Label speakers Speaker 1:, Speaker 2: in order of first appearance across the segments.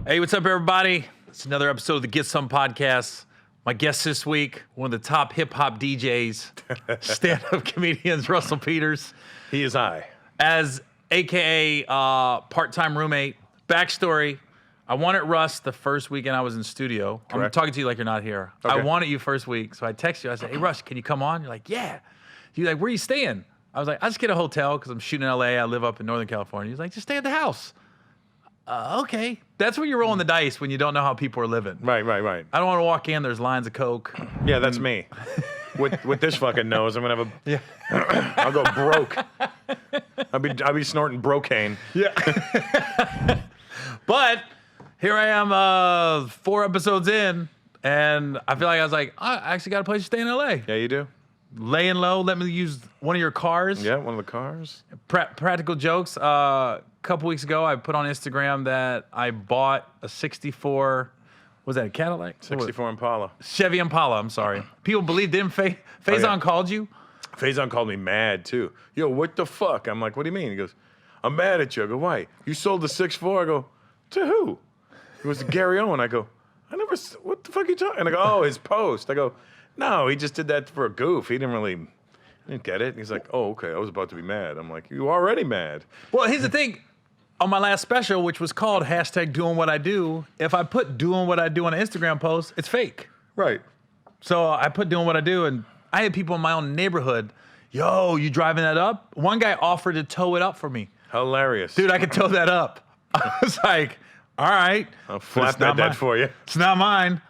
Speaker 1: Hey, what's up, everybody? It's another episode of the Get Some Podcast. My guest this week, one of the top hip-hop DJs, stand-up comedians, Russell Peters.
Speaker 2: He is I.
Speaker 1: As a.k.a. Part-time roommate. Backstory, I wanted Russ the first weekend I was in studio.
Speaker 2: Correct.
Speaker 1: I'm talking to you like you're not here.
Speaker 2: Okay.
Speaker 1: I wanted you first week, so I text you. I said, hey, Russ, can you come on? You're like, yeah. You're like, where are you staying? I was like, I just get a hotel because I'm shooting in L.A. I live up in Northern California. He's like, just stay at the house. Okay. That's when you're rolling the dice when you don't know how people are living.
Speaker 2: Right.
Speaker 1: I don't want to walk in, there's lines of Coke.
Speaker 2: Yeah, that's me. With this fucking nose, I'm gonna have a.
Speaker 1: Yeah.
Speaker 2: I'll go broke. I'll be snorting brocaine.
Speaker 1: Yeah. But here I am, 4 episodes in, and I feel like I was like, I actually got a place to stay in LA.
Speaker 2: Yeah, you do.
Speaker 1: Laying low, let me use one of your cars.
Speaker 2: Yeah, one of the cars.
Speaker 1: Practical jokes. A couple weeks ago, I put on Instagram that I bought a 64, was that a Cadillac?
Speaker 2: 64 Impala.
Speaker 1: Chevy Impala, I'm sorry. People believed him. Faison called you?
Speaker 2: Faison called me mad too. Yo, what the fuck? I'm like, what do you mean? He goes, I'm mad at you. I go, why? You sold the 6.4. I go, to who? It was to Gary Owen. I go, what the fuck are you talking? And I go, oh, his post. I go, no, he just did that for a goof. He didn't get it. And he's like, oh, okay, I was about to be mad. I'm like, you already mad.
Speaker 1: Well, here's the thing. On my last special, which was called #doing what I do, if I put doing what I do on an Instagram post, it's fake.
Speaker 2: Right.
Speaker 1: So I put doing what I do, and I had people in my own neighborhood, yo, you driving that up? One guy offered to tow it up for me.
Speaker 2: Hilarious.
Speaker 1: Dude, I could tow that up. I was like, all right.
Speaker 2: I'll flatbed that for you.
Speaker 1: It's not mine.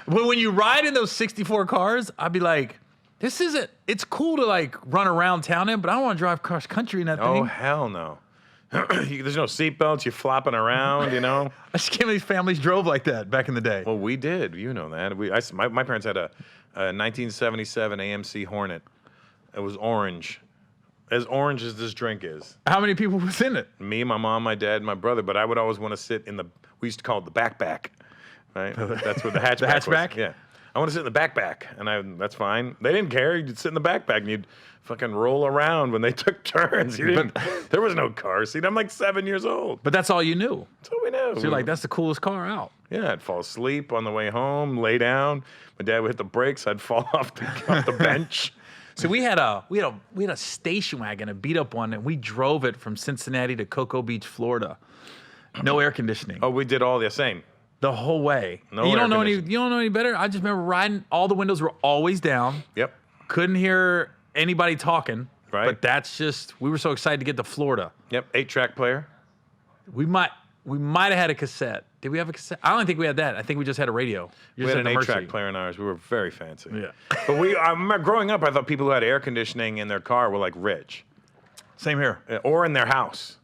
Speaker 1: When you ride in those 64 cars, I'd be like, it's cool to like run around town in, but I don't want to drive cross country in that thing.
Speaker 2: Oh, hell no. There's no seatbelts. You're flopping around, you know?
Speaker 1: I just can't believe families drove like that back in the day.
Speaker 2: Well, we did. You know that. My parents had a 1977 AMC Hornet. It was orange. As orange as this drink is.
Speaker 1: How many people was in it?
Speaker 2: Me, my mom, my dad, my brother. But I would always want to sit in we used to call it the backpack. Right? That's what the hatchback
Speaker 1: The hatchback?
Speaker 2: was. Yeah. I want to sit in the backpack. And that's fine. They didn't care. You'd sit in the backpack and you'd fucking roll around when they took turns. There was no car seat. I'm like 7 years old.
Speaker 1: But that's all you knew.
Speaker 2: That's all we knew.
Speaker 1: So you're like, that's the coolest car out.
Speaker 2: Yeah, I'd fall asleep on the way home, lay down. My dad would hit the brakes. I'd fall off the bench.
Speaker 1: So we had a station wagon, a beat up one, and we drove it from Cincinnati to Cocoa Beach, Florida. No air conditioning.
Speaker 2: Oh, we did all the same.
Speaker 1: The whole way.
Speaker 2: No
Speaker 1: you
Speaker 2: air
Speaker 1: don't know any better. I just remember riding. All the windows were always down.
Speaker 2: Yep.
Speaker 1: Couldn't hear anybody talking.
Speaker 2: Right.
Speaker 1: But that's just, we were so excited to get to Florida.
Speaker 2: Yep. 8-track player.
Speaker 1: We might have had a cassette. Did we have a cassette? I don't think we had that. I think we just had a radio.
Speaker 2: We had an 8-track player in ours. We were very fancy.
Speaker 1: Yeah.
Speaker 2: But I remember growing up, I thought people who had air conditioning in their car were like rich.
Speaker 1: Same here.
Speaker 2: Or in their house.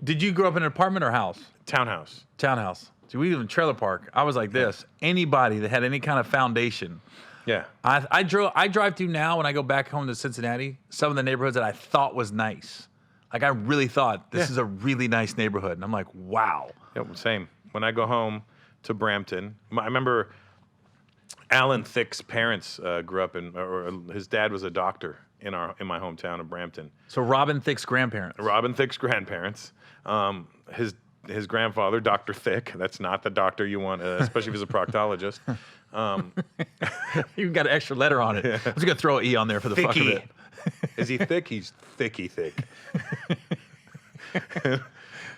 Speaker 1: Did you grow up in an apartment or house?
Speaker 2: Townhouse.
Speaker 1: Townhouse. See, we live in a trailer park. I was like this. Anybody that had any kind of foundation.
Speaker 2: Yeah.
Speaker 1: I drive through now when I go back home to Cincinnati, some of the neighborhoods that I thought was nice. Like I really thought this is a really nice neighborhood. And I'm like, wow.
Speaker 2: Yep, same. When I go home to Brampton, I remember Alan Thicke's parents grew up or his dad was a doctor in my hometown of Brampton.
Speaker 1: So Robin Thicke's grandparents.
Speaker 2: Robin Thicke's grandparents. His grandfather, Dr. Thicke. That's not the doctor you want, especially if he's a proctologist.
Speaker 1: You got an extra letter on it. Yeah. I was going to throw an E on there for the fuck of it.
Speaker 2: Is he thick? He's thicky thick.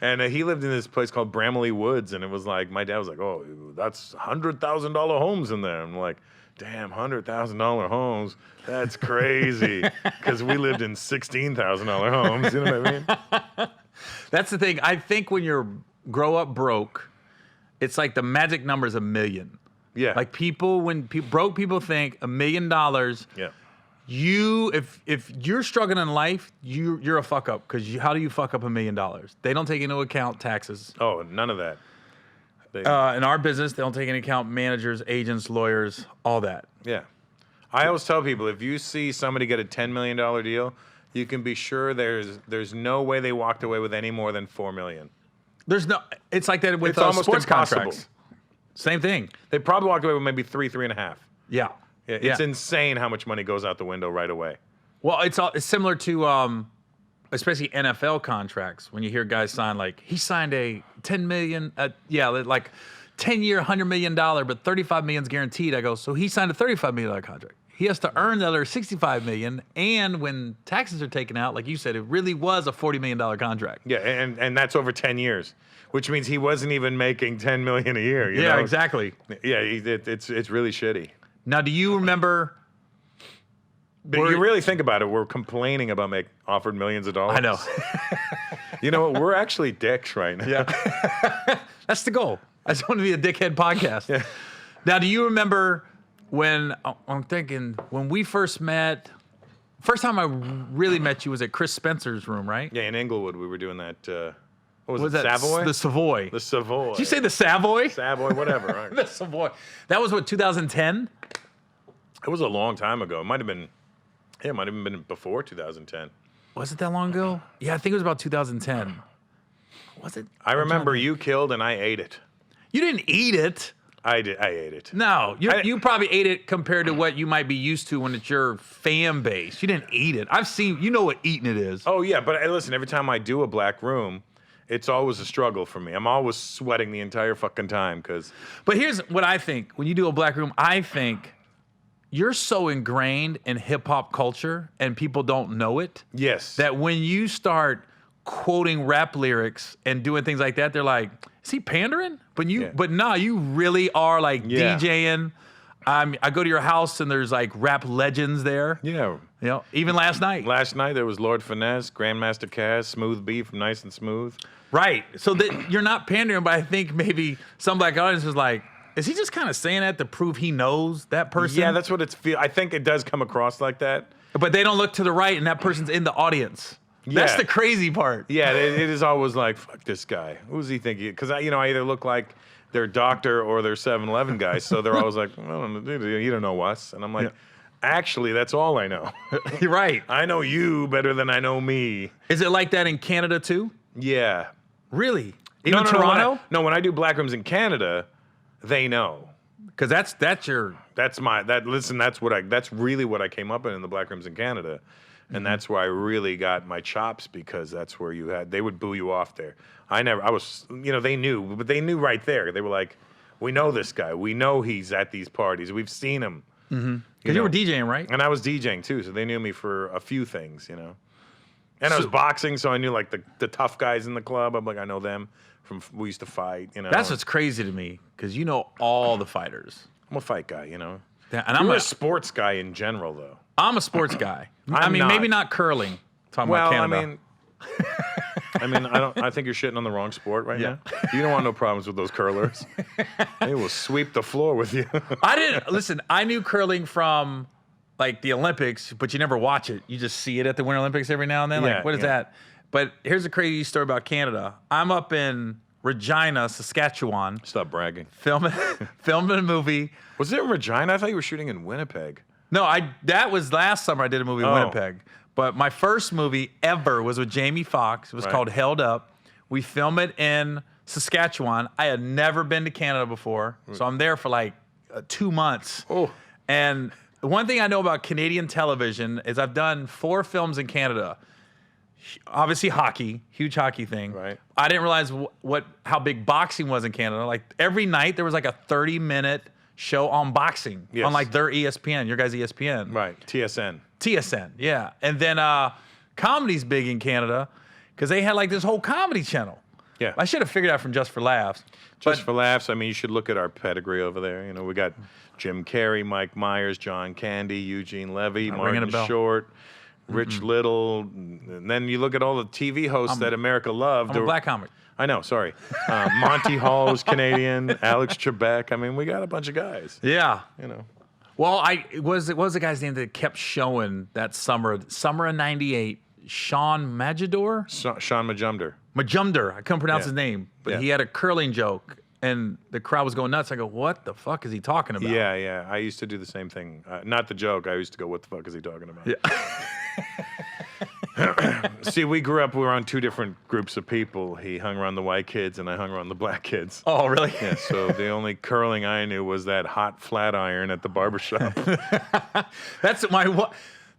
Speaker 2: And he lived in this place called Bramley Woods, and it was like, my dad was like, oh, that's $100,000 homes in there. I'm like, damn, $100,000 homes? That's crazy. Because we lived in $16,000 homes. You know what I mean?
Speaker 1: That's the thing. I think when you grow up broke, it's like the magic number is $1 million.
Speaker 2: Yeah.
Speaker 1: Like when broke people think $1 million.
Speaker 2: Yeah.
Speaker 1: If you're struggling in life, you're a fuck up because how do you fuck up $1 million? They don't take into account taxes.
Speaker 2: Oh, none of that.
Speaker 1: In our business, they don't take into account managers, agents, lawyers, all that.
Speaker 2: Yeah. I always tell people, if you see somebody get a $10 million deal, you can be sure there's no way they walked away with any more than $4 million.
Speaker 1: It's like that with
Speaker 2: it's almost
Speaker 1: sports
Speaker 2: impossible.
Speaker 1: Contracts. Same thing.
Speaker 2: They probably walked away with maybe 3.5.
Speaker 1: Yeah.
Speaker 2: It's insane how much money goes out the window right away.
Speaker 1: Well, it's similar to especially NFL contracts, when you hear guys sign like he signed a 10 million, like 10-year, $100 million, but 35 million's guaranteed. I go, so he signed a $35 million contract. He has to earn the other $65 million, and when taxes are taken out, like you said, it really was a $40 million contract.
Speaker 2: Yeah, and that's over 10 years, which means he wasn't even making 10 million a year. You know?
Speaker 1: Exactly.
Speaker 2: Yeah, it's really shitty.
Speaker 1: Now, do you remember?
Speaker 2: But you really think about it, we're complaining about offered millions of dollars.
Speaker 1: I know.
Speaker 2: You know what? We're actually dicks right now.
Speaker 1: Yeah. That's the goal. I just want to be a dickhead podcast.
Speaker 2: Yeah.
Speaker 1: Now, do you remember when we first met? First time I really met you was at Chris Spencer's room, right?
Speaker 2: Yeah, in Inglewood, we were doing that. What was
Speaker 1: that?
Speaker 2: it, Savoy?
Speaker 1: The Savoy.
Speaker 2: The Savoy.
Speaker 1: Did you say the Savoy?
Speaker 2: Savoy, whatever. Right.
Speaker 1: The Savoy. That was what, 2010?
Speaker 2: It was a long time ago. It might have been before 2010.
Speaker 1: Was it that long ago? Yeah, I think it was about 2010. Was it?
Speaker 2: I remember you killed and I ate it.
Speaker 1: You didn't eat it.
Speaker 2: I did. I ate it.
Speaker 1: No, you probably ate it compared to what you might be used to when it's your fan base. You didn't eat it. I've seen, you know what eating it is.
Speaker 2: Oh, yeah, but listen, every time I do a black room, it's always a struggle for me. I'm always sweating the entire fucking time because...
Speaker 1: But here's what I think. When you do a black room, I think you're so ingrained in hip-hop culture and people don't know it.
Speaker 2: Yes.
Speaker 1: That when you start quoting rap lyrics and doing things like that, they're like, is he pandering? But you really are like DJing. I go to your house and there's like rap legends there.
Speaker 2: Yeah.
Speaker 1: You know, even last night.
Speaker 2: Last night there was Lord Finesse, Grandmaster Cass, Smooth B from Nice and Smooth.
Speaker 1: Right. So that you're not pandering, but I think maybe some black audience was like, is he just kind of saying that to prove he knows that person?
Speaker 2: Yeah, that's what it's feel. I think it does come across like that.
Speaker 1: But they don't look to the right and that person's in the audience.
Speaker 2: Yeah.
Speaker 1: That's the crazy part.
Speaker 2: Yeah, it is always like, fuck this guy. Who's he thinking? Because I either look like their doctor or their 7-Eleven guy, so they're always like, well, you don't know us. And I'm like, actually, that's all I know.
Speaker 1: You're right.
Speaker 2: I know you better than I know me.
Speaker 1: Is it like that in Canada too?
Speaker 2: Yeah.
Speaker 1: Really? Even
Speaker 2: No,
Speaker 1: Toronto?
Speaker 2: when I do black rooms in Canada, they know.
Speaker 1: Because that's
Speaker 2: really what I came up in the black rooms in Canada. And that's where I really got my chops because that's where they would boo you off there. They knew, but they knew right there. They were like, we know this guy. We know he's at these parties. We've seen him.
Speaker 1: Because you were DJing, right?
Speaker 2: And I was DJing too, so they knew me for a few things, you know. And I was boxing, so I knew like the tough guys in the club. I'm like, I know them we used to fight, you know.
Speaker 1: That's what's crazy to me, because you know all the fighters.
Speaker 2: I'm a fight guy, you know.
Speaker 1: Yeah, and
Speaker 2: I'm a sports guy in general, though.
Speaker 1: I'm a sports guy. Maybe not curling. Talking about Canada.
Speaker 2: I think you're shitting on the wrong sport right now. You don't want no problems with those curlers. They will sweep the floor with you.
Speaker 1: I knew curling from like the Olympics, but you never watch it. You just see it at the Winter Olympics every now and then. Like, what is that? But here's a crazy story about Canada. I'm up in Regina, Saskatchewan.
Speaker 2: Stop bragging.
Speaker 1: Filming a movie.
Speaker 2: Was it in Regina? I thought you were shooting in Winnipeg.
Speaker 1: No, that was last summer. I did a movie in Winnipeg. But my first movie ever was with Jamie Foxx. It was called Held Up. We filmed it in Saskatchewan. I had never been to Canada before, so I'm there for like 2 months.
Speaker 2: Oh.
Speaker 1: And the one thing I know about Canadian television is I've done 4 films in Canada. Obviously hockey, huge hockey thing.
Speaker 2: Right.
Speaker 1: I didn't realize how big boxing was in Canada. Like every night there was like a 30-minute show on boxing on like their ESPN, your guys' ESPN.
Speaker 2: Right, TSN,
Speaker 1: yeah. And then comedy's big in Canada because they had like this whole comedy channel.
Speaker 2: Yeah.
Speaker 1: I should have figured out from Just for Laughs.
Speaker 2: For Laughs, I mean, you should look at our pedigree over there. You know, we got Jim Carrey, Mike Myers, John Candy, Eugene Levy, Martin Short, Rich Little. And then you look at all the TV hosts that America loved.
Speaker 1: I'm a black comic.
Speaker 2: I know, sorry. Monty Hall was Canadian. Alex Trebek. I mean, we got a bunch of guys.
Speaker 1: Yeah.
Speaker 2: You know.
Speaker 1: Well, what was the guy's name that kept showing that summer of '98? Sean Majumdar?
Speaker 2: Sean Majumdar.
Speaker 1: Majumdar. I couldn't pronounce his name, but he had a curling joke, and the crowd was going nuts. I go, what the fuck is he talking about?
Speaker 2: Yeah. I used to do the same thing. Not the joke. I used to go, what the fuck is he talking about?
Speaker 1: Yeah.
Speaker 2: See, we grew up, we were on 2 different groups of people. He hung around the white kids, and I hung around the black kids.
Speaker 1: Oh, really?
Speaker 2: Yeah, so the only curling I knew was that hot flat iron at the barbershop.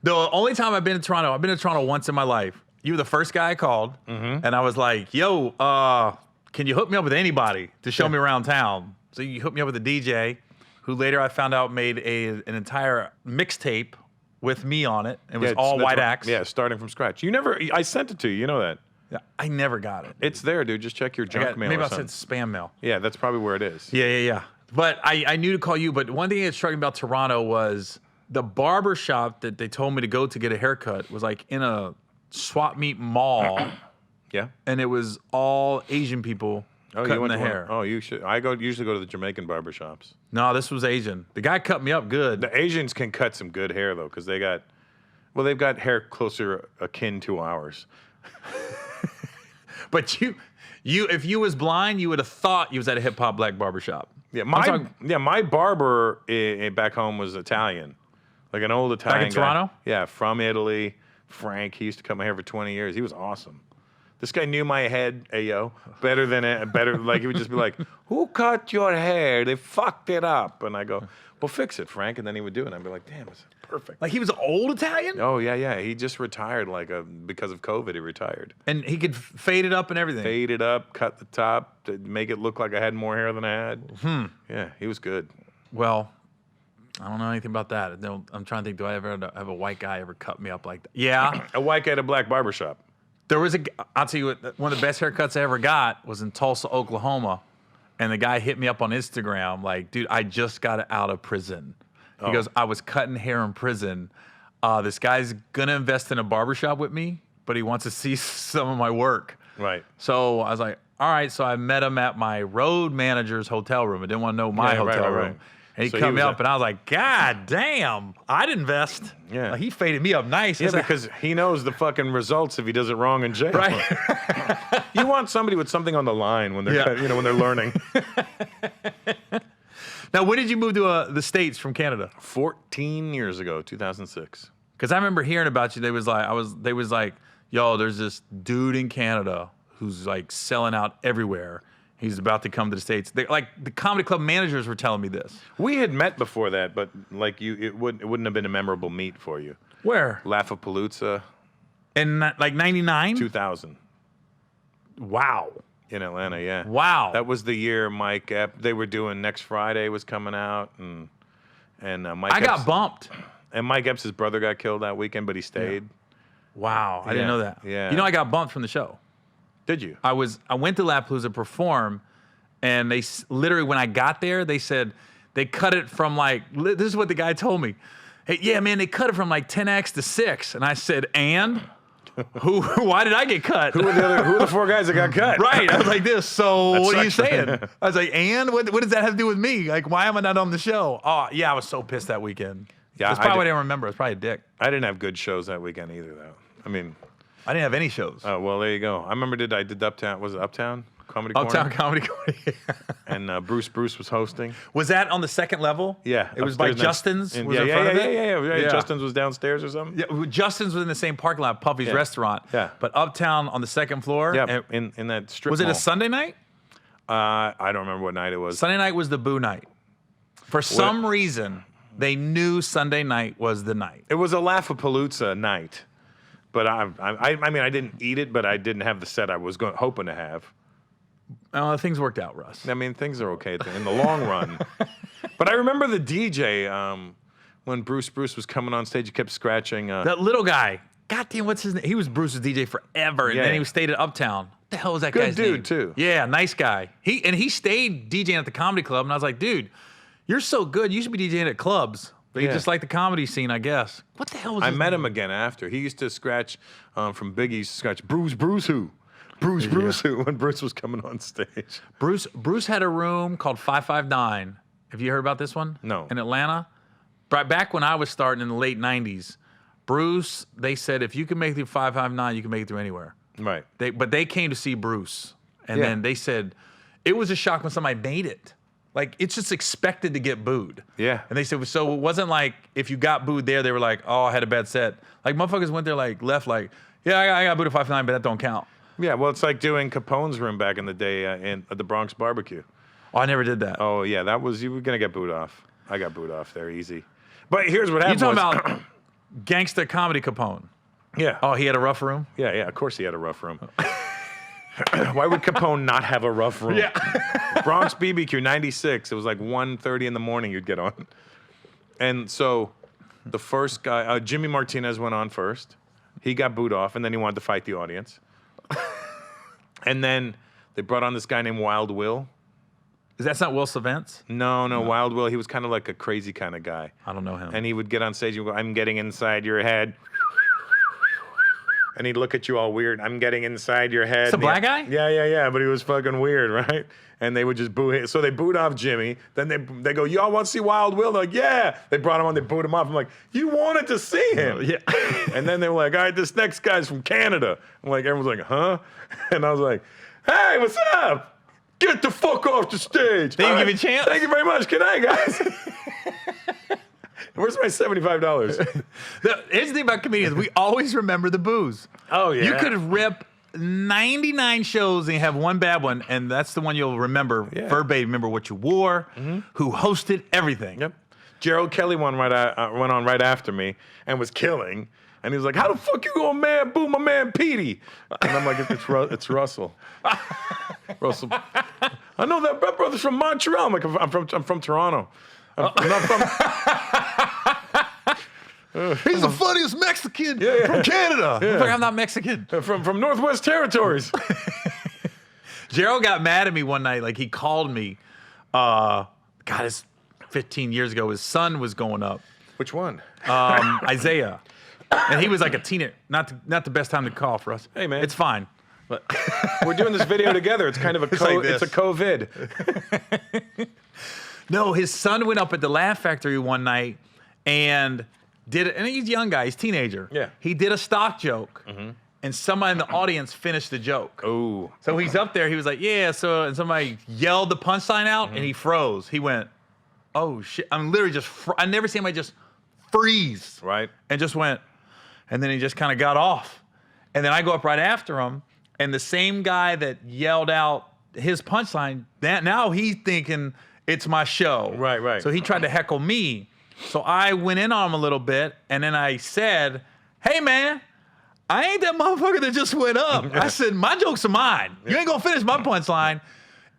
Speaker 1: The only time I've been to Toronto once in my life. you were the first guy I called, and I was like, "Yo, can you hook me up with anybody to show me around town?" So you hooked me up with a DJ, who later I found out made an entire mixtape with me on it. It was all white acts.
Speaker 2: Yeah, starting from scratch. I sent it to you. You know that.
Speaker 1: Yeah, I never got it.
Speaker 2: It's there, dude. Just check your junk mail.
Speaker 1: Maybe
Speaker 2: or
Speaker 1: I
Speaker 2: something.
Speaker 1: said spam mail.
Speaker 2: Yeah, that's probably where it is.
Speaker 1: Yeah. But I knew to call you. But one thing that struck me about Toronto was the barber shop that they told me to go to get a haircut was like in a swap meet mall,
Speaker 2: Yeah.
Speaker 1: and it was all Asian people cutting the hair.
Speaker 2: You should. Usually go to the Jamaican barbershops.
Speaker 1: No, this was Asian. The guy cut me up good.
Speaker 2: The Asians can cut some good hair though, because they've got hair closer akin to ours.
Speaker 1: But if you was blind, you would have thought you was at a hip hop black barbershop.
Speaker 2: Yeah, my barber back home was Italian, like an old Italian
Speaker 1: Back in
Speaker 2: guy.
Speaker 1: Toronto?
Speaker 2: Yeah, from Italy. Frank, he used to cut my hair for 20 years. He was awesome. This guy knew my head, better. Like he would just be like, "Who cut your hair? They fucked it up." And I go, "Well, fix it, Frank." And then he would do it. And I'd be like, "Damn, it's perfect."
Speaker 1: Like he was old Italian?
Speaker 2: Oh yeah. He just retired because of COVID. He retired.
Speaker 1: And he could fade it up and everything.
Speaker 2: Fade it up, cut the top to make it look like I had more hair than I had. Yeah, he was good.
Speaker 1: Well, I don't know anything about that. I'm trying to think, do I ever have a white guy ever cut me up like that? Yeah.
Speaker 2: A white guy at a black barbershop.
Speaker 1: There was I'll tell you what, one of the best haircuts I ever got was in Tulsa, Oklahoma. And the guy hit me up on Instagram like, "Dude, I just got out of prison." He goes, "I was cutting hair in prison. This guy's going to invest in a barbershop with me, but he wants to see some of my work."
Speaker 2: Right.
Speaker 1: So I was like, all right. So I met him at my road manager's hotel room. I didn't want to know my hotel room.
Speaker 2: Right.
Speaker 1: And he
Speaker 2: So
Speaker 1: cut
Speaker 2: he
Speaker 1: me
Speaker 2: was
Speaker 1: up, and I was like, "God damn, I'd invest."
Speaker 2: Yeah.
Speaker 1: Like, he faded me up nice.
Speaker 2: Yeah, because he knows the fucking results if he does it wrong in jail.
Speaker 1: Right.
Speaker 2: You want somebody with something on the line when they're when they're learning.
Speaker 1: Now, when did you move to the States from Canada?
Speaker 2: 14 years ago, 2006.
Speaker 1: Because I remember hearing about you. They was like, "Yo, there's this dude in Canada who's like selling out everywhere. He's about to come to the States." Like the comedy club managers were telling me this.
Speaker 2: We had met before that, but like it wouldn't have been a memorable meet for you.
Speaker 1: Where?
Speaker 2: Laugh-A-Palooza,
Speaker 1: In like 99?
Speaker 2: 2000
Speaker 1: Wow.
Speaker 2: in Atlanta. Yeah.
Speaker 1: Wow.
Speaker 2: That was the year Mike Epps. They were doing Next Friday was coming out, and Mike.
Speaker 1: I got
Speaker 2: Epps,
Speaker 1: bumped.
Speaker 2: and Mike Epps' brother got killed that weekend, but he stayed.
Speaker 1: Wow. I didn't
Speaker 2: Yeah.
Speaker 1: know that.
Speaker 2: Yeah.
Speaker 1: You know, I got bumped from the show.
Speaker 2: Did you?
Speaker 1: I went to Lapalooza to perform, and they literally, when I got there, they said they cut it from like, this is what the guy told me. "Hey, yeah, man, they cut it from like 10X to 6. And I said, "And? Why did I get cut?"
Speaker 2: Who are the four guys that got cut?
Speaker 1: Right. I was like this. So what are you
Speaker 2: sucks.
Speaker 1: saying? I was like, "And what does that have to do with me? Like, why am I not on the show?" Oh, yeah, I was so pissed that weekend.
Speaker 2: Yeah,
Speaker 1: That's probably what I didn't remember. I was probably a dick.
Speaker 2: I didn't have good shows that weekend either, though. I mean,
Speaker 1: I didn't have any shows.
Speaker 2: oh well, there you go. I remember I did Uptown. Was it Uptown Comedy Corner?
Speaker 1: Uptown Comedy Corner.
Speaker 2: And Bruce was hosting.
Speaker 1: Was that on the second level?
Speaker 2: Yeah,
Speaker 1: It was by
Speaker 2: upstairs
Speaker 1: Justin's?
Speaker 2: And,
Speaker 1: Was
Speaker 2: yeah,
Speaker 1: in
Speaker 2: yeah,
Speaker 1: front
Speaker 2: yeah,
Speaker 1: of it?
Speaker 2: yeah.
Speaker 1: Yeah.
Speaker 2: Justin's was downstairs or something.
Speaker 1: Yeah, Justin's was in the same parking lot, Puffy's restaurant.
Speaker 2: Yeah.
Speaker 1: But Uptown on the second floor.
Speaker 2: Yeah,
Speaker 1: and-
Speaker 2: in that strip.
Speaker 1: was it
Speaker 2: mall.
Speaker 1: a Sunday night?
Speaker 2: I don't remember what night it was.
Speaker 1: Sunday night was the boo night. For some reason, they knew Sunday night was the night.
Speaker 2: It was a Laugh-A-Palooza night, but I mean, I didn't eat it, but I didn't have the set I was hoping to have.
Speaker 1: Things worked out, Russ.
Speaker 2: I mean, things are okay in the long run. But I remember the DJ when Bruce was coming on stage. He kept scratching.
Speaker 1: That little guy. Goddamn, what's his name? He was Bruce's DJ forever, and
Speaker 2: Yeah.
Speaker 1: then he stayed at Uptown. What the hell was that
Speaker 2: Good
Speaker 1: guy's
Speaker 2: dude,
Speaker 1: name?
Speaker 2: too.
Speaker 1: Yeah, nice guy. He stayed DJing at the comedy club, and I was like, "Dude, you're so good. You should be DJing at clubs." But you
Speaker 2: Yeah.
Speaker 1: just like the comedy scene, I guess. What the hell was
Speaker 2: I
Speaker 1: his
Speaker 2: met
Speaker 1: name?
Speaker 2: him again after. He used to scratch from Biggie. He used to scratch Bruce who? Bruce who? When Bruce was coming on stage.
Speaker 1: Bruce had a room called 559. Have you heard about this one?
Speaker 2: No.
Speaker 1: In Atlanta? Back when I was starting in the late 90s, Bruce, they said, if you can make it through 559, you can make it through anywhere.
Speaker 2: Right.
Speaker 1: But they came to see Bruce. And
Speaker 2: Yeah.
Speaker 1: then they said, it was a shock when somebody made it. Like, it's just expected to get booed.
Speaker 2: Yeah.
Speaker 1: And they said, so it wasn't like if you got booed there, they were like, "Oh, I had a bad set." Like, motherfuckers went there, like, left, like, "Yeah, I got booed at 559, but that don't count."
Speaker 2: Yeah, well, it's like doing Capone's room back in the day at the Bronx Barbecue.
Speaker 1: Oh, I never did that.
Speaker 2: Oh, yeah, you were going to get booed off. I got booed off there easy. But here's what
Speaker 1: You
Speaker 2: happened
Speaker 1: talking about Gangsta Comedy Capone?
Speaker 2: Yeah.
Speaker 1: Oh, he had a rough room?
Speaker 2: Yeah, of course he had a rough room. Why would Capone not have a rough room?
Speaker 1: Yeah.
Speaker 2: Bronx BBQ, 96. It was like 1:30 in the morning you'd get on. And so the first guy, Jimmy Martinez went on first. He got booed off, and then he wanted to fight the audience. And then they brought on this guy named Wild Will.
Speaker 1: That's not Will Savance?
Speaker 2: No, Wild Will. He was kind of like a crazy kind of guy.
Speaker 1: I don't know him.
Speaker 2: And he would get on stage and go, I'm getting inside your head. And he'd look at you all weird. I'm getting inside your head.
Speaker 1: It's a black guy?
Speaker 2: Yeah. But he was fucking weird, right? And they would just boo him. So they booed off Jimmy. Then they go, y'all want to see Wild Will? They're like, yeah. They brought him on. They booed him off. I'm like, you wanted to see him.
Speaker 1: Yeah.
Speaker 2: And then they were like, all right, this next guy's from Canada. I'm like, everyone's like, huh? And I was like, hey, what's up? Get the fuck off the stage.
Speaker 1: They didn't give you a chance?
Speaker 2: Thank you very much. Good night, guys. Where's my $75?
Speaker 1: Here's the thing about comedians. We always remember the boos.
Speaker 2: Oh, yeah.
Speaker 1: You could rip 99 shows and you have one bad one, and that's the one you'll remember verbatim. Remember what you wore, who hosted, everything.
Speaker 2: Yep. Gerald Kelly went on right after me and was killing. And he was like, how the fuck you gonna boo my man Petey? And I'm like, it's Russell. Russell. I know that brother's from Montreal. I'm like, I'm from Toronto. I'm not from...
Speaker 1: He's the funniest Mexican from Canada.
Speaker 2: Yeah.
Speaker 1: Like, I'm not Mexican.
Speaker 2: From Northwest Territories.
Speaker 1: Gerald got mad at me one night. Like, he called me. God, it's 15 years ago. His son was going up.
Speaker 2: Which one?
Speaker 1: Isaiah. And he was like a teenager. Not the best time to call for us.
Speaker 2: Hey, man.
Speaker 1: It's fine. But
Speaker 2: we're doing this video together. It's kind of
Speaker 1: It's like
Speaker 2: it's a
Speaker 1: this.
Speaker 2: COVID.
Speaker 1: No, his son went up at the Laugh Factory one night and did it. And he's a young guy. He's a teenager.
Speaker 2: Yeah.
Speaker 1: He did a stock joke. And somebody in the audience finished the joke.
Speaker 2: Oh.
Speaker 1: So he's up there. He was like, yeah. So, and somebody yelled the punchline out and he froze. He went, oh, shit. I'm literally just, I never seen anybody just freeze.
Speaker 2: Right.
Speaker 1: And just went, and then he just kind of got off. And then I go up right after him. And the same guy that yelled out his punchline, now he's thinking it's my show.
Speaker 2: Right.
Speaker 1: So he tried to heckle me. So I went in on him a little bit. And then I said, hey, man, I ain't that motherfucker that just went up. I said, my jokes are mine. You ain't going to finish my punchline.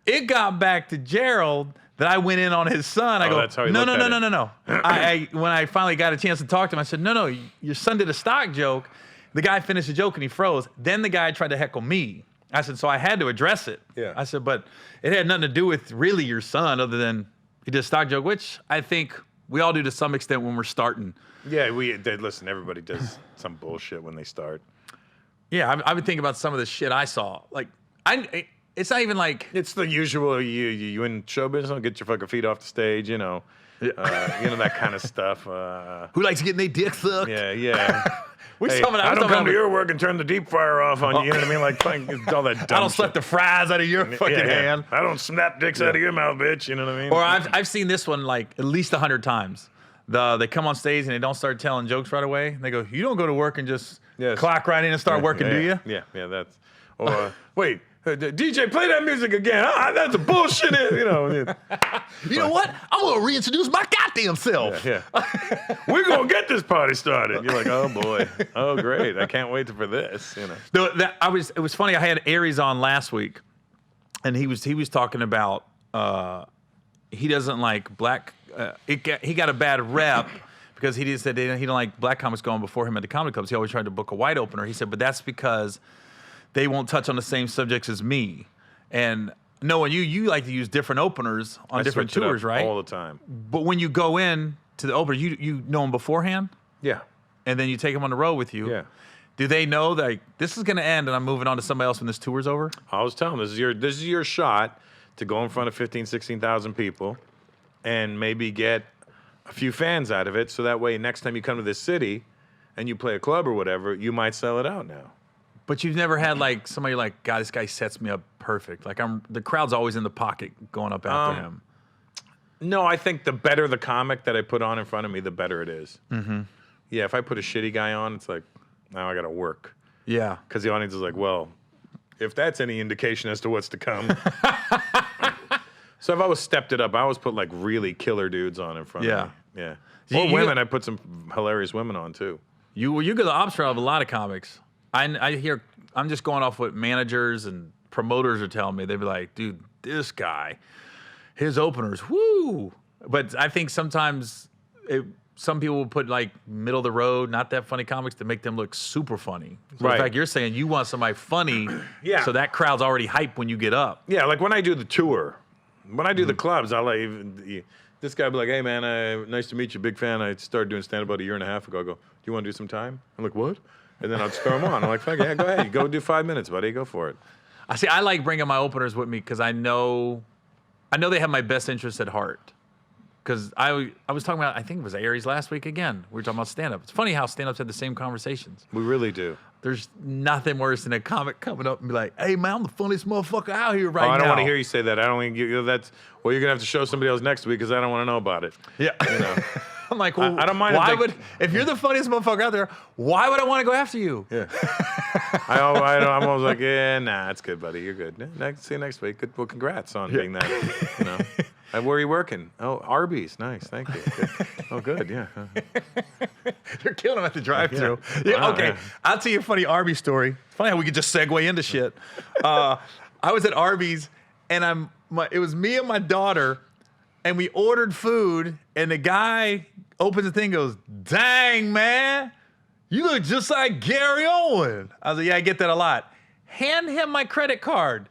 Speaker 1: It got back to Gerald that I went in on his son. I go,
Speaker 2: that's how he
Speaker 1: no.
Speaker 2: looked at it.
Speaker 1: When I finally got a chance to talk to him, I said, no, your son did a stock joke. The guy finished the joke and he froze. Then the guy tried to heckle me. I said, so I had to address it.
Speaker 2: Yeah.
Speaker 1: I said, but it had nothing to do with really your son other than he did a stock joke, which I think we all do to some extent when we're starting.
Speaker 2: Yeah, listen, everybody does some bullshit when they start.
Speaker 1: Yeah, I've been thinking about some of the shit I saw. Like, it's not even like...
Speaker 2: It's the usual, you in show business, don't get your fucking feet off the stage, you know, that kind of stuff.
Speaker 1: Who likes getting their dick sucked?
Speaker 2: Yeah.
Speaker 1: Hey,
Speaker 2: I don't come to your work and turn the deep fryer off on you. You know what I mean? Like all that dumb
Speaker 1: I don't slap the fries out of your fucking hand.
Speaker 2: I don't snap dicks out of your mouth, bitch. You know what I mean?
Speaker 1: Or I've seen this one like at least 100 times. They come on stage and they don't start telling jokes right away. And they go, you don't go to work and just clock right in and start working, do you?
Speaker 2: Yeah, that's... Or, wait... DJ, play that music again. That's a bullshit. You know
Speaker 1: what? I'm gonna reintroduce my goddamn self.
Speaker 2: Yeah. We're gonna get this party started. You're like, oh boy, oh great, I can't wait for this. You know.
Speaker 1: It was funny. I had Aries on last week, and he was talking about he doesn't like black. He got a bad rep because he said he didn't like black comics going before him at the comedy clubs. He always tried to book a white opener. He said, but that's because they won't touch on the same subjects as me. And knowing you like to use different openers on different tours, right?
Speaker 2: All the time.
Speaker 1: But when you go in to the opener, you know them beforehand?
Speaker 2: Yeah.
Speaker 1: And then you take them on the road with you.
Speaker 2: Yeah.
Speaker 1: Do they know that this is going to end and I'm moving on to somebody else when this tour's over?
Speaker 2: I was telling them, this is your shot to go in front of 15, 16,000 people and maybe get a few fans out of it. So that way, next time you come to this city and you play a club or whatever, you might sell it out now.
Speaker 1: But you've never had like somebody like, God, this guy sets me up perfect. Like the crowd's always in the pocket going up after him.
Speaker 2: No, I think the better the comic that I put on in front of me, the better it is. Mm-hmm. Yeah, if I put a shitty guy on, it's like, now I got to work.
Speaker 1: Yeah.
Speaker 2: Because the audience is like, well, if that's any indication as to what's to come. So I've always stepped it up. I always put like really killer dudes on in front of me. Yeah. Or women. I put some hilarious women on too.
Speaker 1: You go the opposite route of a lot of comics. I hear, I'm just going off what managers and promoters are telling me. They'd be like, dude, this guy, his openers, woo. But I think sometimes some people will put like middle of the road, not that funny comics to make them look super funny. So
Speaker 2: Right.
Speaker 1: In fact, you're saying you want somebody funny,
Speaker 2: Yeah.
Speaker 1: so that crowd's already hyped when you get up.
Speaker 2: Yeah, like when I do the tour, when I do the clubs, I'll like, this guy will be like, hey man, nice to meet you, big fan. I started doing stand-up about a year and a half ago. I go, do you want to do some time? I'm like, what? And then I'll just throw him on. I'm like, fuck yeah, go ahead. Go do 5 minutes, buddy. Go for it.
Speaker 1: I like bringing my openers with me because I know they have my best interest at heart. Because I was talking about, I think it was Aries last week again. We were talking about stand-up. It's funny how stand-ups have the same conversations.
Speaker 2: We really do.
Speaker 1: There's nothing worse than a comic coming up and be like, hey, man, I'm the funniest motherfucker out here right now.
Speaker 2: I don't want to hear you say that. I don't want to that's, well, you're going to have to show somebody else next week because I don't want to know about it.
Speaker 1: Yeah.
Speaker 2: You know?
Speaker 1: I'm like, well,
Speaker 2: I don't mind
Speaker 1: if you're the funniest motherfucker out there, why would I want to go after you?
Speaker 2: Yeah. I'm always like, yeah, nah, it's good, buddy. You're good. Yeah, see you next week. Good. Well, congrats on being that, you know. Where are you working? Oh, Arby's. Nice. Thank you. Good. Oh, good. Yeah.
Speaker 1: You're killing them at the drive-thru. Yeah.
Speaker 2: Wow,
Speaker 1: Okay.
Speaker 2: yeah.
Speaker 1: I'll tell you a funny Arby's story. It's funny how we could just segue into shit. I was at Arby's, and it was me and my daughter, and we ordered food, and the guy opens the thing and goes, dang, man, you look just like Gary Owen. I was like, yeah, I get that a lot. Hand him my credit card.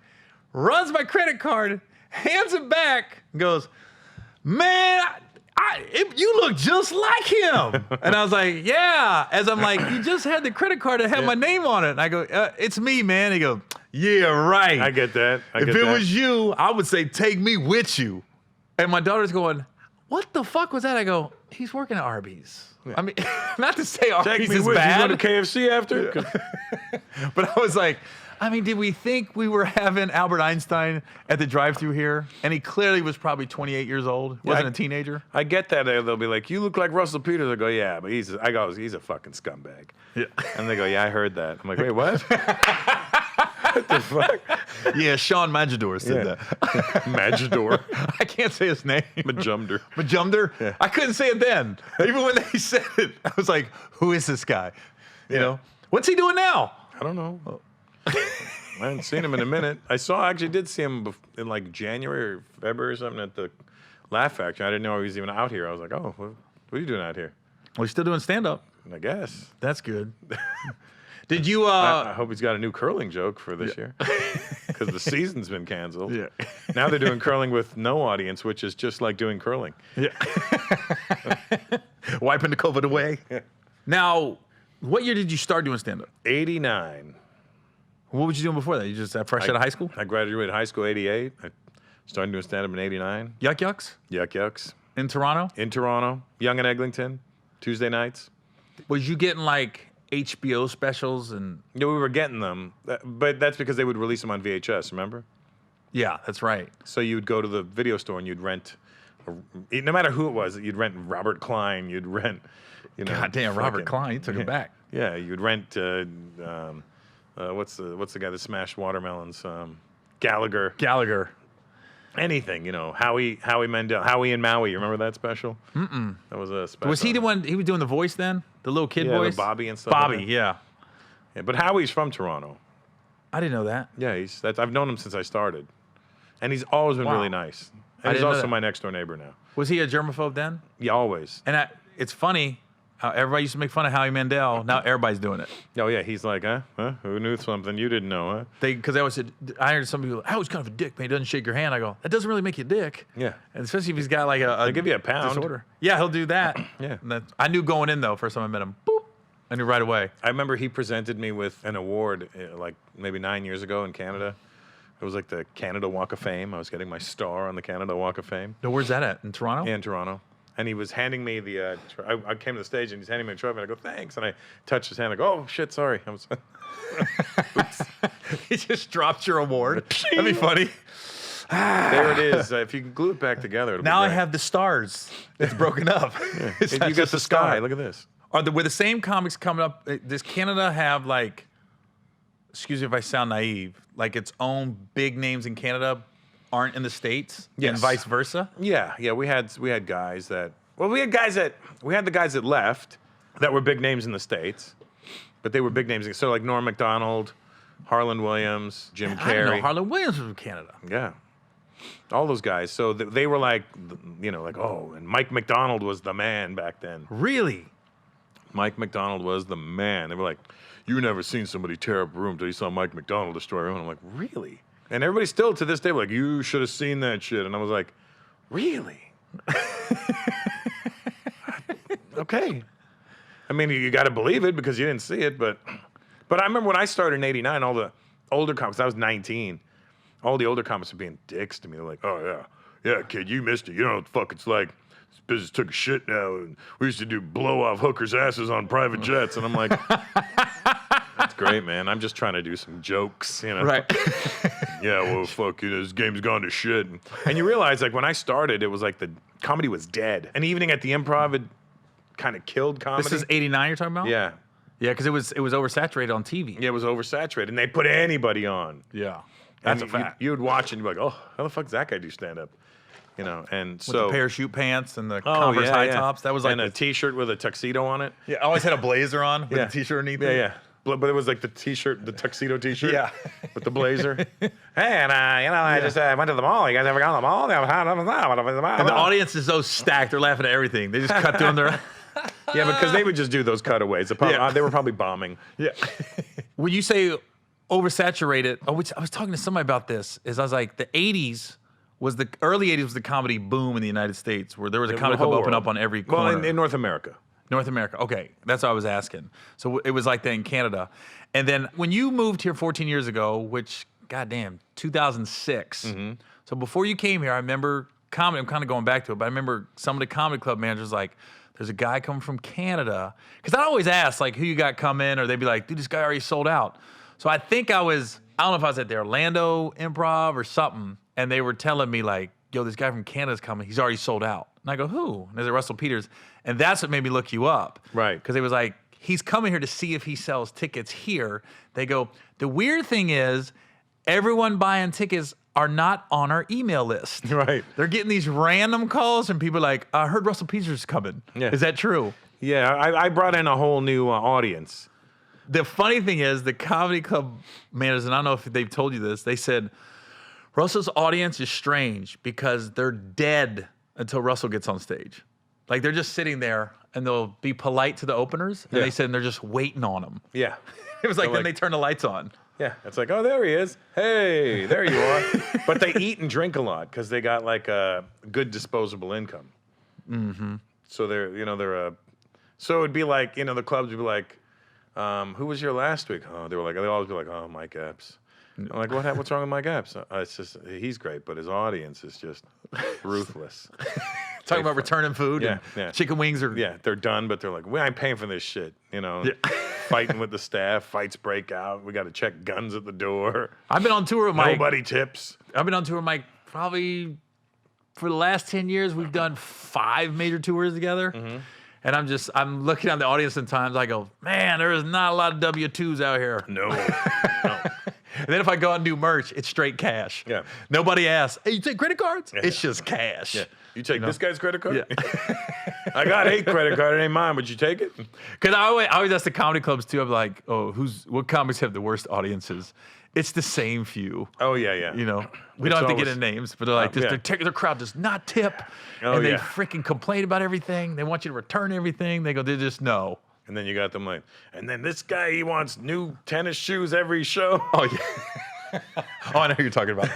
Speaker 1: Runs my credit card, hands it back, and goes, man, you look just like him. And I was like, yeah. As I'm like, you just had the credit card that had my name on it. And I go, it's me, man. He goes, yeah, right.
Speaker 2: I get that.
Speaker 1: If it was you, I would say, take me with you. And my daughter's going, what the fuck was that? I go, he's working at Arby's. Yeah. I mean, not to say Arby's is bad.
Speaker 2: You go to KFC after?
Speaker 1: But I was like, I mean, did we think we were having Albert Einstein at the drive-thru here? And he clearly was probably 28 years old. Wasn't a teenager.
Speaker 2: I get that. They'll be like, you look like Russell Peters. I go, yeah, but he's a fucking scumbag.
Speaker 1: Yeah.
Speaker 2: And they go, yeah, I heard that. I'm like, wait, what? What the fuck?
Speaker 1: Yeah, Sean Majador said that.
Speaker 2: Majador.
Speaker 1: I can't say his name.
Speaker 2: Majumder.
Speaker 1: Majumder?
Speaker 2: Yeah.
Speaker 1: I couldn't say it then. Even when they said it, I was like, who is this guy? You know? What's he doing now?
Speaker 2: I don't know. I haven't seen him in a minute. I actually did see him in like January or February or something at the Laugh Factory. I didn't know he was even out here. I was like, oh, what are you doing out here?
Speaker 1: Well, he's still doing stand-up.
Speaker 2: I guess.
Speaker 1: That's good. Did you...
Speaker 2: I hope he's got a new curling joke for this year. Because the season's been canceled.
Speaker 1: Yeah.
Speaker 2: Now they're doing curling with no audience, which is just like doing curling.
Speaker 1: Yeah. Wiping the COVID away.
Speaker 2: Yeah.
Speaker 1: Now, what year did you start doing stand-up?
Speaker 2: 89.
Speaker 1: What were you doing before that? You just fresh out of high school?
Speaker 2: I graduated high school 88. I started doing stand-up in 89.
Speaker 1: Yuck Yucks?
Speaker 2: Yuck Yucks.
Speaker 1: In Toronto?
Speaker 2: In Toronto. Young and Eglinton. Tuesday nights.
Speaker 1: Was you getting like HBO specials and...
Speaker 2: Yeah, we were getting them. But that's because they would release them on VHS, remember?
Speaker 1: Yeah, that's right.
Speaker 2: So you would go to the video store and you'd rent... No matter who it was, you'd rent Robert Klein. You'd rent...
Speaker 1: God damn, Robert Klein. You took it back.
Speaker 2: Yeah, you'd rent... what's the guy that smashed watermelons? Gallagher. Anything, Howie Mandel, Howie and Maui. You remember that special? Mm-mm. That was a special.
Speaker 1: Was he the one? He was doing the voice then, the little kid voice.
Speaker 2: The Bobby and stuff.
Speaker 1: Bobby,
Speaker 2: like that.
Speaker 1: yeah.
Speaker 2: But Howie's from Toronto.
Speaker 1: I didn't know that.
Speaker 2: Yeah, I've known him since I started, and he's always been really nice. And he's also my next door neighbor now.
Speaker 1: Was he a germaphobe then?
Speaker 2: Yeah, always.
Speaker 1: And it's funny. How everybody used to make fun of Howie Mandel. Now everybody's doing it.
Speaker 2: Oh, yeah. He's like, huh? Who knew something you didn't know, huh?
Speaker 1: Because I always said, I heard some people, Howie's kind of a dick, man. He doesn't shake your hand. I go, that doesn't really make you a dick.
Speaker 2: Yeah.
Speaker 1: And especially if he's got like a
Speaker 2: They give you a pound.
Speaker 1: disorder. Yeah, he'll do that.
Speaker 2: Yeah.
Speaker 1: And I knew going in, though, first time I met him. Boop. I knew right away.
Speaker 2: I remember he presented me with an award like maybe 9 years ago in Canada. It was like the Canada Walk of Fame. I was getting my star on the Canada Walk of Fame.
Speaker 1: No, where's that at? In Toronto?
Speaker 2: Yeah, in Toronto. And he was handing me the, I came to the stage and he's handing me a trophy and I go, thanks. And I touched his hand. I go, oh, shit, sorry.
Speaker 1: He just dropped your award. That'd be funny.
Speaker 2: There it is. If you can glue it back together, it'll
Speaker 1: Now
Speaker 2: be
Speaker 1: I
Speaker 2: great.
Speaker 1: have the stars. It's broken up.
Speaker 2: Yeah.
Speaker 1: It's
Speaker 2: You
Speaker 1: not
Speaker 2: got
Speaker 1: just
Speaker 2: the
Speaker 1: a
Speaker 2: sky.
Speaker 1: star.
Speaker 2: Look at this.
Speaker 1: With the same comics coming up, does Canada have like, excuse me if I sound naive, like its own big names in Canada aren't in the States?
Speaker 2: Yes.
Speaker 1: And vice versa?
Speaker 2: Yeah. We had guys that, we had the guys that left that were big names in the States, but they were big names. So like Norm Macdonald, Harlan Williams, Jim
Speaker 1: I didn't know
Speaker 2: Carrey.
Speaker 1: Harlan Williams was from Canada.
Speaker 2: Yeah. All those guys. So they were like, like, oh, and Mike McDonald was the man back then.
Speaker 1: Really?
Speaker 2: Mike McDonald was the man. They were like, you never seen somebody tear up a room till you saw Mike McDonald destroy a room. I'm like, really? And everybody still to this day were like, you should have seen that shit. And I was like, really? Okay. I mean, you got to believe it because you didn't see it. But I remember when I started in '89, all the older comics, I was 19, all the older comics were being dicks to me. They're like, oh, yeah, kid, you missed it. You know what the fuck it's like. This business took a shit now. And we used to do blow off hookers' asses on private jets. And I'm like, that's great, man. I'm just trying to do some jokes,
Speaker 1: Right.
Speaker 2: Yeah, well, fuck, this game's gone to shit. And you realize, like, when I started, it was like the comedy was dead. An evening at the Improv had kind of killed comedy.
Speaker 1: This is '89 you're talking about?
Speaker 2: Yeah.
Speaker 1: Yeah, because it was oversaturated on TV.
Speaker 2: Yeah, it was oversaturated. And they put anybody on.
Speaker 1: Yeah. That's
Speaker 2: And
Speaker 1: a fact.
Speaker 2: You would watch and you'd be like, oh, how the fuck does that guy do stand-up? And
Speaker 1: With
Speaker 2: so...
Speaker 1: the parachute pants and the Converse high tops. That was like
Speaker 2: and a T-shirt with a tuxedo on it.
Speaker 1: Yeah, I always had a blazer on with
Speaker 2: Yeah.
Speaker 1: a T-shirt underneath.
Speaker 2: Yeah. But it was like the T-shirt, the tuxedo T-shirt.
Speaker 1: Yeah.
Speaker 2: With the blazer. Hey, and I just went to the mall. You guys ever gone to the mall?
Speaker 1: And the audience is so stacked, they're laughing at everything. They just cut through their...
Speaker 2: Yeah, because they would just do those cutaways. They were probably bombing.
Speaker 1: Yeah. When you say oversaturated, I was talking to somebody about this, I was like, the early 80s was the comedy boom in the United States, where there was a comedy club open up on every corner.
Speaker 2: Well, in North America.
Speaker 1: North America. Okay, that's what I was asking. So it was like that in Canada. And then when you moved here 14 years ago, which, goddamn, 2006.
Speaker 2: Mm-hmm.
Speaker 1: So before you came here, I remember comedy, I'm kind of going back to it, but I remember some of the comedy club managers like, there's a guy coming from Canada. Because I'd always ask, like, who you got coming, or they'd be like, dude, this guy already sold out. So I think I don't know if I was at the Orlando Improv or something, and they were telling me, like, yo, this guy from Canada's coming. He's already sold out. And I go, who? And there's Russell Peters. And that's what made me look you up.
Speaker 2: Right.
Speaker 1: Because it was like, he's coming here to see if he sells tickets here. They go, the weird thing is, everyone buying tickets are not on our email list.
Speaker 2: Right.
Speaker 1: They're getting these random calls, and people are like, I heard Russell Peters is coming.
Speaker 2: Yeah.
Speaker 1: Is that true?
Speaker 2: Yeah, I brought in a whole new audience.
Speaker 1: The funny thing is, the comedy club managers, and I don't know if they've told you this, they said, Russell's audience is strange because they're dead until Russell gets on stage. Like, they're just sitting there, and they'll be polite to the openers, and they said they're just waiting on them.
Speaker 2: Yeah.
Speaker 1: It was like,
Speaker 2: So,
Speaker 1: then they turn the lights on.
Speaker 2: Yeah, it's like, oh, there he is. Hey, there you are. But they eat and drink a lot because they got like a good disposable income. Mm-hmm. So so it'd be like, the clubs would be like, who was here last week? Oh, they always be like, oh, Mike Epps. I'm like, what's wrong with Mike Epps? It's just, he's great, but his audience is just ruthless.
Speaker 1: Talking about returning food and chicken wings are...
Speaker 2: Yeah, they're done, but they're like, we ain't paying for this shit, Fighting with the staff, fights break out. We got to check guns at the door.
Speaker 1: I've been on tour with Mike.
Speaker 2: Nobody tips.
Speaker 1: I've been on tour with Mike probably for the last 10 years. We've done 5 major tours together. Mm-hmm. And I'm looking at the audience sometimes. I go, man, there is not a lot of W-2s out here.
Speaker 2: No.
Speaker 1: And then if I go out and do merch, it's straight cash.
Speaker 2: Yeah.
Speaker 1: Nobody asks, hey, you take credit cards?
Speaker 2: Yeah.
Speaker 1: It's just cash.
Speaker 2: Yeah. You take this guy's credit card?
Speaker 1: Yeah.
Speaker 2: I got 8 credit card. It ain't mine, but you take it?
Speaker 1: Because I always ask the comedy clubs, too. I'm like, oh, what comics have the worst audiences? It's the same few.
Speaker 2: Oh, yeah.
Speaker 1: We don't have to get in names, but they're like, their crowd does not tip.
Speaker 2: Oh,
Speaker 1: and they freaking complain about everything. They want you to return everything. They just know.
Speaker 2: And then you got them like, and then this guy, he wants new tennis shoes every show.
Speaker 1: Oh, yeah. Oh, I know who you're talking about.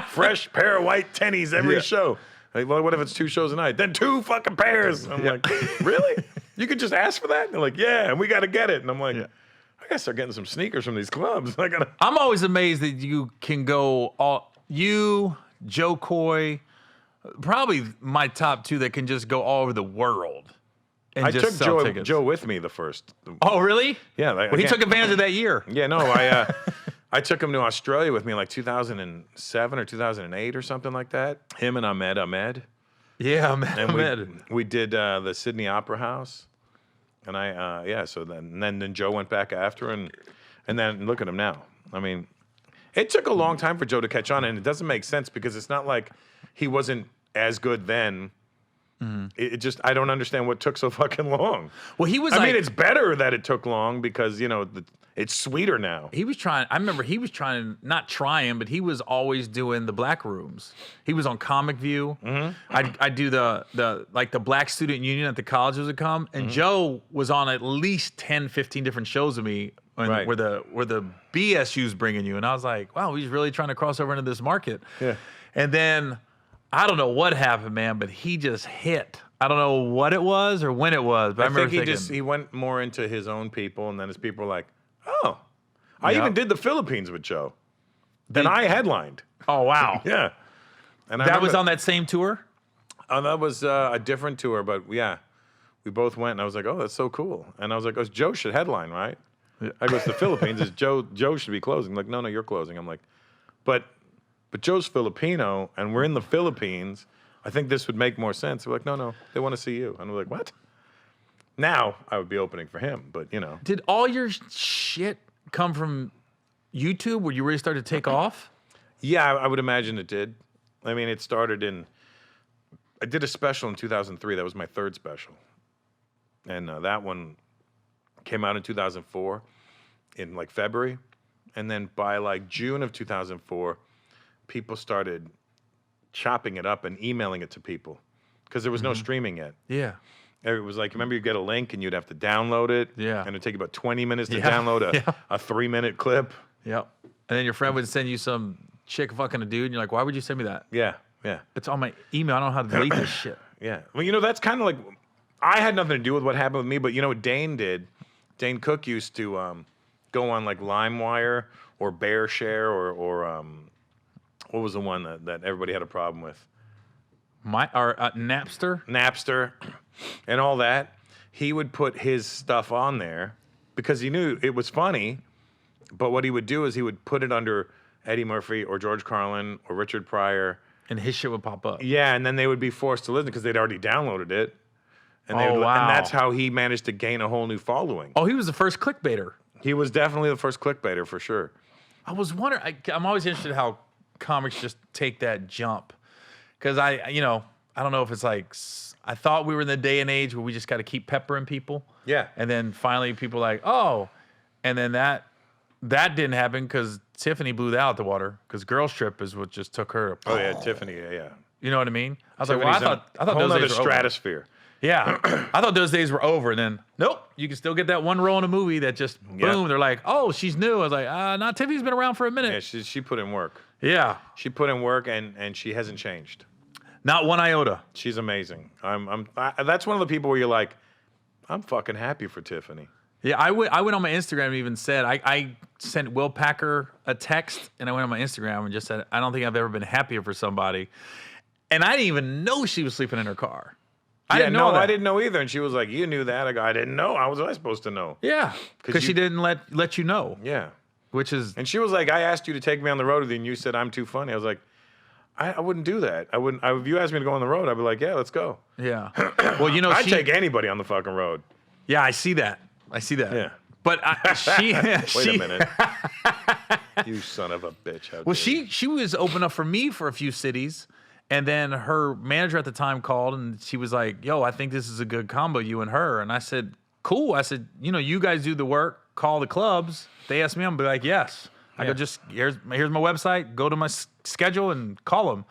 Speaker 2: Fresh pair of white tennies every show. Like, well, what if it's 2 shows a night? Then 2 fucking pairs. I'm like, really? You could just ask for that? And they're like, yeah, and we got to get it. And I'm like, I gotta start getting some sneakers from these clubs.
Speaker 1: I'm always amazed that you can go you, Joe Coy, probably my top 2 that can just go all over the world. And
Speaker 2: I
Speaker 1: just
Speaker 2: took Joe with me the first.
Speaker 1: Oh, really?
Speaker 2: Yeah.
Speaker 1: Well, he took advantage of that year.
Speaker 2: Yeah, no, I took him to Australia with me in like 2007 or 2008 or something like that. Him and Ahmed.
Speaker 1: Yeah, Ahmed.
Speaker 2: We did the Sydney Opera House. And so then Joe went back after, and then look at him now. I mean, it took a long time for Joe to catch on, and it doesn't make sense because it's not like he wasn't as good then It just, I don't understand what took so fucking long.
Speaker 1: Well, he was
Speaker 2: I
Speaker 1: like,
Speaker 2: mean, it's better that it took long because, it's sweeter now.
Speaker 1: he was trying. I remember he was trying, not trying, but he was always doing the black rooms. He was on Comic View. I do the Black Student Union at the colleges would come, and Joe was on at least 10, 15 different shows with me
Speaker 2: Right.
Speaker 1: where the BSU's bringing you, and I was like, wow, he's really trying to cross over into this market.
Speaker 2: Yeah.
Speaker 1: And then I don't know what happened, man, but he just hit. I don't know what it was or when it was, but I remember
Speaker 2: think
Speaker 1: thinking,
Speaker 2: he went more into his own people, and then his people were like, oh. I even did the Philippines with Joe. Then I headlined.
Speaker 1: oh wow,
Speaker 2: Yeah. And
Speaker 1: that was on that same tour.
Speaker 2: that was a different tour, but yeah. We both went, and I was like, oh, that's so cool. And I was like, oh, Joe should headline, right? I go, it's the Philippines. It's Joe should be closing. Like, no, you're closing. I'm like, but Joe's Filipino, and we're in the Philippines. I think this would make more sense. We're like, no, they want to see you. And we're like, what? Now I would be opening for him, but
Speaker 1: Did all your shit come from YouTube where you really started to take off?
Speaker 2: Yeah, I would imagine it did. I mean, it started I did a special in 2003. That was my third special. And that one came out in 2004 in like February. And then by like June of 2004, people started chopping it up and emailing it to people because there was no streaming yet.
Speaker 1: Yeah.
Speaker 2: It was like, remember, you'd get a link and you'd have to download it.
Speaker 1: Yeah.
Speaker 2: And it'd take you about 20 minutes to
Speaker 1: Yeah.
Speaker 2: download
Speaker 1: Yeah.
Speaker 2: a 3-minute clip.
Speaker 1: Yep. And then your friend would send you some chick fucking a dude, and you're like, why would you send me that?
Speaker 2: Yeah.
Speaker 1: It's on my email. I don't know how to delete this shit.
Speaker 2: Yeah. Well, that's kind of like, I had nothing to do with what happened with me, but what Dane did? Dane Cook used to go on like LimeWire or BearShare or what was the one that everybody had a problem with?
Speaker 1: Napster?
Speaker 2: Napster and all that. He would put his stuff on there because he knew it was funny, but what he would do is he would put it under Eddie Murphy or George Carlin or Richard Pryor.
Speaker 1: And his shit would pop up.
Speaker 2: Yeah, and then they would be forced to listen because they'd already downloaded it. And
Speaker 1: wow.
Speaker 2: And that's how he managed to gain a whole new following.
Speaker 1: Oh, he was the first clickbaiter.
Speaker 2: He was definitely the first clickbaiter for sure.
Speaker 1: I was wondering, I'm always interested how comics just take that jump. Because I don't know if it's like, I thought we were in the day and age where we just got to keep peppering people.
Speaker 2: Yeah.
Speaker 1: And then finally people are like, oh. And then that didn't happen because Tiffany blew that out the water because Girls Trip is what just took her.
Speaker 2: Oh, yeah, Tiffany, yeah.
Speaker 1: You know what I mean? I was
Speaker 2: Tiffany's
Speaker 1: like, well, I thought
Speaker 2: whole
Speaker 1: those
Speaker 2: other
Speaker 1: days were over.
Speaker 2: stratosphere.
Speaker 1: Yeah. I thought those days were over. And then, nope, you can still get that one role in a movie that just, boom, they're like, oh, she's new. I was like, nah, Tiffany's been around for a minute.
Speaker 2: Yeah, she put in work.
Speaker 1: Yeah.
Speaker 2: She put in work and she hasn't changed.
Speaker 1: Not one iota.
Speaker 2: She's amazing. That's one of the people where you're like, I'm fucking happy for Tiffany.
Speaker 1: Yeah, I went on my Instagram and even said, I sent Will Packer a text and I went on my Instagram and just said, I don't think I've ever been happier for somebody. And I didn't even know she was sleeping in her car. I didn't know that.
Speaker 2: I didn't know either. And she was like, you knew that. I go, I didn't know. How was I supposed to know?
Speaker 1: Yeah, because she didn't let you know.
Speaker 2: Yeah.
Speaker 1: Which is...
Speaker 2: And she was like, I asked you to take me on the road with you and you said I'm too funny. I was like, I wouldn't do that. If you asked me to go on the road, I'd be like, yeah, let's go.
Speaker 1: Yeah. Well,
Speaker 2: I'd take anybody on the fucking road.
Speaker 1: Yeah, I see that.
Speaker 2: Yeah.
Speaker 1: But she...
Speaker 2: Wait a minute. You son of a bitch.
Speaker 1: Well, she was open up for me for a few cities. And then her manager at the time called and she was like, yo, I think this is a good combo, you and her. And I said, cool. I said, you guys do the work, call the clubs. If they ask me, I'm going to be like, yes. I go, just here's my website, go to my schedule and call them.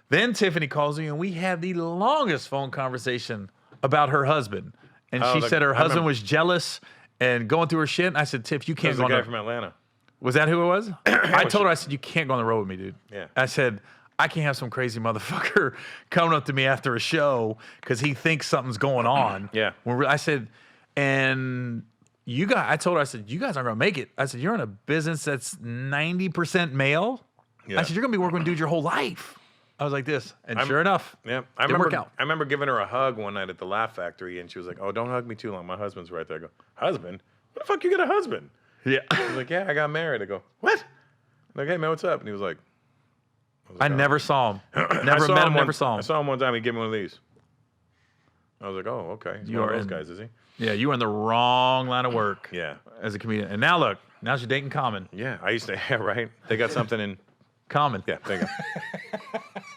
Speaker 1: Then Tiffany calls me and we had the longest phone conversation about her husband. And she said her husband was jealous and going through her shit. And I said, Tiff, you can't go on
Speaker 2: the guy from Atlanta.
Speaker 1: Was that who it was? I told her, I said, you can't go on the road with me, dude.
Speaker 2: Yeah.
Speaker 1: I said, I can't have some crazy motherfucker coming up to me after a show because he thinks something's going on.
Speaker 2: Yeah.
Speaker 1: I said, and I told her, I said, you guys aren't going to make it. I said, you're in a business that's 90% male. Yeah. I said, you're going to be working with dudes your whole life. I was like this. And sure enough, didn't work out.
Speaker 2: I remember giving her a hug one night at the Laugh Factory and she was like, oh, don't hug me too long. My husband's right there. I go, husband? What the fuck you got a husband?
Speaker 1: Yeah.
Speaker 2: He was like, yeah, I got married. I go, what? I'm like, hey, man, what's up? And he was like,
Speaker 1: I never saw him. Never met him, never saw him.
Speaker 2: I saw him one time. He gave me one of these. I was like, oh, okay. He's one of those guys, is he?
Speaker 1: Yeah, you were in the wrong line of work.
Speaker 2: Yeah.
Speaker 1: As a comedian. And now look, now you're dating Common.
Speaker 2: Yeah, I used to, yeah, right? They got something in
Speaker 1: Common.
Speaker 2: Yeah, there you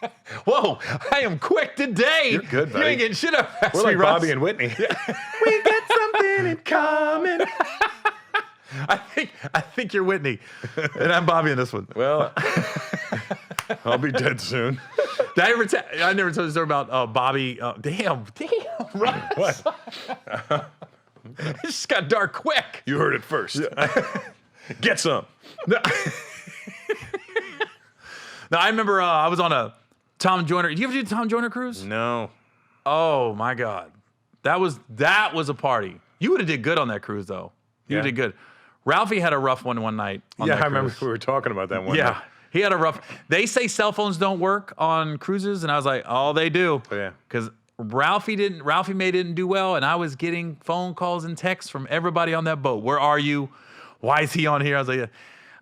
Speaker 2: go.
Speaker 1: Whoa, I am quick today.
Speaker 2: You're good,
Speaker 1: You
Speaker 2: buddy.
Speaker 1: ain't getting shit up past
Speaker 2: We're
Speaker 1: me,
Speaker 2: like
Speaker 1: Russ.
Speaker 2: Bobby and Whitney. We got something in common.
Speaker 1: I think you're Whitney, and I'm Bobby in this one.
Speaker 2: Well, I'll be dead soon.
Speaker 1: Did I never told you the story about Bobby. Damn, Russ.
Speaker 2: What?
Speaker 1: It just got dark quick.
Speaker 2: You heard it first. Get some.
Speaker 1: No, no, I remember I was on a Tom Joyner. Did you ever do the Tom Joyner cruise?
Speaker 2: No.
Speaker 1: Oh my God, that was a party. You would have did good on that cruise though. You
Speaker 2: Yeah.
Speaker 1: did good. Ralphie had a rough one night. On
Speaker 2: Yeah,
Speaker 1: that
Speaker 2: I remember
Speaker 1: cruise.
Speaker 2: we were talking about that one.
Speaker 1: Yeah,
Speaker 2: night.
Speaker 1: he had a rough. They say cell phones don't work on cruises, and I was like, oh, they do.
Speaker 2: Oh, yeah.
Speaker 1: Because Ralphie didn't do well, and I was getting phone calls and texts from everybody on that boat. Where are you? Why is he on here? I was like,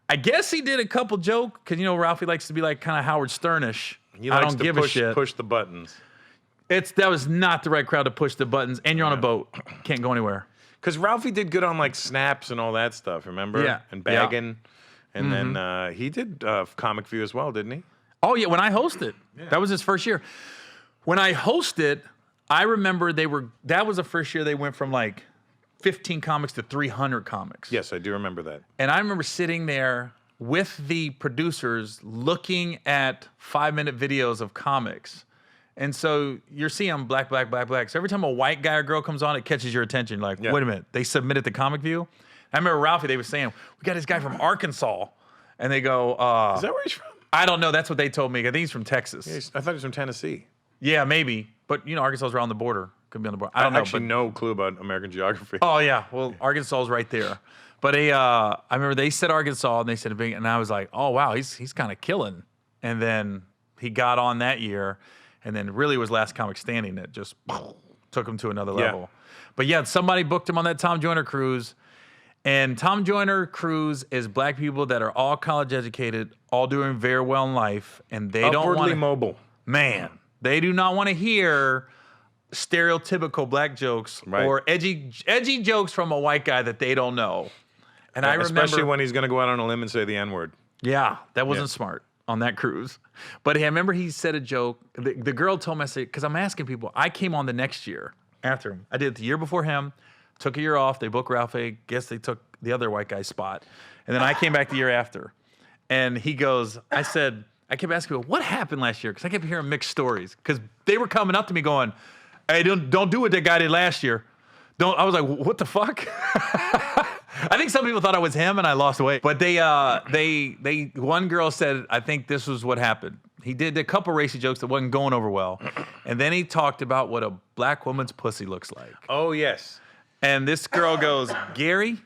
Speaker 1: I guess he did a couple joke because Ralphie likes to be like kind of Howard Sternish.
Speaker 2: He
Speaker 1: I
Speaker 2: likes
Speaker 1: don't
Speaker 2: to
Speaker 1: give a shit.
Speaker 2: push the buttons.
Speaker 1: That was not the right crowd to push the buttons, and you're on a boat, can't go anywhere.
Speaker 2: Because Ralphie did good on like snaps and all that stuff, remember?
Speaker 1: Yeah.
Speaker 2: And bagging. And then he did Comic View as well, didn't he?
Speaker 1: Oh yeah, when I hosted, that was his first year. When I hosted, I remember that was the first year they went from like 15 comics to 300 comics.
Speaker 2: Yes, I do remember that.
Speaker 1: And I remember sitting there with the producers looking at 5-minute videos of comics. And so you're seeing black. So every time a white guy or girl comes on, it catches your attention. Like, wait a minute, they submitted the Comic View? I remember Ralphie, they were saying, we got this guy from Arkansas. And they go,
Speaker 2: Is that where he's from?
Speaker 1: I don't know. That's what they told me. I think he's from Texas.
Speaker 2: I thought he was from Tennessee.
Speaker 1: Yeah, maybe. But, Arkansas is around the border. Could be on the border. I don't know.
Speaker 2: Actually no clue about American geography.
Speaker 1: Oh, yeah. Well, Arkansas is right there. But I remember they said Arkansas, and they said, and I was like, oh, wow, he's kind of killing. And then he got on that year, and then really was Last Comic Standing that just took him to another level. But, yeah, somebody booked him on that Tom Joyner cruise. And Tom Joyner cruise is black people that are all college educated, all doing very well in life, and they don't want
Speaker 2: Upwardly mobile.
Speaker 1: Man, they do not want to hear stereotypical black jokes or edgy jokes from a white guy that they don't know. And I remember,
Speaker 2: especially when he's going to go out on a limb and say the N-word.
Speaker 1: yeah, that wasn't smart on that cruise. But I remember he said a joke. The girl told me, I said, because I'm asking people, I came on the next year after him. I did it the year before him, took a year off. They booked Ralphie. Guess they took the other white guy's spot. And then I came back the year after. And he goes, I kept asking people, what happened last year? Because I kept hearing mixed stories. Because they were coming up to me going, hey, don't do what that guy did last year. I was like, what the fuck? I think some people thought I was him and I lost weight. But one girl said, I think this was what happened. He did a couple racy jokes that wasn't going over well. And then he talked about what a black woman's pussy looks like.
Speaker 2: Oh, yes.
Speaker 1: And this girl goes, Gary,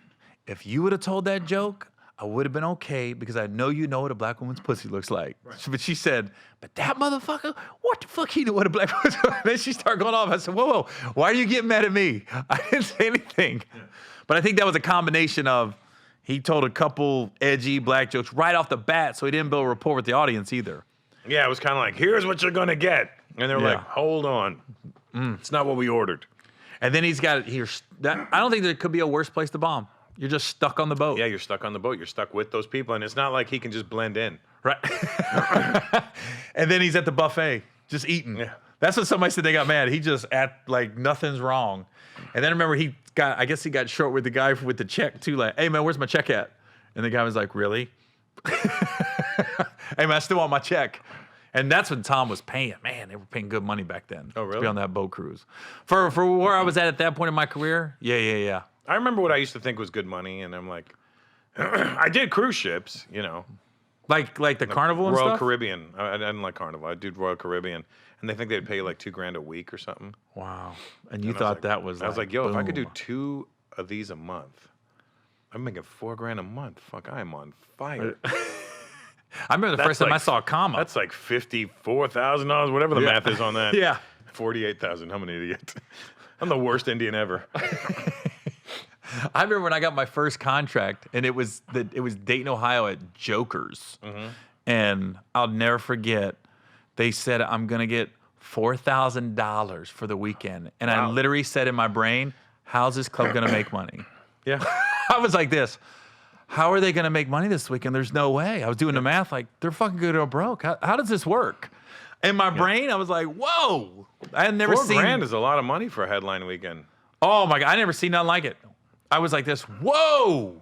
Speaker 1: if you would have told that joke, I would have been okay because I know you know what a black woman's pussy looks like. Right. But she said, but that motherfucker, what the fuck he knew what a black woman's pussy. Then she started going off. I said, whoa, why are you getting mad at me? I didn't say anything. Yeah. But I think that was a combination of he told a couple edgy black jokes right off the bat, so he didn't build a rapport with the audience either.
Speaker 2: Yeah, it was kind of like, here's what you're going to get. And they were like, hold on. It's not what we ordered.
Speaker 1: And then I don't think there could be a worse place to bomb. You're just stuck on the boat.
Speaker 2: Yeah, you're stuck on the boat. You're stuck with those people. And it's not like he can just blend in.
Speaker 1: Right. And then he's at the buffet, just eating. Yeah. That's what somebody said they got mad. He just like nothing's wrong. And then remember I guess he got short with the guy with the check too. Like, hey man, where's my check at? And the guy was like, really? Hey man, I still want my check. And that's when Tom was paying. Man, they were paying good money back then.
Speaker 2: Oh, really?
Speaker 1: To be on that boat cruise. For where I was at that point in my career, yeah.
Speaker 2: I remember what I used to think was good money, and I'm like, I did cruise ships,
Speaker 1: Like the Carnival and
Speaker 2: Royal
Speaker 1: stuff?
Speaker 2: Caribbean. I didn't like Carnival. I did Royal Caribbean, and they think they'd pay like $2,000 a week or something.
Speaker 1: Wow. And you thought that was
Speaker 2: I was like, yo,
Speaker 1: boom.
Speaker 2: if I could do 2 of these a month, I'm making $4,000 a month. Fuck, I am on fire.
Speaker 1: I remember the first time I saw a comma.
Speaker 2: That's like $54,000, whatever the math is on that.
Speaker 1: Yeah.
Speaker 2: 48,000. I'm an idiot. I'm the worst Indian ever.
Speaker 1: I remember when I got my first contract, and it was Dayton, Ohio at Joker's, and I'll never forget. They said I'm gonna get $4,000 for the weekend, and I literally said in my brain, "How's this club gonna make money?"
Speaker 2: Yeah,
Speaker 1: I was like this. How are they gonna make money this weekend? There's no way. I was doing the math like they're fucking good or broke. How does this work? In my brain, I was like, whoa. I had never seen.
Speaker 2: $4,000 is a lot of money for a headline weekend.
Speaker 1: Oh my God, I never seen nothing like it. I was like this, whoa.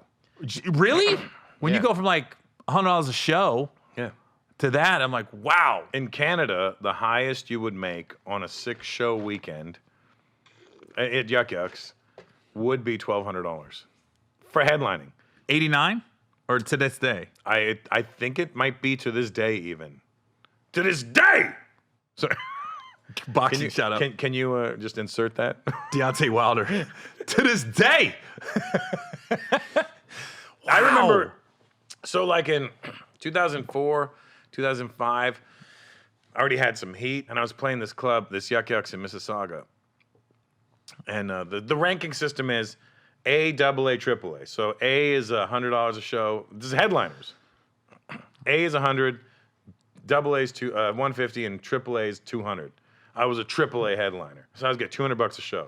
Speaker 1: Really? When you
Speaker 2: Yeah.
Speaker 1: go from like $100 a show
Speaker 2: Yeah.
Speaker 1: to that, I'm like, wow.
Speaker 2: In Canada, the highest you would make on a 6-show weekend at Yuck Yucks would be $1,200 for headlining.
Speaker 1: 89 or to this day?
Speaker 2: I think it might be to this day even. To this day! So,
Speaker 1: Boxing shout out.
Speaker 2: can you just insert that?
Speaker 1: Deontay Wilder. To this day.
Speaker 2: I remember, so like in 2004, 2005, I already had some heat, and I was playing this club, this Yuck Yucks in Mississauga. And the ranking system is A, AA, AAA. So A is $100 a show. This is headliners. A is 100, AA is 150, and AAA is 200. I was a AAA headliner, so I was getting $200 a show.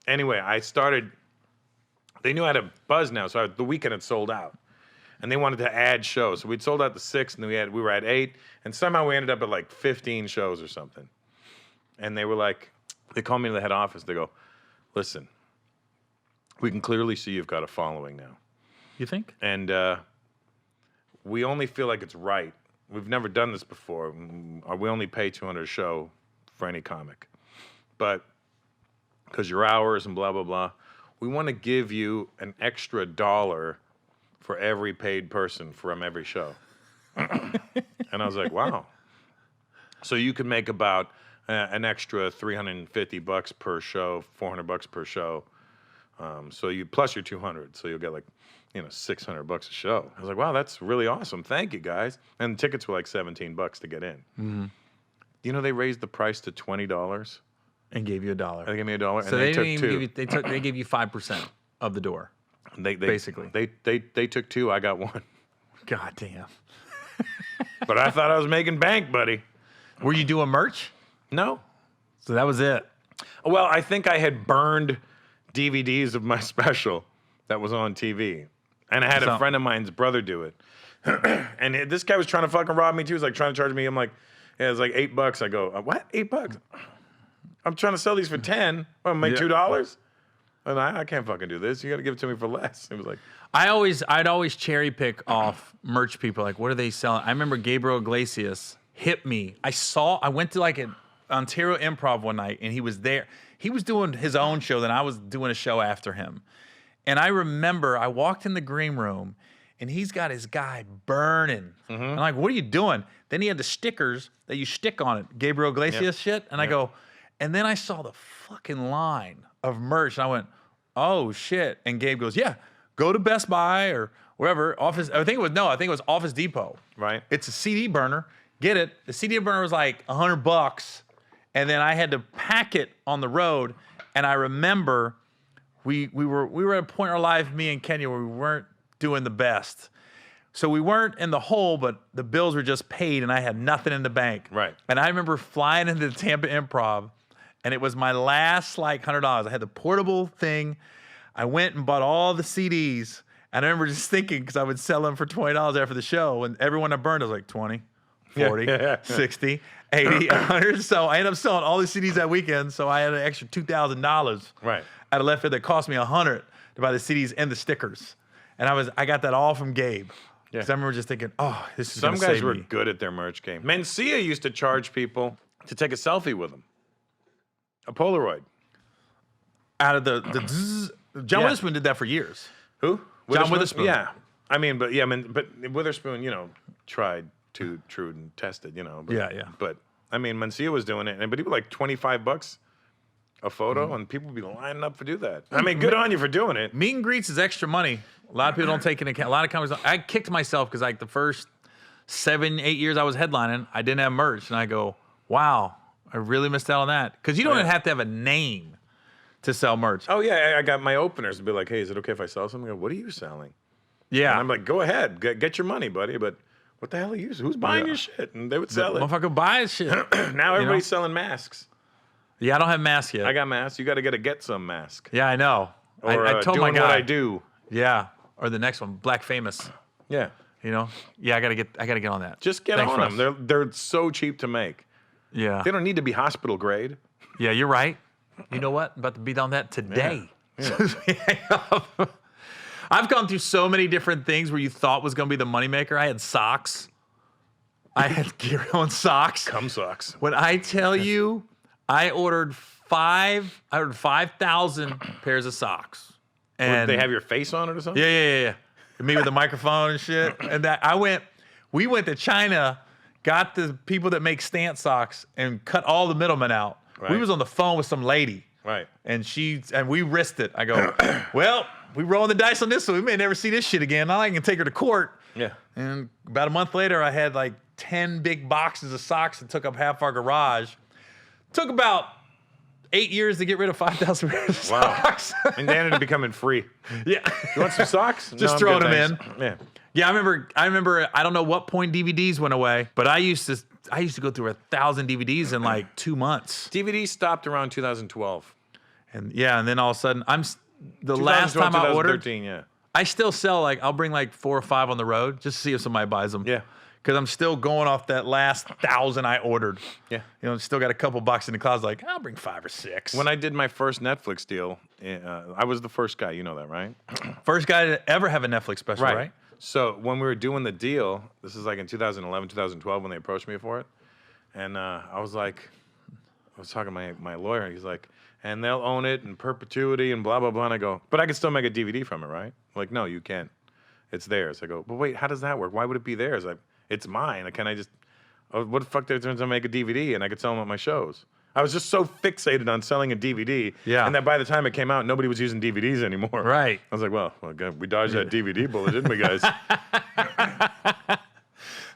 Speaker 2: Anyway, I started. They knew I had a buzz now, so the weekend had sold out, and they wanted to add shows. So we'd sold out the 6, and we were at 8, and somehow we ended up at like 15 shows or something. And they were like, they called me to the head office. They go, listen, we can clearly see you've got a following now.
Speaker 1: You think?
Speaker 2: And we only feel like it's right. We've never done this before. We only pay $200 a show for any comic. But because your hours and blah, blah, blah, we want to give you an extra $1 for every paid person from every show. And I was like, wow. So you can make about an extra $350 per show, $400 per show. So you plus your 200, so you'll get like, $600 a show. I was like, wow, that's really awesome. Thank you, guys. And tickets were like $17 to get in.
Speaker 1: Mm-hmm.
Speaker 2: They raised the price to $20.
Speaker 1: And gave you $1.
Speaker 2: They gave me $1,
Speaker 1: So
Speaker 2: and they took
Speaker 1: didn't
Speaker 2: two.
Speaker 1: even give you, they gave you 5% of the door.
Speaker 2: They
Speaker 1: basically.
Speaker 2: They took 2. I got 1.
Speaker 1: God damn.
Speaker 2: But I thought I was making bank, buddy.
Speaker 1: Were you doing merch?
Speaker 2: No.
Speaker 1: So that was it.
Speaker 2: Well, I think I had burned DVDs of my special that was on TV. And I had a friend of mine's brother do it. And this guy was trying to fucking rob me too. He was like trying to charge me. I'm like, yeah, it's like $8. I go, what? $8? I'm trying to sell these for 10. I'll make $2. And I can't fucking do this. You got to give it to me for less. It was like,
Speaker 1: I'd always cherry pick off merch people. Like, what are they selling? I remember Gabriel Iglesias hit me. I went to like an Ontario Improv one night, and he was there. He was doing his own show, then I was doing a show after him. And I remember I walked in the green room, and he's got his guy burning.
Speaker 2: Mm-hmm.
Speaker 1: I'm like, what are you doing? Then he had the stickers that you stick on it, Gabriel Iglesias shit. And I go, and then I saw the fucking line of merch, and I went, oh shit. And Gabe goes, yeah, go to Best Buy or wherever. I think it was Office Depot.
Speaker 2: right.
Speaker 1: It's a CD burner. Get it? The CD burner was like $100, and then I had to pack it on the road. And I remember we were at a point in our life, me and Kenya, where we weren't doing the best. So we weren't in the hole, but the bills were just paid, and I had nothing in the bank.
Speaker 2: Right.
Speaker 1: And I remember flying into the Tampa Improv, and it was my last like $100. I had the portable thing. I went and bought all the CDs, and I remember just thinking, because I would sell them for $20 after the show, and everyone I burned, I was like 20, 40, 60, 80, 100. So I ended up selling all the CDs that weekend, so I had an extra $2,000
Speaker 2: Right.
Speaker 1: out of left field that cost me $100 to buy the CDs and the stickers. And I got that all from Gabe.
Speaker 2: Yeah.
Speaker 1: Because I remember just thinking, oh, this is
Speaker 2: Some
Speaker 1: gonna
Speaker 2: guys
Speaker 1: save
Speaker 2: were
Speaker 1: me.
Speaker 2: good at their merch game. Mencia used to charge people to take a selfie with them. A Polaroid.
Speaker 1: Out of the zzz. John
Speaker 2: Yeah.
Speaker 1: Witherspoon did that for years.
Speaker 2: Who?
Speaker 1: John Witherspoon.
Speaker 2: Yeah. But Witherspoon, tried to true and tested, But,
Speaker 1: Yeah.
Speaker 2: But Mencia was doing it, but he was like $25 a photo, and people would be lining up to do that. Good on you for doing it.
Speaker 1: Meet and greets is extra money. A lot of people don't take into account. A lot of companies don't. I kicked myself because like the first 7-8 years I was headlining, I didn't have merch. And I go, wow, I really missed out on that. Because you don't even have to have a name to sell merch.
Speaker 2: Oh, yeah, I got my openers to be like, hey, is it okay if I sell something? I go, what are you selling?
Speaker 1: Yeah.
Speaker 2: And I'm like, go ahead, get your money, buddy. But what the hell are you? Who's buying your shit? And they would sell it.
Speaker 1: Motherfucker buys shit.
Speaker 2: Now everybody's selling masks.
Speaker 1: Yeah, I don't have masks yet.
Speaker 2: I got masks. You got to get some mask.
Speaker 1: Yeah, I know.
Speaker 2: Or
Speaker 1: I told
Speaker 2: doing
Speaker 1: my guy.
Speaker 2: what I do.
Speaker 1: Yeah. Or the next one, Black Famous.
Speaker 2: Yeah.
Speaker 1: Yeah, I gotta get on that.
Speaker 2: Just get
Speaker 1: Thanks,
Speaker 2: on
Speaker 1: Russ.
Speaker 2: them. They're so cheap to make.
Speaker 1: Yeah.
Speaker 2: They don't need to be hospital grade.
Speaker 1: Yeah, you're right. You know what? I'm about to beat on that today.
Speaker 2: Yeah.
Speaker 1: I've gone through so many different things where you thought was going to be the moneymaker. I had socks. I had Gary Owen socks.
Speaker 2: Cum socks.
Speaker 1: When I tell you, I ordered 5,000 pairs of socks. And
Speaker 2: They have your face on it or something?
Speaker 1: yeah. Me with the microphone and shit. And we went to China, got the people that make stance socks and cut all the middlemen out.
Speaker 2: Right.
Speaker 1: We was on the phone with some lady.
Speaker 2: Right.
Speaker 1: And we risked it. I go, well, we rolling the dice on this, so we may never see this shit again. Now I can take her to court.
Speaker 2: Yeah.
Speaker 1: And about a month later, I had like 10 big boxes of socks that took up half our garage. Took about 8 years to get rid of 5,000 pairs of socks.
Speaker 2: And they ended up becoming free.
Speaker 1: Yeah.
Speaker 2: You want some socks?
Speaker 1: Just
Speaker 2: I'm
Speaker 1: throwing
Speaker 2: good,
Speaker 1: them
Speaker 2: thanks.
Speaker 1: in.
Speaker 2: Yeah.
Speaker 1: Yeah, I remember, I don't know what point DVDs went away, but I used to go through 1,000 DVDs in like 2 months.
Speaker 2: DVD stopped around 2012.
Speaker 1: And then all of a sudden, the last time I ordered,
Speaker 2: 2013, yeah.
Speaker 1: I still sell I'll bring like 4 or 5 on the road just to see if somebody buys them.
Speaker 2: Yeah.
Speaker 1: Because I'm still going off that last 1,000 I ordered.
Speaker 2: Yeah.
Speaker 1: Still got a couple bucks in the closet. Like, I'll bring 5 or 6.
Speaker 2: When I did my first Netflix deal, I was the first guy. You know that, right?
Speaker 1: First guy to ever have a Netflix special, right?
Speaker 2: So when we were doing the deal, this is like in 2011, 2012 when they approached me for it. And I was talking to my lawyer, and he's like, and they'll own it in perpetuity and blah, blah, blah. And I go, but I can still make a DVD from it, right? Like, no, you can't. It's theirs. I go, but wait, how does that work? Why would it be theirs? It's mine. Can I just, what the fuck there turns to make a DVD and I could sell them at my shows? I was just so fixated on selling a DVD.
Speaker 1: Yeah.
Speaker 2: And that by the time it came out, nobody was using DVDs anymore.
Speaker 1: Right.
Speaker 2: I was like, well, God, we dodged that DVD bullet, didn't we, guys?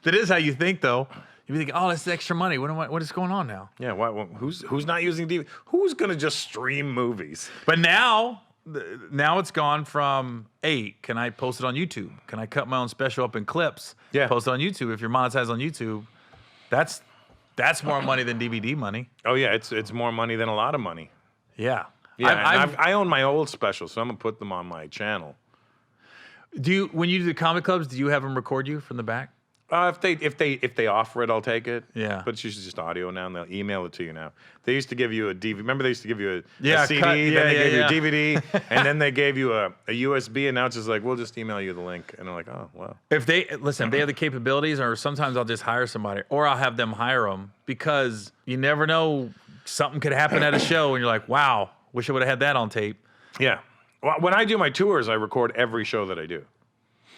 Speaker 1: That is how you think, though. You think, oh, that's extra money. What is going on now?
Speaker 2: Yeah, who's not using DVD? Who's gonna just stream movies?
Speaker 1: But now it's gone from, hey, can I post it on YouTube? Can I cut my own special up in clips?
Speaker 2: Yeah.
Speaker 1: Post it on YouTube. If you're monetized on YouTube, that's more money than DVD money.
Speaker 2: Oh yeah, it's more money than a lot of money.
Speaker 1: Yeah.
Speaker 2: Yeah, I own my old specials, so I'm gonna put them on my channel.
Speaker 1: When you do the comic clubs, do you have them record you from the back?
Speaker 2: If they offer it, I'll take it.
Speaker 1: Yeah.
Speaker 2: But it's usually just audio now, and they'll email it to you now. They used to give you a DVD. Remember, they used to give you a CD, then they gave you a DVD, and then they gave you a USB, and now it's just like, we'll just email you the link. And they're like, oh, well.
Speaker 1: If they have the capabilities, or sometimes I'll just hire somebody, or I'll have them hire them, because you never know, something could happen at a show, and you're like, wow, wish I would have had that on tape.
Speaker 2: Yeah. Well, when I do my tours, I record every show that I do.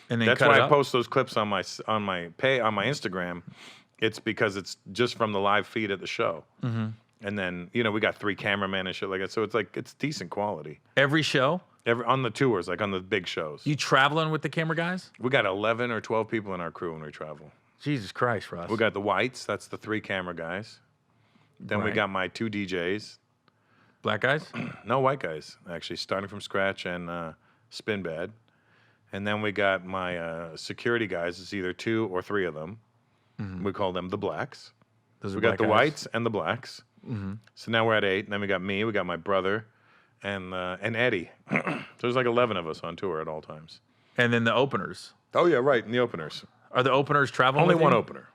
Speaker 1: And then
Speaker 2: That's
Speaker 1: cut
Speaker 2: why
Speaker 1: it
Speaker 2: I
Speaker 1: up?
Speaker 2: post those clips on my Instagram. It's because it's just from the live feed at the show. Mm-hmm. And then we got 3 cameramen and shit like that, so it's decent quality.
Speaker 1: Every show?
Speaker 2: On the tours, like on the big shows.
Speaker 1: You traveling with the camera guys?
Speaker 2: We got 11 or 12 people in our crew when we travel.
Speaker 1: Jesus Christ, Russ.
Speaker 2: We got the whites. That's the 3 camera guys. Then we
Speaker 1: Right.
Speaker 2: got my 2 DJs.
Speaker 1: Black guys?
Speaker 2: No, white guys, actually, starting from scratch and Spin Bad. And then we got my security guys. It's either 2 or 3 of them. Mm-hmm. We call them the blacks.
Speaker 1: Those are
Speaker 2: We got
Speaker 1: black
Speaker 2: the
Speaker 1: guys.
Speaker 2: whites and the blacks. Mm-hmm. So now we're at 8. And then we got me. We got my brother and Eddie. So there's like 11 of us on tour at all times.
Speaker 1: And then the openers.
Speaker 2: Oh, yeah, right. And the openers.
Speaker 1: Are the openers traveling
Speaker 2: Only
Speaker 1: with
Speaker 2: one
Speaker 1: you?
Speaker 2: opener.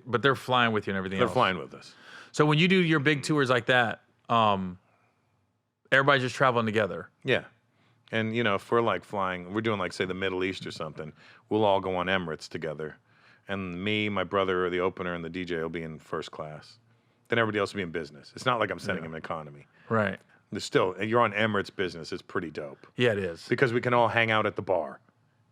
Speaker 1: But they're flying with you and everything
Speaker 2: They're
Speaker 1: else.
Speaker 2: flying with us.
Speaker 1: So when you do your big tours like that, everybody's just traveling together.
Speaker 2: Yeah. And, if we're like flying, we're doing like, say, the Middle East or something, we'll all go on Emirates together. And me, my brother, or the opener, and the DJ will be in first class. Then everybody else will be in business. It's not like I'm sending them economy.
Speaker 1: Right.
Speaker 2: There's still, you're on Emirates business. It's pretty dope.
Speaker 1: Yeah, it is.
Speaker 2: Because we can all hang out at the bar.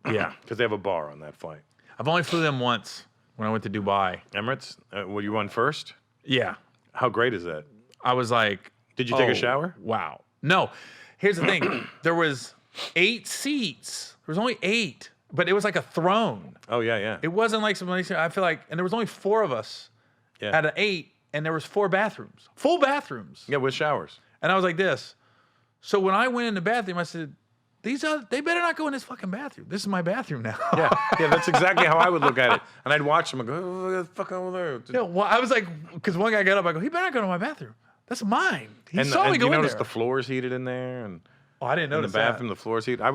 Speaker 1: Yeah.
Speaker 2: Because they have a bar on that flight.
Speaker 1: I've only flew them once when I went to Dubai.
Speaker 2: Emirates? Well, you won first?
Speaker 1: Yeah.
Speaker 2: How great is that?
Speaker 1: I was like...
Speaker 2: Did you take a shower?
Speaker 1: Wow. No. Here's the thing. There was 8 seats. There was only 8. But it was like a throne.
Speaker 2: Oh, yeah, yeah.
Speaker 1: It wasn't like somebody... I feel like... And there was only 4 of us out of 8. And there was 4 bathrooms. Full bathrooms.
Speaker 2: Yeah, with showers.
Speaker 1: And I was like this. So when I went in the bathroom, I said... They better not go in this fucking bathroom. This is my bathroom now.
Speaker 2: Yeah, that's exactly how I would look at it. And I'd watch them and go, oh, look at the fuck over there.
Speaker 1: Yeah, well, I was like, because one guy got up, I go, he better not go to my bathroom. That's mine. He saw me
Speaker 2: and
Speaker 1: go
Speaker 2: you
Speaker 1: in
Speaker 2: notice
Speaker 1: there.
Speaker 2: the floor's heated in there, and
Speaker 1: Oh, I didn't
Speaker 2: in the
Speaker 1: notice that.
Speaker 2: bathroom, the floor seat. I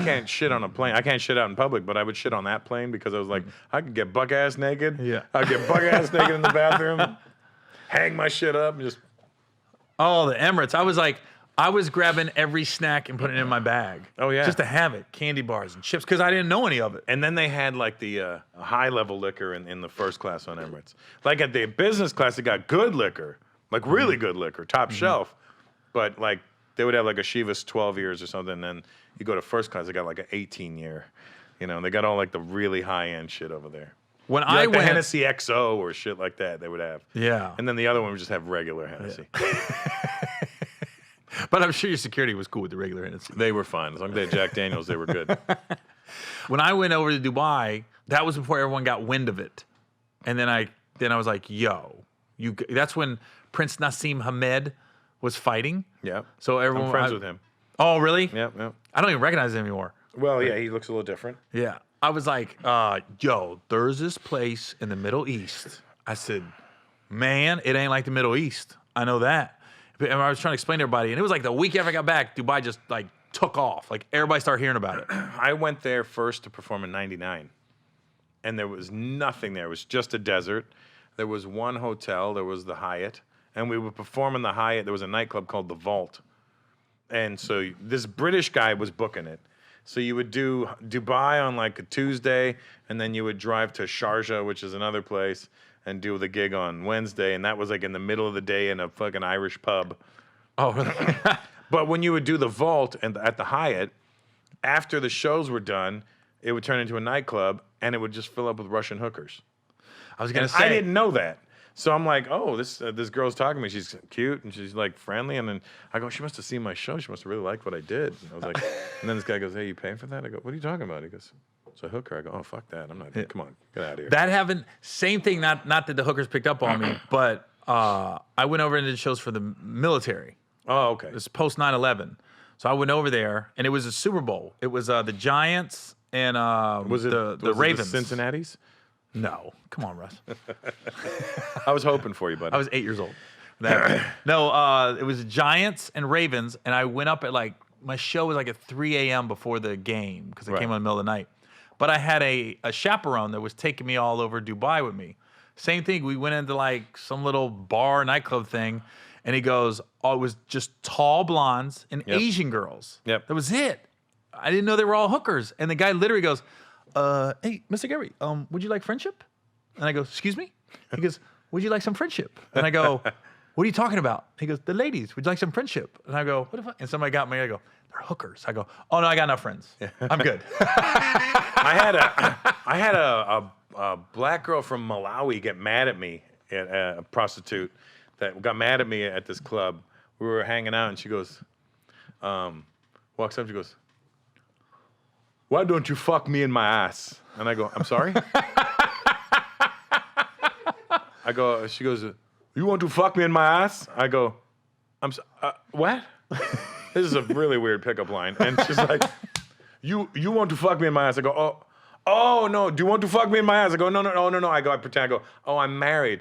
Speaker 2: can't shit on a plane. I can't shit out in public, but I would shit on that plane because I was like, I could get buck ass naked.
Speaker 1: Yeah.
Speaker 2: I'd get buck ass naked in the bathroom, hang my shit up, and just.
Speaker 1: Oh, the Emirates. I was grabbing every snack and putting it in my bag.
Speaker 2: Oh, yeah.
Speaker 1: Just to have it. Candy bars and chips, because I didn't know any of it.
Speaker 2: And then they had like the high level liquor in the first class on Emirates. Like at the business class, they got good liquor, like really good liquor, top shelf. But like they would have like a Chivas 12 years or something. And then you go to first class, they got like an 18 year. You know, they got all like the really high end shit over there.
Speaker 1: When
Speaker 2: Like
Speaker 1: I
Speaker 2: the
Speaker 1: went,
Speaker 2: Hennessy XO or shit like that, they would have.
Speaker 1: Yeah.
Speaker 2: And then the other one would just have regular Hennessy.
Speaker 1: But I'm sure your security was cool with the regular Hennessy.
Speaker 2: They were fine. As long as they had Jack Daniels, they were good.
Speaker 1: When I went over to Dubai, that was before everyone got wind of it. And then I was like, yo, that's when Prince Nassim Hamed was fighting.
Speaker 2: Yeah.
Speaker 1: So everyone
Speaker 2: I'm friends with him.
Speaker 1: Oh, really?
Speaker 2: Yep, yep.
Speaker 1: I don't even recognize him anymore.
Speaker 2: Well, yeah, he looks a little different.
Speaker 1: Yeah. I was like, yo, there's this place in the Middle East. I said, man, it ain't like the Middle East. I know that. And I was trying to explain to everybody, and it was like the week after I got back, Dubai just like took off. Like everybody started hearing about it.
Speaker 2: I went there first to perform in '99, and there was nothing there. It was just a desert. There was one hotel. There was the Hyatt, and we would perform in the Hyatt. There was a nightclub called the Vault, and so this British guy was booking it. So you would do Dubai on like a Tuesday, and then you would drive to Sharjah, which is another place, and do the gig on Wednesday, and that was like in the middle of the day in a fucking Irish pub.
Speaker 1: Oh, really?
Speaker 2: But when you would do the Vault and at the Hyatt, after the shows were done, it would turn into a nightclub, and it would just fill up with Russian hookers.
Speaker 1: I was gonna
Speaker 2: And
Speaker 1: say
Speaker 2: I didn't know that. So I'm like, oh, this girl's talking to me. She's cute and she's like friendly. And then I go, she must have seen my show. She must have really liked what I did. And I was like, and then this guy goes, hey, you paying for that? I go, what are you talking about? He goes, it's a hooker. I go, oh, fuck that. I'm not. Come on, get out of here.
Speaker 1: that happened. Same thing. Not that the hookers picked up on me, but I went over and did shows for the military.
Speaker 2: Oh, okay.
Speaker 1: It's post 9/11. So I went over there, and it was a Super Bowl. It was the Giants and
Speaker 2: Was it
Speaker 1: the Ravens.
Speaker 2: the Cincinnati's?
Speaker 1: No, come on, Russ.
Speaker 2: I was hoping for you, buddy.
Speaker 1: I was 8 years old. No, it was Giants and Ravens, and I went up at like my show was like at 3 a.m. before the game because it
Speaker 2: Right.
Speaker 1: came on in the middle of the night. But I had a chaperone that was taking me all over Dubai with me. Same thing. We went into like some little bar nightclub thing, and he goes, "Oh, it was just tall blondes and
Speaker 2: Yep.
Speaker 1: Asian girls.
Speaker 2: Yep.
Speaker 1: That was it. I didn't know they were all hookers." And the guy literally goes, "Hey, Mr. Gary, would you like friendship?" And I go, "Excuse me?" He goes, "Would you like some friendship?" And I go, "What are you talking about?" He goes, "The ladies. Would you like some friendship?" And I go, "What if?" And somebody got me. I go, "They're hookers." I go, "Oh no, I got enough friends. I'm good."
Speaker 2: I had a black girl from Malawi get mad at me, a prostitute that got mad at me at this club. We were hanging out, and she goes, walks up, she goes, "Why don't you fuck me in my ass?" And I go, "I'm sorry?" She goes, "You want to fuck me in my ass?" I go, "What?" This is a really weird pickup line. And she's like, you want to fuck me in my ass? I go, oh, no. Do you want to fuck me in my ass? I go, no. I go, I pretend. I go, "Oh, I'm married.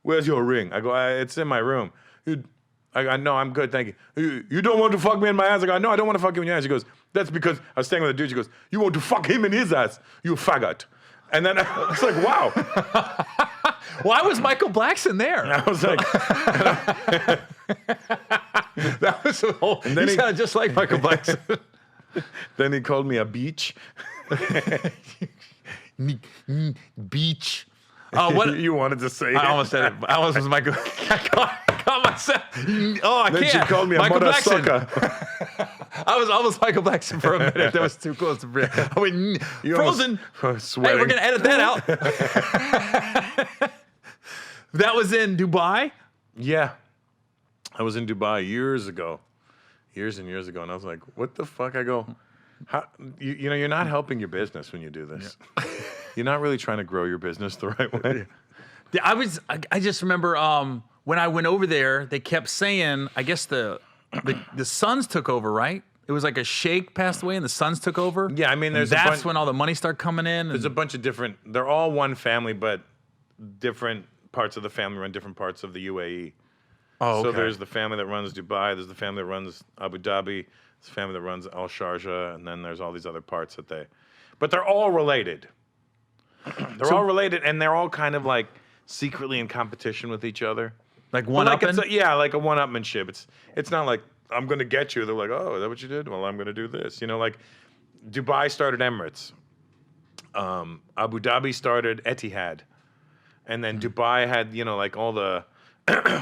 Speaker 2: Where's your ring?" I go, "It's in my room." I go, "No, I'm good, thank you." You don't want to fuck me in my ass? I go, "No, I don't want to fuck you in your ass." She goes, "That's because I was staying with a dude." She goes, "You want to fuck him in his ass, you faggot." And then I was like, wow.
Speaker 1: Why was Michael Blackson there?
Speaker 2: I was like,
Speaker 1: That was the whole.
Speaker 2: And then
Speaker 1: he
Speaker 2: he-
Speaker 1: sounded just like Michael Blackson.
Speaker 2: then he called me a beach.
Speaker 1: Beach. Oh, what?
Speaker 2: You wanted to say it.
Speaker 1: I almost said it. I almost was Michael. I caught myself. Oh, I
Speaker 2: Then
Speaker 1: can't.
Speaker 2: she called me a
Speaker 1: Michael
Speaker 2: mother
Speaker 1: Blackson.
Speaker 2: sucker.
Speaker 1: I was almost Michael Blackson for a minute. That was too close to breathe. I went,
Speaker 2: You
Speaker 1: Frozen.
Speaker 2: almost-
Speaker 1: Hey, we're
Speaker 2: sweating.
Speaker 1: going to edit that out. That was in Dubai?
Speaker 2: Yeah. I was in Dubai years ago. Years and years ago. And I was like, what the fuck? I go, how, you know, you're not helping your business when you do this. You're not really trying to grow your business the right way.
Speaker 1: I just remember when I went over there, they kept saying, I guess the Suns took over, right? It was like a sheikh passed away and the Suns took over.
Speaker 2: Yeah, I mean,
Speaker 1: And
Speaker 2: there's a
Speaker 1: that's
Speaker 2: bunch-
Speaker 1: when all the money started coming in.
Speaker 2: There's a bunch of different, they're all one family, but different parts of the family run different parts of the UAE.
Speaker 1: Oh, okay.
Speaker 2: So there's the family that runs Dubai. There's the family that runs Abu Dhabi. There's the family that runs Al Sharjah, and then there's all these other parts that but they're all related. They're all related, and they're all kind of like secretly in competition with each other.
Speaker 1: Like one-upping?
Speaker 2: Like a one-upmanship. It's not like I'm going to get you. They're like, oh, is that what you did? Well, I'm going to do this. You know, like Dubai started Emirates. Abu Dhabi started Etihad. And then Dubai had, you know, like all the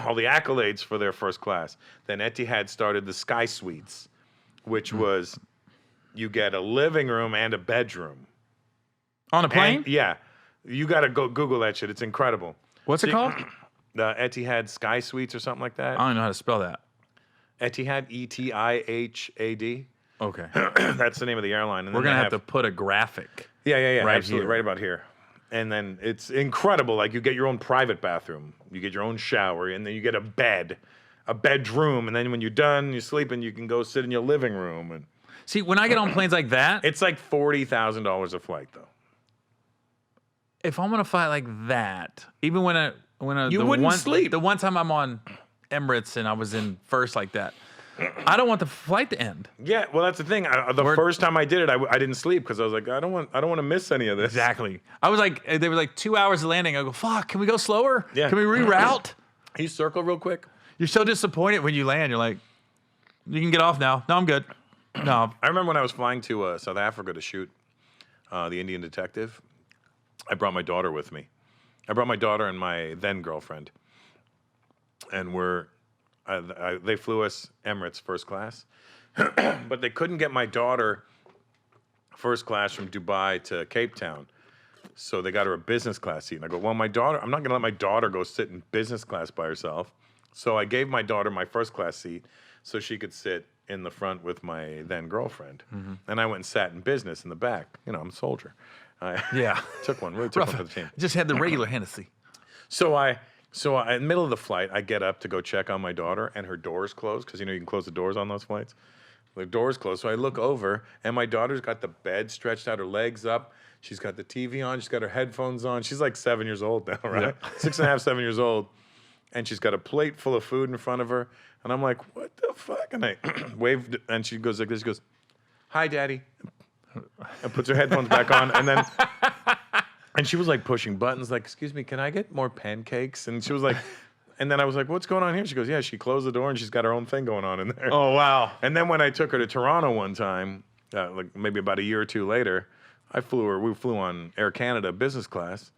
Speaker 2: all the accolades for their first class. Then Etihad started the Sky Suites, which was you get a living room and a bedroom.
Speaker 1: On a plane?
Speaker 2: And, yeah. You got to go Google that shit. It's incredible.
Speaker 1: What's it called?
Speaker 2: The Etihad Sky Suites or something like that.
Speaker 1: I don't know how to spell that.
Speaker 2: Etihad, Etihad.
Speaker 1: Okay.
Speaker 2: That's the name of the airline. And
Speaker 1: We're
Speaker 2: then
Speaker 1: going to
Speaker 2: they
Speaker 1: have to put a graphic.
Speaker 2: Yeah.
Speaker 1: right
Speaker 2: Absolutely.
Speaker 1: here.
Speaker 2: Right about here. And then it's incredible. Like you get your own private bathroom. You get your own shower. And then you get a bedroom. And then when you're done, you're sleeping, you can go sit in your living room. And
Speaker 1: See, when I get on planes like that,
Speaker 2: it's like $40,000 a flight, though.
Speaker 1: if I'm gonna fly like that, even when
Speaker 2: You wouldn't sleep.
Speaker 1: The one time I'm on Emirates and I was in first like that, I don't want the flight to end.
Speaker 2: Yeah, well, that's the thing. The first time I did it, I didn't sleep because I was like, I don't want to miss any of this.
Speaker 1: Exactly. I was like, they were like 2 hours of landing. I go, fuck, can we go slower?
Speaker 2: Yeah.
Speaker 1: Can we reroute?
Speaker 2: Can you circle real quick?
Speaker 1: You're so disappointed when you land. You're like, you can get off now. No, I'm good. No.
Speaker 2: I remember when I was flying to South Africa to shoot The Indian Detective. I brought my daughter with me. I brought my daughter and my then girlfriend, and they flew us Emirates first class, but they couldn't get my daughter first class from Dubai to Cape Town, so they got her a business class seat. And I go, well, my daughter, I'm not going to let my daughter go sit in business class by herself, so I gave my daughter my first class seat so she could sit in the front with my then girlfriend, and I went and sat in business in the back. You know, I'm a soldier.
Speaker 1: Yeah.
Speaker 2: Took one for the team.
Speaker 1: Just had the regular Hennessy.
Speaker 2: So in the middle of the flight, I get up to go check on my daughter, and her door's closed because you can close the doors on those flights. The door's closed, so I look over, and my daughter's got the bed stretched out, her legs up. She's got the TV on. She's got her headphones on. She's like 7 years old now, right?
Speaker 1: Yeah.
Speaker 2: 6.5, 7 years old, and she's got a plate full of food in front of her. And I'm like, what the fuck? And I waved, and she goes like this. She goes, "Hi, Daddy," and puts her headphones back on, and then. And she was like pushing buttons, like, "Excuse me, can I get more pancakes?" And she was like, and then I was like, "What's going on here?" She goes, "Yeah, she closed the door and she's got her own thing going on in there."
Speaker 1: Oh, wow.
Speaker 2: And then when I took her to Toronto one time, like maybe about a year or two later, we flew on Air Canada business class,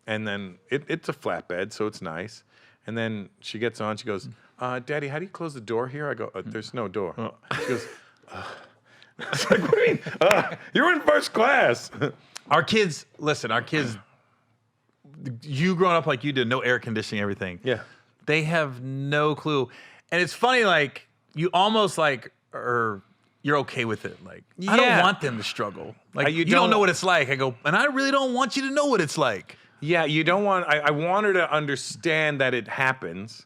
Speaker 2: and then it's a flatbed, so it's nice. And then she gets on, she goes, "Daddy, how do you close the door here?" I go, "There's no door." She goes, it's like, what do you mean? You're in first class.
Speaker 1: Our kids, you growing up like you did, no air conditioning, everything.
Speaker 2: Yeah.
Speaker 1: They have no clue. And it's funny, like, you almost like, you're okay with it. Like, I don't want them to struggle. Like, you don't know what it's like. I go, and I really don't want you to know what it's like.
Speaker 2: Yeah, you don't want, I want her to understand that it happens.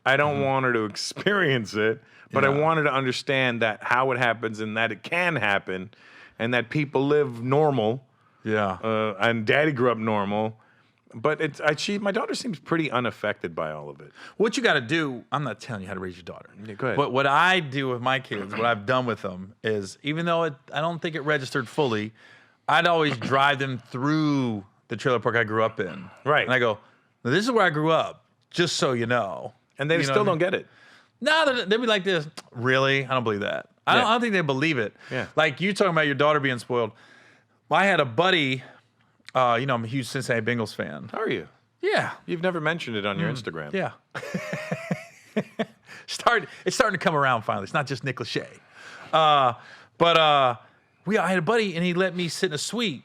Speaker 2: I don't want her to experience it, but I want her to understand that how it happens and that it can happen and that people live normal.
Speaker 1: Yeah.
Speaker 2: And Daddy grew up normal, but my daughter seems pretty unaffected by all of it.
Speaker 1: What you got to do, I'm not telling you how to raise your daughter.
Speaker 2: Yeah, go ahead.
Speaker 1: But what I do with my kids, what I've done with them is, even though I don't think it registered fully, I'd always drive them through the trailer park I grew up in.
Speaker 2: Right.
Speaker 1: And I go, "This is where I grew up, just so you know."
Speaker 2: And they still don't get it.
Speaker 1: No, they'd be like this. Really? I don't believe that. I don't think they believe it.
Speaker 2: Yeah.
Speaker 1: Like you talking about your daughter being spoiled. I had a buddy, I'm a huge Cincinnati Bengals fan.
Speaker 2: How are you?
Speaker 1: Yeah.
Speaker 2: You've never mentioned it on your Instagram.
Speaker 1: Yeah. It's starting to come around finally. It's not just Nick Lachey. I had a buddy, and he let me sit in a suite.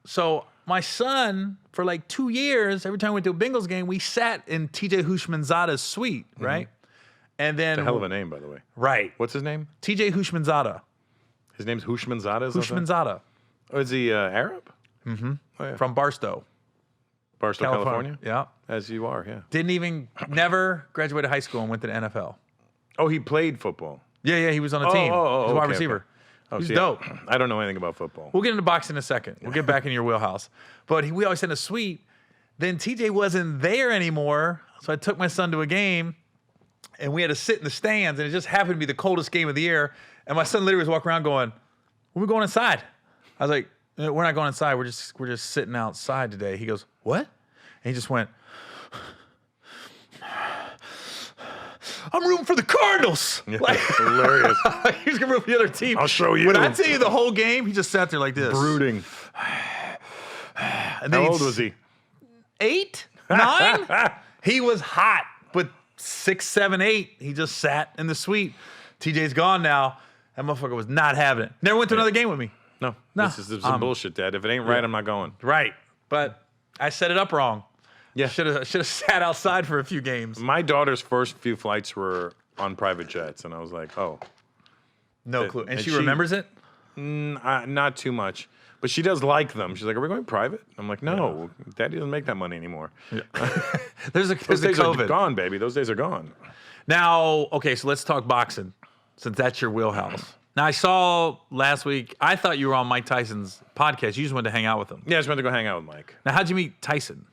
Speaker 1: So my son, for like 2 years, every time we went to a Bengals game, we sat in TJ Hushmanzada's suite, right? And then
Speaker 2: It's a hell of a name, by the way.
Speaker 1: Right.
Speaker 2: What's his name?
Speaker 1: TJ Hushmanzada.
Speaker 2: His name's Hushmanzada?
Speaker 1: Hushmanzada.
Speaker 2: Oh, is he Arab?
Speaker 1: Mm-hmm.
Speaker 2: Oh, yeah.
Speaker 1: From Barstow.
Speaker 2: Barstow, California?
Speaker 1: Yeah.
Speaker 2: As you are, yeah.
Speaker 1: Never graduated high school and went to the NFL.
Speaker 2: Oh, he played football.
Speaker 1: Yeah, he was on a team. He was a wide receiver.
Speaker 2: Okay. Oh,
Speaker 1: He's
Speaker 2: see,
Speaker 1: dope.
Speaker 2: I don't know anything about football.
Speaker 1: We'll get into boxing in a second. We'll get back in your wheelhouse. But we always had a suite. Then TJ wasn't there anymore, so I took my son to a game, and we had to sit in the stands, and it just happened to be the coldest game of the year. And my son literally was walking around going, "We're going inside." I was like, "We're not going inside. We're just sitting outside today." He goes, "What?" And he just went, "I'm rooting for the Cardinals."
Speaker 2: Yeah,
Speaker 1: Like,
Speaker 2: hilarious.
Speaker 1: he was gonna root for the other team.
Speaker 2: I'll show you.
Speaker 1: When I tell you the whole game, he just sat there like this,
Speaker 2: Brooding.
Speaker 1: And
Speaker 2: How old was he?
Speaker 1: 8, 9. He was hot, but 6, 7, 8. He just sat in the suite. TJ's gone now. That motherfucker was not having it. Never went to another game with me.
Speaker 2: No.
Speaker 1: No.
Speaker 2: This is some bullshit, Dad. If it ain't right, I'm not going.
Speaker 1: Right, but I set it up wrong.
Speaker 2: Yeah.
Speaker 1: Should have sat outside for a few games.
Speaker 2: My daughter's first few flights were on private jets, and I was like, oh.
Speaker 1: No clue. And
Speaker 2: and
Speaker 1: she
Speaker 2: she-
Speaker 1: remembers it?
Speaker 2: Not too much. But she does like them. She's like, are we going private? I'm like, no. Daddy doesn't make that money anymore.
Speaker 1: There's a
Speaker 2: Those days are
Speaker 1: COVID.
Speaker 2: gone, baby. Those days are gone.
Speaker 1: Now, okay, so let's talk boxing, since that's your wheelhouse. Now, I saw last week, I thought you were on Mike Tyson's podcast. You just wanted to hang out with him.
Speaker 2: Yeah, I just went to go hang out with Mike.
Speaker 1: Now, how'd you meet Tyson?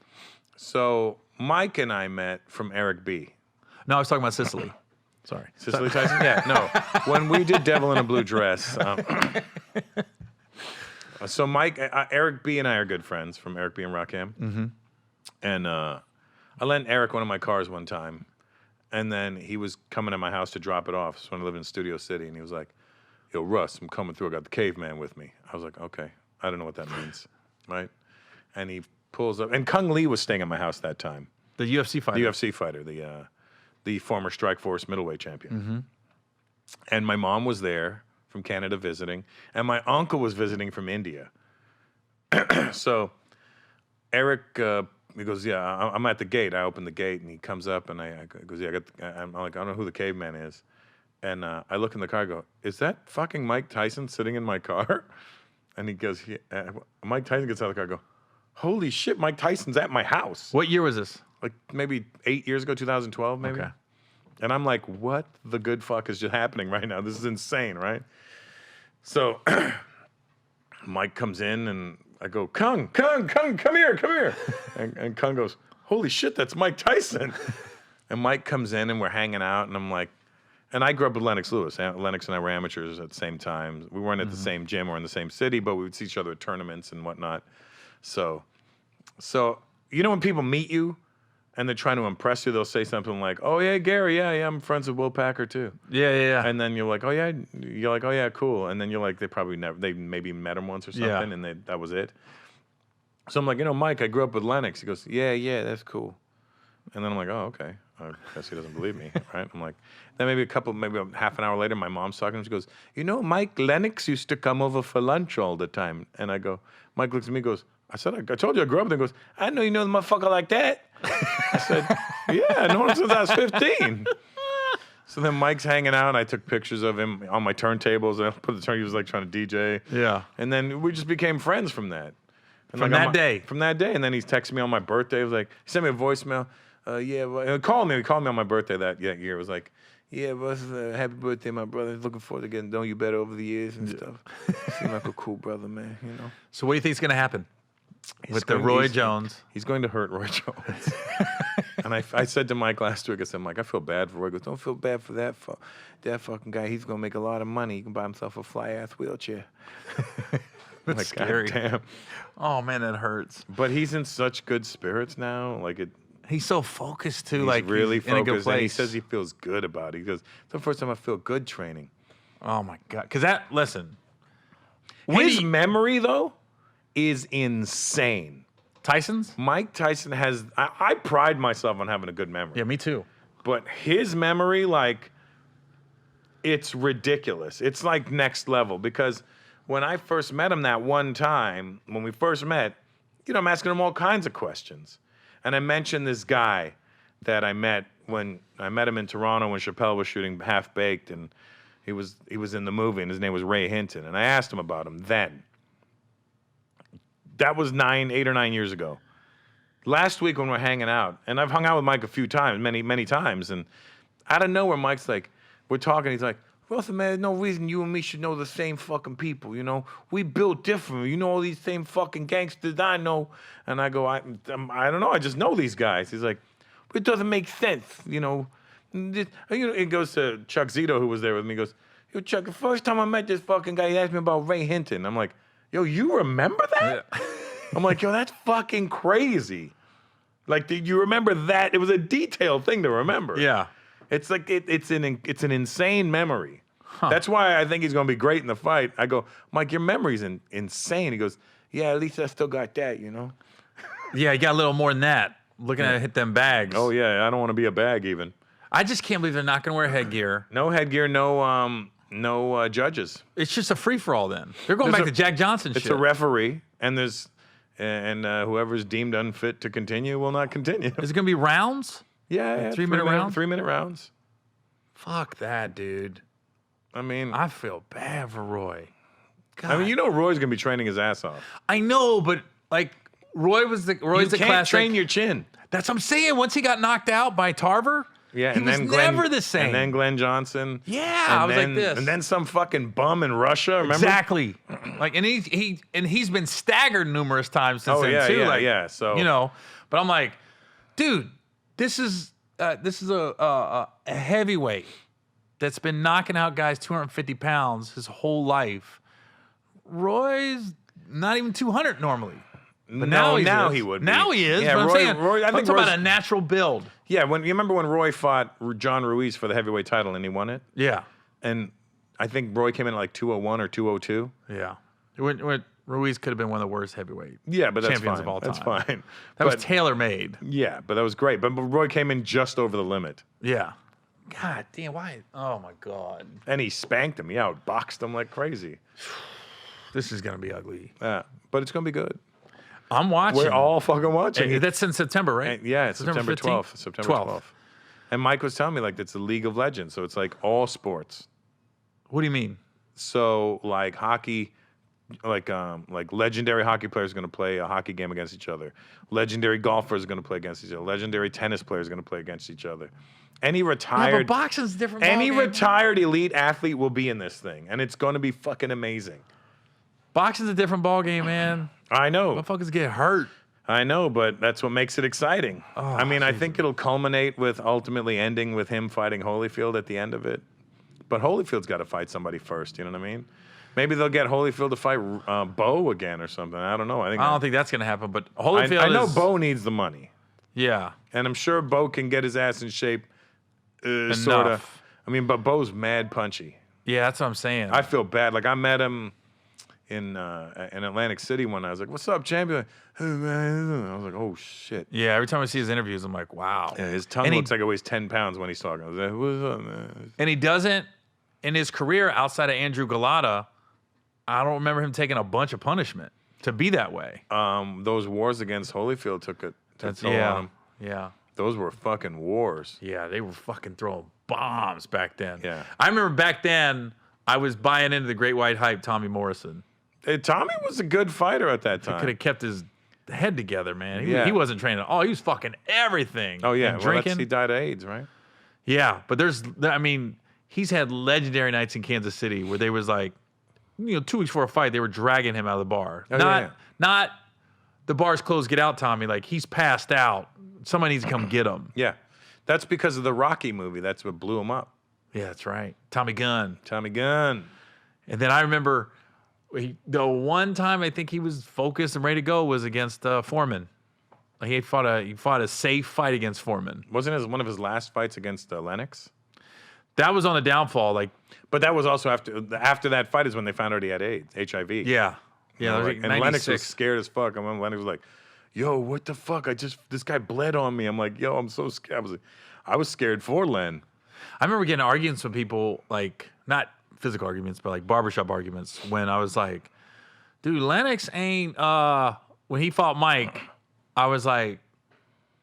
Speaker 2: So Mike and I met from Eric B.
Speaker 1: No, I was talking about Sicily. Sorry.
Speaker 2: Cicely Tyson? Yeah, no. When we did Devil in a Blue Dress. So Mike, Eric B. and I are good friends from Eric B. and Rockham. Mm-hmm. And I lent Eric one of my cars one time. And then he was coming to my house to drop it off. So when I lived in Studio City. And he was like, yo, Russ, I'm coming through. I got the caveman with me. I was like, okay. I don't know what that means. Right? And he pulls up. And Kung Lee was staying at my house that time.
Speaker 1: The UFC fighter.
Speaker 2: The UFC fighter, the former Strikeforce middleweight champion. Mm-hmm. And my mom was there from Canada visiting, and my uncle was visiting from India. So Eric, he goes, yeah, I'm at the gate. I open the gate, and he comes up, and I goes, yeah, I'm like, I don't know who the caveman is. And I look in the car, I go, is that fucking Mike Tyson sitting in my car? And he goes, Mike Tyson gets out of the car, I go, holy shit, Mike Tyson's at my house.
Speaker 1: What year was this?
Speaker 2: Like maybe 8 years ago, 2012, maybe.
Speaker 1: Okay.
Speaker 2: And I'm like, what the good fuck is just happening right now? This is insane, right? So Mike comes in and I go, Kung, come here. And Kung goes, holy shit, that's Mike Tyson. And Mike comes in and we're hanging out and I'm like, and I grew up with Lennox Lewis. Lennox and I were amateurs at the same time. We weren't at the same gym or in the same city, but we would see each other at tournaments and whatnot. So you know when people meet you and they're trying to impress you, they'll say something like, oh, yeah, Gary, yeah, I'm friends with Will Packer, too.
Speaker 1: Yeah.
Speaker 2: And then you're like, oh, yeah, cool. And then you're like, they maybe met him once or something, and that was it. So I'm like, Mike, I grew up with Lennox. He goes, yeah, that's cool. And then I'm like, oh, okay. I guess he doesn't believe me, right? I'm like, then maybe half an hour later, my mom's talking to him. She goes, Mike Lennox used to come over for lunch all the time. And I go, Mike looks at me and goes, I told you I grew up there. He goes, I know you know the motherfucker like that. I said, yeah, I know him since I was 15. So then Mike's hanging out, and I took pictures of him on my turntables, and I put the turn. He was like trying to DJ.
Speaker 1: Yeah.
Speaker 2: And then we just became friends from that. And
Speaker 1: From
Speaker 2: like,
Speaker 1: that day?
Speaker 2: From that day. And then he's texting me on my birthday. He was like, he sent me a voicemail. He called me on my birthday that year. It was like, yeah, Russ, happy birthday, my brother. Looking forward to getting to know you better over the years and stuff. Seem like a cool brother, man,
Speaker 1: So what do you think is going to happen with the Roy Jones?
Speaker 2: He's going to hurt Roy Jones. And I said to Mike last week, I said, Mike, I feel bad for Roy. He goes, don't feel bad for that fucking guy. He's going to make a lot of money. He can buy himself a fly-ass wheelchair.
Speaker 1: That's
Speaker 2: like,
Speaker 1: scary.
Speaker 2: God damn.
Speaker 1: Oh, man, that hurts.
Speaker 2: But he's in such good spirits now. Like
Speaker 1: He's so focused, too.
Speaker 2: he's
Speaker 1: Like,
Speaker 2: really
Speaker 1: he's in a good
Speaker 2: focused. And he
Speaker 1: place.
Speaker 2: says he feels good about it. He goes, it's the first time I feel good training.
Speaker 1: Oh, my God. Because listen.
Speaker 2: His memory, though, is insane.
Speaker 1: Tyson's?
Speaker 2: Mike Tyson has, I pride myself on having a good memory.
Speaker 1: Yeah, me too.
Speaker 2: But his memory, like, it's ridiculous. It's like next level. Because when I first met him that one time, when we first met, I'm asking him all kinds of questions. And I mentioned this guy that I met when I met him in Toronto when Chappelle was shooting Half Baked, and he was in the movie, and his name was Ray Hinton. And I asked him about him then. That was 8 or 9 years ago. Last week when we're hanging out, and I've hung out with Mike a few times, many times, and out of nowhere, Mike's like, we're talking, he's like, Russell, man, there's no reason you and me should know the same fucking people, We built different. You know all these same fucking gangsters I know. And I go, I don't know, I just know these guys. He's like, it doesn't make sense, It goes to Chuck Zito, who was there with me. He goes, yo, Chuck, the first time I met this fucking guy, he asked me about Ray Hinton. I'm like, yo, you remember that?
Speaker 1: Yeah.
Speaker 2: I'm like, yo, that's fucking crazy. Like, did you remember that? It was a detailed thing to remember.
Speaker 1: Yeah.
Speaker 2: It's like it's an insane memory. That's why I think he's going to be great in the fight. I go, Mike, your memory's insane. He goes, yeah, at least I still got that, you know?
Speaker 1: Yeah, you got a little more than that. Looking at it hit them bags.
Speaker 2: Oh, yeah, I don't want to be a bag even.
Speaker 1: I just can't believe they're not going to wear headgear.
Speaker 2: No headgear, no judges.
Speaker 1: It's just a free-for-all then. They're going back to Jack Johnson shit.
Speaker 2: It's a referee, and whoever's deemed unfit to continue will not continue.
Speaker 1: Is it going to be rounds?
Speaker 2: Yeah,
Speaker 1: 3-minute rounds?
Speaker 2: 3-minute rounds.
Speaker 1: Fuck that, dude.
Speaker 2: I mean,
Speaker 1: I feel bad for Roy. God.
Speaker 2: I mean, you know Roy's going to be training his ass off.
Speaker 1: I know, but like Roy's the
Speaker 2: You can't
Speaker 1: classic.
Speaker 2: train your chin.
Speaker 1: That's what I'm saying. Once he got knocked out by Tarver,
Speaker 2: Yeah,
Speaker 1: he
Speaker 2: and
Speaker 1: was
Speaker 2: then Glenn,
Speaker 1: never the same.
Speaker 2: And then Glenn Johnson.
Speaker 1: Yeah,
Speaker 2: and
Speaker 1: I was
Speaker 2: then,
Speaker 1: like this.
Speaker 2: And then some fucking bum in Russia. Remember?
Speaker 1: Exactly. Like, and he's been staggered numerous times since then too.
Speaker 2: Yeah. So
Speaker 1: but I'm like, dude, this is a heavyweight that's been knocking out guys 250 pounds his whole life. Roy's not even 200 normally. But now he would be. Now he is.
Speaker 2: Yeah,
Speaker 1: but I'm saying,
Speaker 2: I
Speaker 1: I'm
Speaker 2: think
Speaker 1: talking about a natural build.
Speaker 2: Yeah, you remember when Roy fought John Ruiz for the heavyweight title and he won it?
Speaker 1: Yeah.
Speaker 2: And I think Roy came in at like 201 or 202.
Speaker 1: Yeah. Ruiz could have been one of the worst heavyweight
Speaker 2: Yeah, but that's
Speaker 1: champions
Speaker 2: fine.
Speaker 1: of all time.
Speaker 2: That's fine.
Speaker 1: That was tailor-made.
Speaker 2: Yeah, but that was great. But Roy came in just over the limit.
Speaker 1: Yeah. God damn, why? Oh, my God.
Speaker 2: And he spanked him. Yeah, boxed him like crazy.
Speaker 1: This is going to be ugly.
Speaker 2: Yeah, but it's going to be good.
Speaker 1: I'm watching.
Speaker 2: We're all fucking watching.
Speaker 1: Hey, that's in September, right?
Speaker 2: Yeah, it's September 12th. September 12th. And Mike was telling me, like, it's a League of Legends. So it's like all sports.
Speaker 1: What do you mean?
Speaker 2: So, like, hockey, like legendary hockey players are going to play a hockey game against each other. Legendary golfers are going to play against each other. Legendary tennis players are going to play against each other. Any retired...
Speaker 1: Yeah, but boxing's a different
Speaker 2: Any
Speaker 1: ballgame.
Speaker 2: retired elite athlete will be in this thing. And it's going to be fucking amazing.
Speaker 1: Boxing's a different ballgame, man.
Speaker 2: I know.
Speaker 1: Motherfuckers get hurt.
Speaker 2: I know, but that's what makes it exciting.
Speaker 1: Oh,
Speaker 2: I mean, I think it'll culminate with ultimately ending with him fighting Holyfield at the end of it. But Holyfield's got to fight somebody first, you know what I mean? Maybe they'll get Holyfield to fight Bo again or something. I don't know. I don't think that's
Speaker 1: going to happen, but Holyfield
Speaker 2: I know Bo needs the money.
Speaker 1: Yeah.
Speaker 2: And I'm sure Bo can get his ass in shape, sort of. I mean, but Bo's mad punchy.
Speaker 1: Yeah, that's what I'm saying.
Speaker 2: I feel bad. Like, I met him in Atlantic City one night. I was like, what's up, champion? Hey, man. I was like, oh, shit.
Speaker 1: Yeah, every time I see his interviews, I'm like, wow.
Speaker 2: Yeah, his tongue looks like it weighs 10 pounds when he's talking. I was like, what's up, man?
Speaker 1: And he doesn't, in his career outside of Andrew Galata, I don't remember him taking a bunch of punishment to be that way.
Speaker 2: Those wars against Holyfield took a toll on him.
Speaker 1: Yeah.
Speaker 2: Those were fucking wars.
Speaker 1: Yeah, they were fucking throwing bombs back then.
Speaker 2: Yeah.
Speaker 1: I remember back then, I was buying into the Great White Hype, Tommy Morrison.
Speaker 2: Hey, Tommy was a good fighter at that time.
Speaker 1: He could have kept his head together, man.
Speaker 2: Yeah.
Speaker 1: He wasn't training at all. He was fucking everything.
Speaker 2: Oh, yeah.
Speaker 1: And
Speaker 2: Well,
Speaker 1: drinking.
Speaker 2: he died of AIDS, right?
Speaker 1: Yeah, but he's had legendary nights in Kansas City where they was like, 2 weeks before a fight, they were dragging him out of the bar.
Speaker 2: Oh,
Speaker 1: Not the bar's closed, get out, Tommy. Like, he's passed out. Somebody needs to come get him.
Speaker 2: Yeah. That's because of the Rocky movie. That's what blew him up.
Speaker 1: Yeah, that's right. Tommy Gunn.
Speaker 2: Tommy Gunn.
Speaker 1: And then I remember the one time I think he was focused and ready to go was against Foreman. Like, he fought a safe fight against Foreman.
Speaker 2: Wasn't it one of his last fights against Lennox?
Speaker 1: That was on the downfall.
Speaker 2: But that was also after that fight is when they found out he had AIDS, HIV.
Speaker 1: Yeah. Yeah. That was
Speaker 2: and Lennox was scared as fuck. I remember Lennox was like, yo, what the fuck? This guy bled on me. I'm like, yo, I'm so scared. I was scared for Len.
Speaker 1: I remember getting arguments with people, like, not physical arguments, but like barbershop arguments, when I was like, dude, Lennox ain't, when he fought Mike, I was like,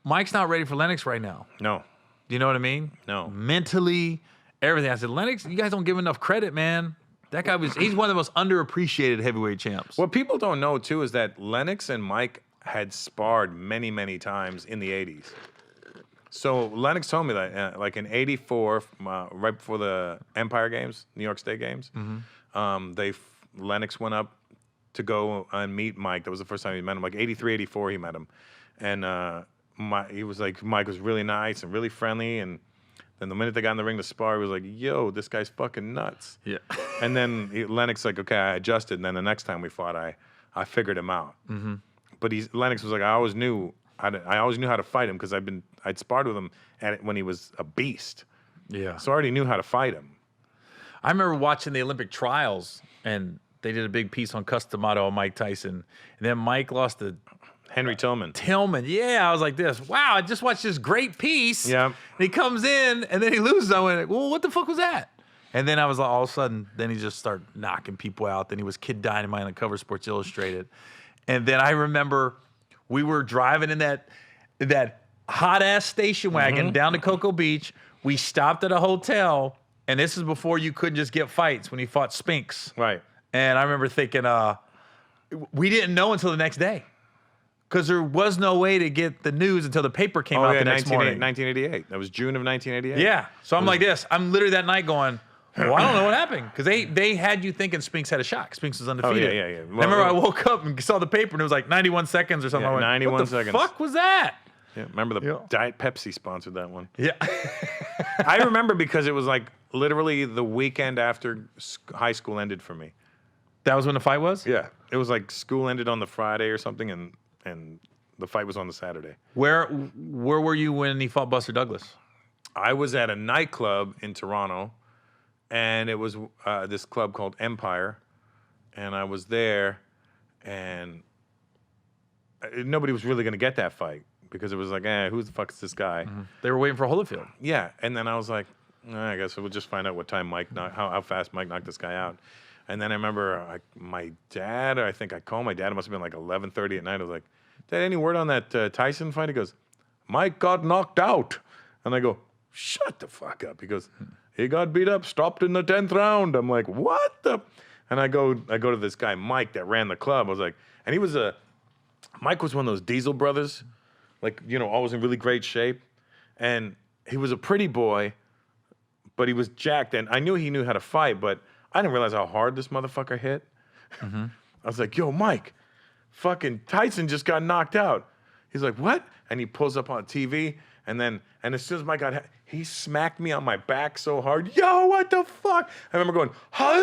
Speaker 1: Mike's not ready for Lennox right now.
Speaker 2: No.
Speaker 1: Do you know what I mean?
Speaker 2: No.
Speaker 1: Mentally, everything. I said, Lennox, you guys don't give enough credit, man. That guy he's one of the most underappreciated heavyweight champs.
Speaker 2: What people don't know, too, is that Lennox and Mike had sparred many, many times in the 80s. So Lennox told me that, like in '84, right before the Empire Games, New York State Games, Lennox went up to go and meet Mike. That was the first time he met him. Like '83, '84, he met him, and he was like, Mike was really nice and really friendly, and Then the minute they got in the ring to spar, he was like, yo, this guy's fucking nuts.
Speaker 1: Yeah.
Speaker 2: And then Lennox like, okay, I adjusted. And then the next time we fought, I figured him out. Mm-hmm. But Lennox was like, I always knew how to fight him because I'd sparred with him when he was a beast.
Speaker 1: Yeah.
Speaker 2: So I already knew how to fight him.
Speaker 1: I remember watching the Olympic trials, and they did a big piece on Customato and Mike Tyson. And then Mike lost to
Speaker 2: Henry Tillman.
Speaker 1: Yeah, I was like this. Wow, I just watched this great piece.
Speaker 2: Yeah.
Speaker 1: And he comes in, and then he loses. I went, well, what the fuck was that? And then I was like, all of a sudden, then he just started knocking people out. Then he was Kid Dynamite on the cover of Sports Illustrated. And then I remember we were driving in that hot-ass station wagon down to Cocoa Beach. We stopped at a hotel, and this is before you couldn't just get fights when he fought Spinks.
Speaker 2: Right.
Speaker 1: And I remember thinking, we didn't know until the next day. Because there was no way to get the news until the paper came out the next morning.
Speaker 2: 1988. That was June of 1988.
Speaker 1: Yeah. So I'm like this. I'm literally that night going, well, I don't know what happened. Because they had you thinking Spinks had a shot. Spinks was undefeated.
Speaker 2: Oh, yeah.
Speaker 1: Well, I remember I woke up and saw the paper, and it was like 91 seconds or something.
Speaker 2: Yeah,
Speaker 1: I went,
Speaker 2: 91
Speaker 1: what the
Speaker 2: seconds.
Speaker 1: fuck was that?
Speaker 2: Yeah, remember the Diet Pepsi sponsored that one.
Speaker 1: Yeah.
Speaker 2: I remember because it was like literally the weekend after high school ended for me.
Speaker 1: That was when the fight was?
Speaker 2: Yeah. It was like school ended on the Friday or something, and the fight was on the Saturday.
Speaker 1: Where were you when he fought Buster Douglas?
Speaker 2: I was at a nightclub in Toronto, and it was this club called Empire, and I was there, and nobody was really going to get that fight because it was like, who the fuck is this guy?
Speaker 1: Mm-hmm. They were waiting for Holyfield.
Speaker 2: Yeah, and then I was like, I guess we'll just find out what time how fast Mike knocked this guy out. And then I remember my dad, I think I called my dad. It must have been like 11:30 at night. I was like, Dad, any word on that Tyson fight? He goes, Mike got knocked out. And I go, shut the fuck up. He goes, he got beat up, stopped in the 10th round. I'm like, what the? And I go to this guy, Mike, that ran the club. I was like, and he was Mike was one of those Diesel brothers, like, always in really great shape. And he was a pretty boy, but he was jacked. And I knew he knew how to fight, but I didn't realize how hard this motherfucker hit. Mm-hmm. I was like, yo, Mike, fucking Tyson just got knocked out. He's like, what? And he pulls up on TV, and as soon as Mike got he smacked me on my back so hard. Yo, what the fuck? I remember going, huh?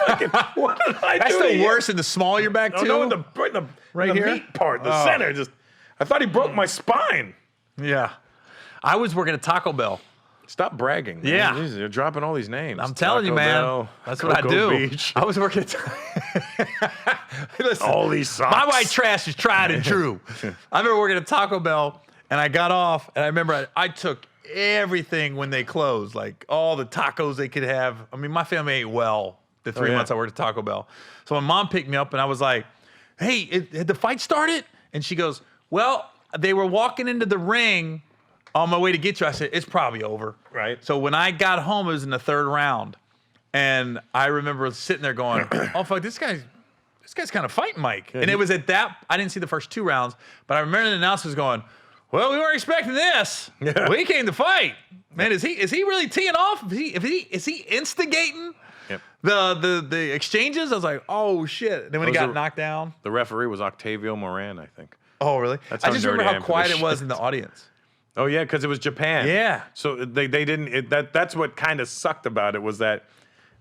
Speaker 2: Fucking, what did I
Speaker 1: That's
Speaker 2: do?
Speaker 1: That's the worst in the small of your back, too?
Speaker 2: No, in the
Speaker 1: right
Speaker 2: in the
Speaker 1: here?
Speaker 2: meat part, the center. I thought he broke my spine.
Speaker 1: Yeah. I was working at Taco Bell.
Speaker 2: Stop bragging. Man.
Speaker 1: Yeah.
Speaker 2: Jesus, you're dropping all these names.
Speaker 1: I'm telling you, man.
Speaker 2: Bell,
Speaker 1: that's what I
Speaker 2: Cocoa
Speaker 1: do.
Speaker 2: Beach.
Speaker 1: I was working at Listen,
Speaker 2: all these socks.
Speaker 1: my white trash is tried and true. I remember working at Taco Bell, and I got off, and I remember I took everything when they closed, like all the tacos they could have. I mean, my family ate well the 3 months I worked at Taco Bell. So my mom picked me up, and I was like, hey, had the fight started? And she goes, well, they were walking into the ring on my way to get you. I said, it's probably over.
Speaker 2: Right.
Speaker 1: So when I got home, it was in the 3rd round. And I remember sitting there going, oh, fuck, this guy's kind of fighting Mike.
Speaker 2: Yeah,
Speaker 1: and it was at that, I didn't see the first 2 rounds, but I remember the announcers going, well, we weren't expecting this.
Speaker 2: Yeah.
Speaker 1: We came to fight. Man, is he really teeing off? Is he instigating
Speaker 2: Yep.
Speaker 1: the exchanges? I was like, oh, shit. And then when he got knocked down.
Speaker 2: The referee was Octavio Moran, I think.
Speaker 1: Oh, really?
Speaker 2: That's
Speaker 1: I
Speaker 2: how
Speaker 1: just
Speaker 2: dirty
Speaker 1: remember
Speaker 2: I
Speaker 1: how
Speaker 2: am for
Speaker 1: quiet
Speaker 2: this
Speaker 1: it was
Speaker 2: shit.
Speaker 1: in the audience.
Speaker 2: Oh, yeah, because it was Japan.
Speaker 1: Yeah.
Speaker 2: So they didn't, that's what kind of sucked about it was that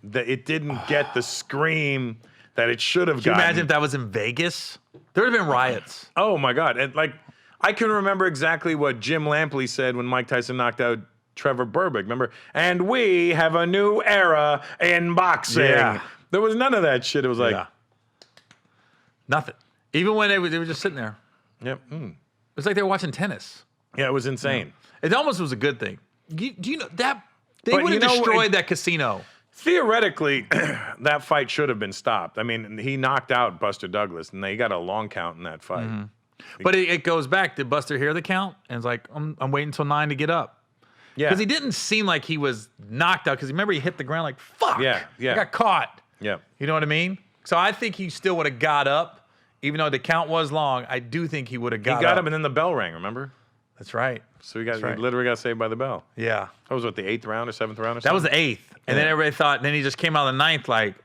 Speaker 2: it didn't get the scream that it should have
Speaker 1: Can you
Speaker 2: gotten.
Speaker 1: imagine if that was in Vegas? There would have been riots.
Speaker 2: Oh, my God. And I can remember exactly what Jim Lampley said when Mike Tyson knocked out Trevor Berbick. Remember? And we have a new era in boxing.
Speaker 1: Yeah.
Speaker 2: There was none of that shit. It was like,
Speaker 1: Nothing. Even when they were just sitting there.
Speaker 2: yep.
Speaker 1: It was like they were watching tennis.
Speaker 2: Yeah, it was insane.
Speaker 1: It almost was a good thing. Do you know that they
Speaker 2: But
Speaker 1: would have
Speaker 2: you know,
Speaker 1: destroyed that casino?
Speaker 2: Theoretically, that fight should have been stopped. I mean, he knocked out Buster Douglas, and they got a long count in that fight.
Speaker 1: But it goes back. Did Buster hear the count? And it's like, I'm waiting until 9 to get up.
Speaker 2: Yeah.
Speaker 1: Because he didn't seem like he was knocked out. Because remember, he hit the ground like, fuck.
Speaker 2: Yeah, yeah.
Speaker 1: I got caught.
Speaker 2: Yeah.
Speaker 1: You know what I mean? So I think he still would have got up. Even though the count was long, I do think he would have got up.
Speaker 2: He got him, and then the bell rang, remember?
Speaker 1: That's right.
Speaker 2: So he literally got saved by the bell.
Speaker 1: Yeah.
Speaker 2: That was what, the 8th round or 7th round or something?
Speaker 1: That was the 8th. And then everybody thought, then he just came out of the 9th, like,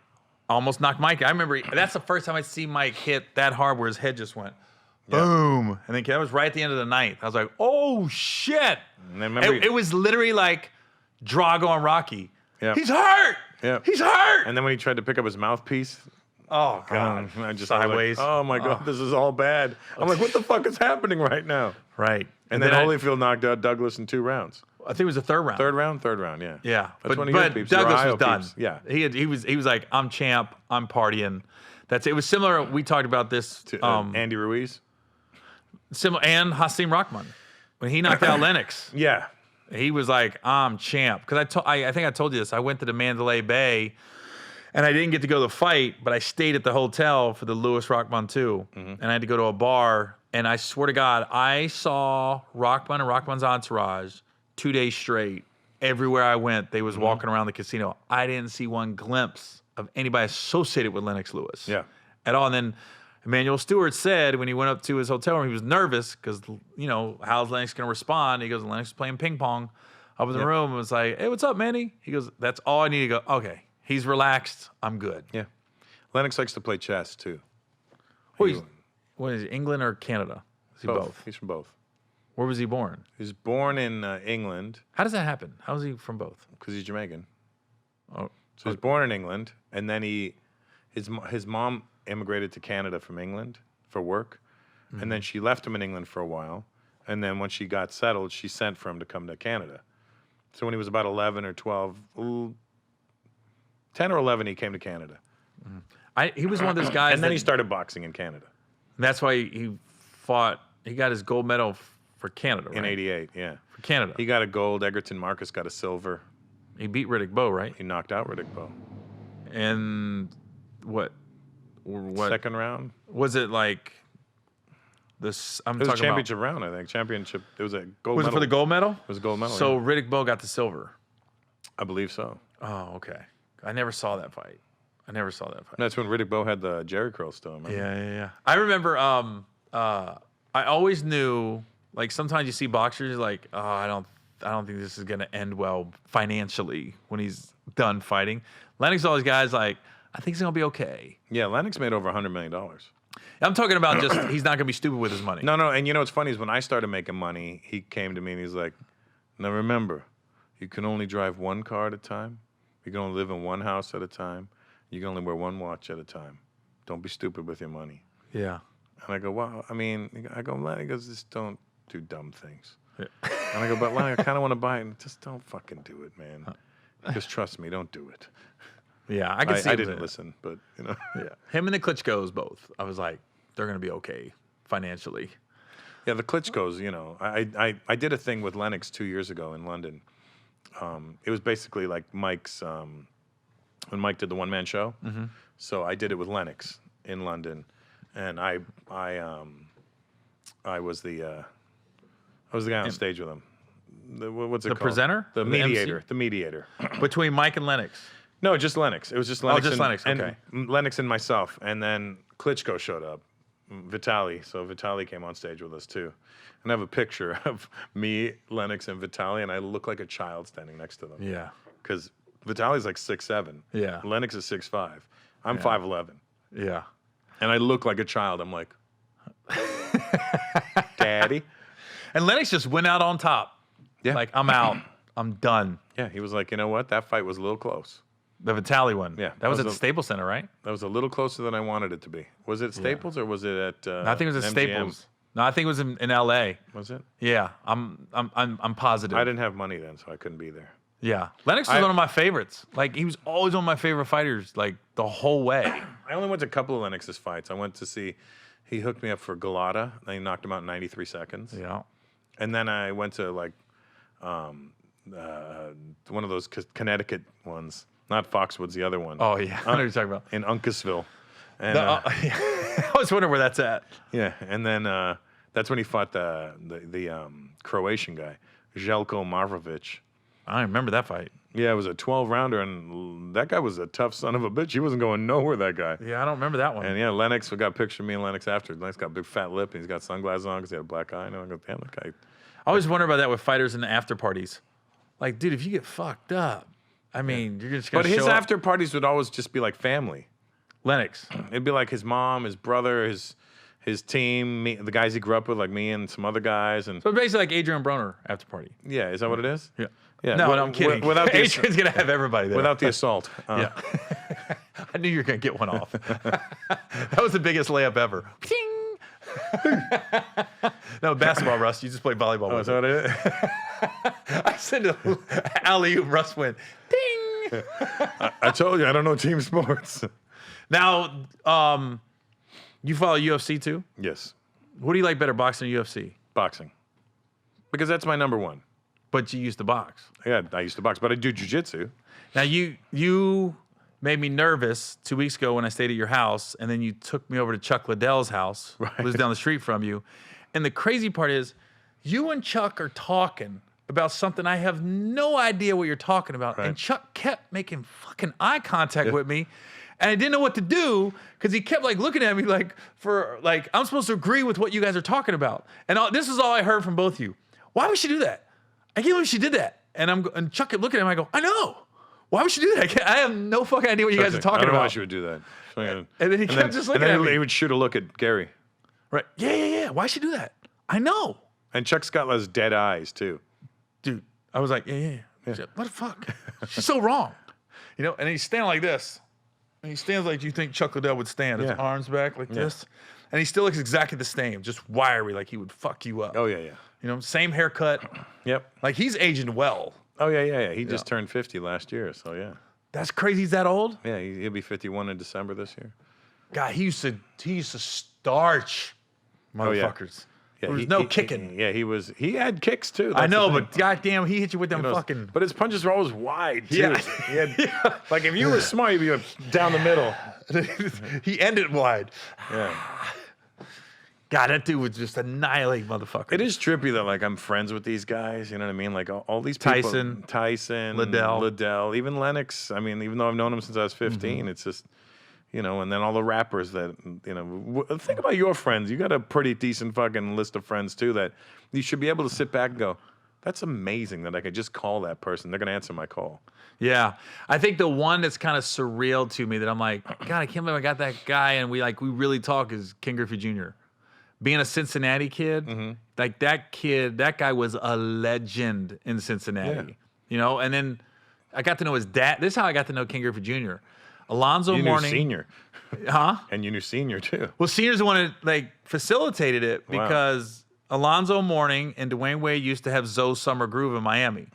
Speaker 1: almost knocked Mike. I remember that's the first time I see Mike hit that hard where his head just went, Boom. And then that was right at the end of the ninth. I was like, oh, shit.
Speaker 2: And then remember,
Speaker 1: It was literally like Drago and Rocky.
Speaker 2: Yeah.
Speaker 1: He's hurt.
Speaker 2: Yeah.
Speaker 1: He's hurt.
Speaker 2: and then when he tried to pick up his mouthpiece,
Speaker 1: Oh, God.
Speaker 2: I just
Speaker 1: Sideways.
Speaker 2: I was like, oh my God, this is all bad. I'm like, what the fuck is happening right now?
Speaker 1: Right.
Speaker 2: And then Holyfield knocked out Douglas in 2 rounds.
Speaker 1: I think it was the third round.
Speaker 2: Third round, yeah.
Speaker 1: Yeah.
Speaker 2: That's
Speaker 1: But,
Speaker 2: one of your
Speaker 1: but
Speaker 2: peeps, your
Speaker 1: Douglas
Speaker 2: Ohio
Speaker 1: was done.
Speaker 2: peeps. Yeah.
Speaker 1: He was like, I'm champ. I'm partying. It was similar. We talked about this.
Speaker 2: To, Andy Ruiz.
Speaker 1: Similar. And Hasim Rahman. When he knocked out Lennox.
Speaker 2: Yeah.
Speaker 1: He was like, I'm champ. Because I think I told you this. I went to the Mandalay Bay, and I didn't get to go to the fight, but I stayed at the hotel for the Lewis Rahman 2. And I had to go to a bar. And I swear to God, I saw Rahman and Rahman's entourage 2 days straight. Everywhere I went, they was walking around the casino. I didn't see one glimpse of anybody associated with Lennox Lewis.
Speaker 2: Yeah.
Speaker 1: At all. And then Emmanuel Stewart said when he went up to his hotel room, he was nervous because, how's Lennox going to respond? He goes, Lennox is playing ping pong up in the room. And was like, hey, what's up, Manny? He goes, that's all I need to go. Okay, he's relaxed. I'm good.
Speaker 2: Yeah. Lennox likes to play chess, too.
Speaker 1: What is it, England or Canada? Is he both?
Speaker 2: He's from both.
Speaker 1: Where was he born?
Speaker 2: He was born in England.
Speaker 1: How does that happen? How is he from both?
Speaker 2: Because he's Jamaican.
Speaker 1: Oh,
Speaker 2: So he was born in England, and then his mom immigrated to Canada from England for work, and then she left him in England for a while, and then when she got settled, she sent for him to come to Canada. So when he was about 11 or 12, 10 or 11, he came to Canada.
Speaker 1: He was one of those guys.
Speaker 2: And then he started boxing in Canada.
Speaker 1: That's why he fought. He got his gold medal for Canada, right?
Speaker 2: In 88, yeah.
Speaker 1: For Canada.
Speaker 2: He got a gold. Egerton Marcus got a silver.
Speaker 1: He beat Riddick Bowe, right?
Speaker 2: He knocked out Riddick Bowe.
Speaker 1: And what?
Speaker 2: Second round?
Speaker 1: Was it like this? I'm
Speaker 2: It was a
Speaker 1: talking
Speaker 2: championship round, I think. Championship. It was a gold
Speaker 1: Was
Speaker 2: medal.
Speaker 1: it for the gold medal?
Speaker 2: It was a gold medal,
Speaker 1: So
Speaker 2: yeah.
Speaker 1: Riddick Bowe got the silver.
Speaker 2: I believe so.
Speaker 1: Oh, okay. I never saw that fight.
Speaker 2: And that's when Riddick Bowe had the Jerry curl still, remember?
Speaker 1: Yeah. I remember. I always knew. Like sometimes you see boxers, you're like, oh, I don't think this is gonna end well financially when he's done fighting. Lennox, all these guys, like, I think he's gonna be okay.
Speaker 2: Yeah, Lennox made over $100 million.
Speaker 1: I'm talking about just he's not gonna be stupid with his money.
Speaker 2: No, and you know what's funny is when I started making money, he came to me and he's like, now remember, you can only drive one car at a time. You can only live in one house at a time. You can only wear one watch at a time. Don't be stupid with your money.
Speaker 1: Yeah.
Speaker 2: And I go, well, Lenny, he goes, just don't do dumb things. Yeah. And I go, but Lenny, I kind of want to buy it. And just don't fucking do it, man. Just trust me, don't do it.
Speaker 1: Yeah, I can see.
Speaker 2: I didn't listen, but
Speaker 1: Yeah, him and the Klitschko's both. I was like, they're gonna be okay financially.
Speaker 2: Yeah, the Klitschko's. I did a thing with Lennox 2 years ago in London. It was basically like Mike's when Mike did the one-man show. Mm-hmm. So I did it with Lennox in London, and I was the guy on stage with him. What's it called?
Speaker 1: The presenter?
Speaker 2: The
Speaker 1: The
Speaker 2: mediator.
Speaker 1: MC?
Speaker 2: The mediator.
Speaker 1: Between Mike and Lennox.
Speaker 2: No, just Lennox. It was just Lennox.
Speaker 1: just Lennox, okay.
Speaker 2: And Lennox and myself. And then Klitschko showed up, Vitaly. So Vitaly came on stage with us too. And I have a picture of me, Lennox, and Vitaly, and I look like a child standing next to them.
Speaker 1: Yeah.
Speaker 2: Because Vitaly's like 6'7".
Speaker 1: Yeah.
Speaker 2: Lennox is 6'5". I'm 5'11".
Speaker 1: Yeah.
Speaker 2: And I look like a child. I'm like, Daddy.
Speaker 1: And Lennox just went out on top.
Speaker 2: Yeah.
Speaker 1: Like, I'm out. I'm done.
Speaker 2: Yeah, he was like, you know what? That fight was a little close.
Speaker 1: The Vitaly one.
Speaker 2: Yeah,
Speaker 1: That was at
Speaker 2: a-
Speaker 1: the Staples Center, right?
Speaker 2: That was a little closer than I wanted it to be. Was it Staples or was it at
Speaker 1: No, I think it was at
Speaker 2: MGM?
Speaker 1: Staples. No, I think it was in L.A.
Speaker 2: Was it?
Speaker 1: Yeah, I'm positive.
Speaker 2: I didn't have money then, so I couldn't be there.
Speaker 1: Yeah, Lennox was one of my favorites. Like, he was always one of my favorite fighters, like, the whole way.
Speaker 2: I only went to a couple of Lennox's fights. I went to see, he hooked me up for Galata, and he knocked him out in 93 seconds.
Speaker 1: Yeah.
Speaker 2: And then I went to like one of those Connecticut ones, not Foxwoods, the other one.
Speaker 1: Oh, yeah. I know what you're talking about.
Speaker 2: In Uncasville. And
Speaker 1: I was wondering where that's at.
Speaker 2: yeah, and then that's when he fought the Croatian guy, Željko Mavrovic.
Speaker 1: I remember that fight.
Speaker 2: Yeah, it was a 12-rounder, and that guy was a tough son of a bitch. He wasn't going nowhere, that guy.
Speaker 1: Yeah, I don't remember that one.
Speaker 2: And yeah, Lennox, we got a picture of me and Lennox after. Lennox got a big fat lip, and he's got sunglasses on because he had a black eye. And I go, damn, that guy.
Speaker 1: I always wonder about that with fighters in the after parties. Like, dude, if you get fucked up, I mean, you're just going
Speaker 2: But
Speaker 1: to show
Speaker 2: his
Speaker 1: up.
Speaker 2: after parties would always just be like family.
Speaker 1: Lennox.
Speaker 2: It'd be like his mom, his brother, his team, the guys he grew up with, like me and some other guys, and
Speaker 1: So basically like Adrian Broner after party.
Speaker 2: yeah, is that what it is?
Speaker 1: Yeah.
Speaker 2: Yeah.
Speaker 1: No, I'm kidding.
Speaker 2: Without the
Speaker 1: Adrian's gonna have everybody there.
Speaker 2: without the assault.
Speaker 1: Yeah. I knew you were gonna get one off. That was the biggest layup ever. Ting! No, basketball, Russ. You just play volleyball.
Speaker 2: Oh,
Speaker 1: with
Speaker 2: is that
Speaker 1: it.
Speaker 2: what it is?
Speaker 1: I said alley-oop, Russ went, ding!
Speaker 2: I told you I don't know team sports.
Speaker 1: Now, you follow UFC too?
Speaker 2: Yes,
Speaker 1: What do you like better, boxing or UFC?
Speaker 2: boxing, because that's my number one.
Speaker 1: But you used to box.
Speaker 2: Yeah, I used to box, but I do jujitsu.
Speaker 1: Now, you made me nervous 2 weeks ago when I stayed at your house, and then you took me over to Chuck Liddell's house, who lives down the street from you. And the crazy part is, you and Chuck are talking about something I have no idea what you're talking about.
Speaker 2: Right.
Speaker 1: And Chuck kept making fucking eye contact with me. And I didn't know what to do because he kept like looking at me like I'm supposed to agree with what you guys are talking about. And this is all I heard from both of you. Why would she do that? I can't believe she did that. And Chuck kept looking at him. I go, I know. Why would she do that? I have no fucking idea what you guys are talking
Speaker 2: I don't know
Speaker 1: about.
Speaker 2: why she would do that.
Speaker 1: And then he kept just looking at me.
Speaker 2: He would shoot a look at Gary.
Speaker 1: Right. Yeah. Why'd she do that? I know.
Speaker 2: And Chuck Scott has dead eyes too.
Speaker 1: Dude, I was like, yeah. What the fuck? She's so wrong. You know, and he's standing like this. And he stands like you think Chuck Liddell would stand. His arms back like this. And he still looks exactly the same, just wiry, like he would fuck you up.
Speaker 2: Oh, yeah.
Speaker 1: You know, same haircut.
Speaker 2: Yep.
Speaker 1: Like he's aging well.
Speaker 2: Oh, yeah. He just turned 50 last year, so yeah.
Speaker 1: That's crazy. He's that old?
Speaker 2: Yeah, he'll be 51 in December this year.
Speaker 1: God, he used to starch motherfuckers.
Speaker 2: Yeah,
Speaker 1: There was no kicking.
Speaker 2: He had kicks too.
Speaker 1: I
Speaker 2: That's
Speaker 1: know,
Speaker 2: the thing.
Speaker 1: but goddamn, he hit you with them
Speaker 2: You know,
Speaker 1: fucking.
Speaker 2: But his punches were always wide too.
Speaker 1: Yeah.
Speaker 2: He had, like if you were smart, you'd be down the middle.
Speaker 1: He ended wide.
Speaker 2: Yeah.
Speaker 1: God, that dude would just annihilate motherfuckers.
Speaker 2: It is trippy that like I'm friends with these guys. You know what I mean? Like all these people, Tyson, Liddell, even Lennox. I mean, even though I've known him since I was 15, it's just. You know, and then all the rappers that, you know, think about your friends. You got a pretty decent fucking list of friends too that you should be able to sit back and go, that's amazing that I could just call that person. They're going to answer my call.
Speaker 1: Yeah. I think the one that's kind of surreal to me that I'm like, God, I can't believe I got that guy and we really talk is Ken Griffey Jr. Being a Cincinnati kid, like that guy was a legend in Cincinnati.
Speaker 2: Yeah.
Speaker 1: You know, and then I got to know his dad. This is how I got to know Ken Griffey Jr. Alonzo
Speaker 2: You
Speaker 1: Mourning.
Speaker 2: knew Senior.
Speaker 1: Huh?
Speaker 2: And you knew Senior too.
Speaker 1: Well, Senior's the one that like facilitated it because Alonzo Mourning and Dwayne Wade used to have Zoe's Summer Groove in Miami.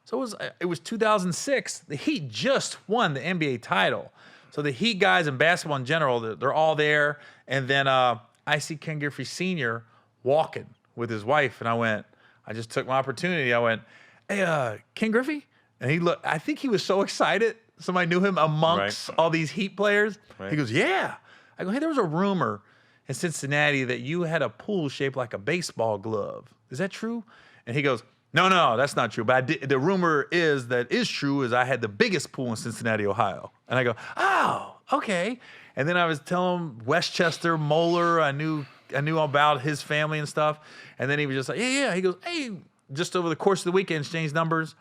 Speaker 1: So it was 2006. The Heat just won the NBA title. So the Heat guys and basketball in general, they're all there. And then I see Ken Griffey Sr. walking with his wife, and I just took my opportunity. I went, hey, Ken Griffey? And he looked, I think he was so excited. Somebody knew him amongst all these Heat players.
Speaker 2: Right.
Speaker 1: He goes, yeah. I go, hey, there was a rumor in Cincinnati that you had a pool shaped like a baseball glove. Is that true? And he goes, no, that's not true. But the rumor is I had the biggest pool in Cincinnati, Ohio. And I go, oh, okay. And then I was telling him Westchester, Moeller, I knew about his family and stuff. And then he was just like, yeah. He goes, hey, just over the course of the weekend, exchanged numbers.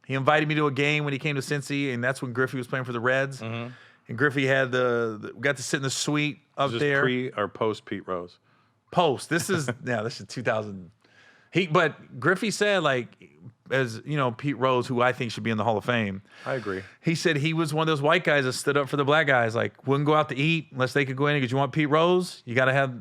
Speaker 1: He invited me to a game when he came to Cincy, and that's when Griffey was playing for the Reds. And Griffey had got to sit in the suite up there.
Speaker 2: Pre or post Pete Rose?
Speaker 1: Post. This is 2000. But Griffey said, like, as you know, Pete Rose, who I think should be in the Hall of Fame.
Speaker 2: I agree.
Speaker 1: He said he was one of those white guys that stood up for the black guys. Like, wouldn't go out to eat unless they could go in. He goes, you want Pete Rose? You got to have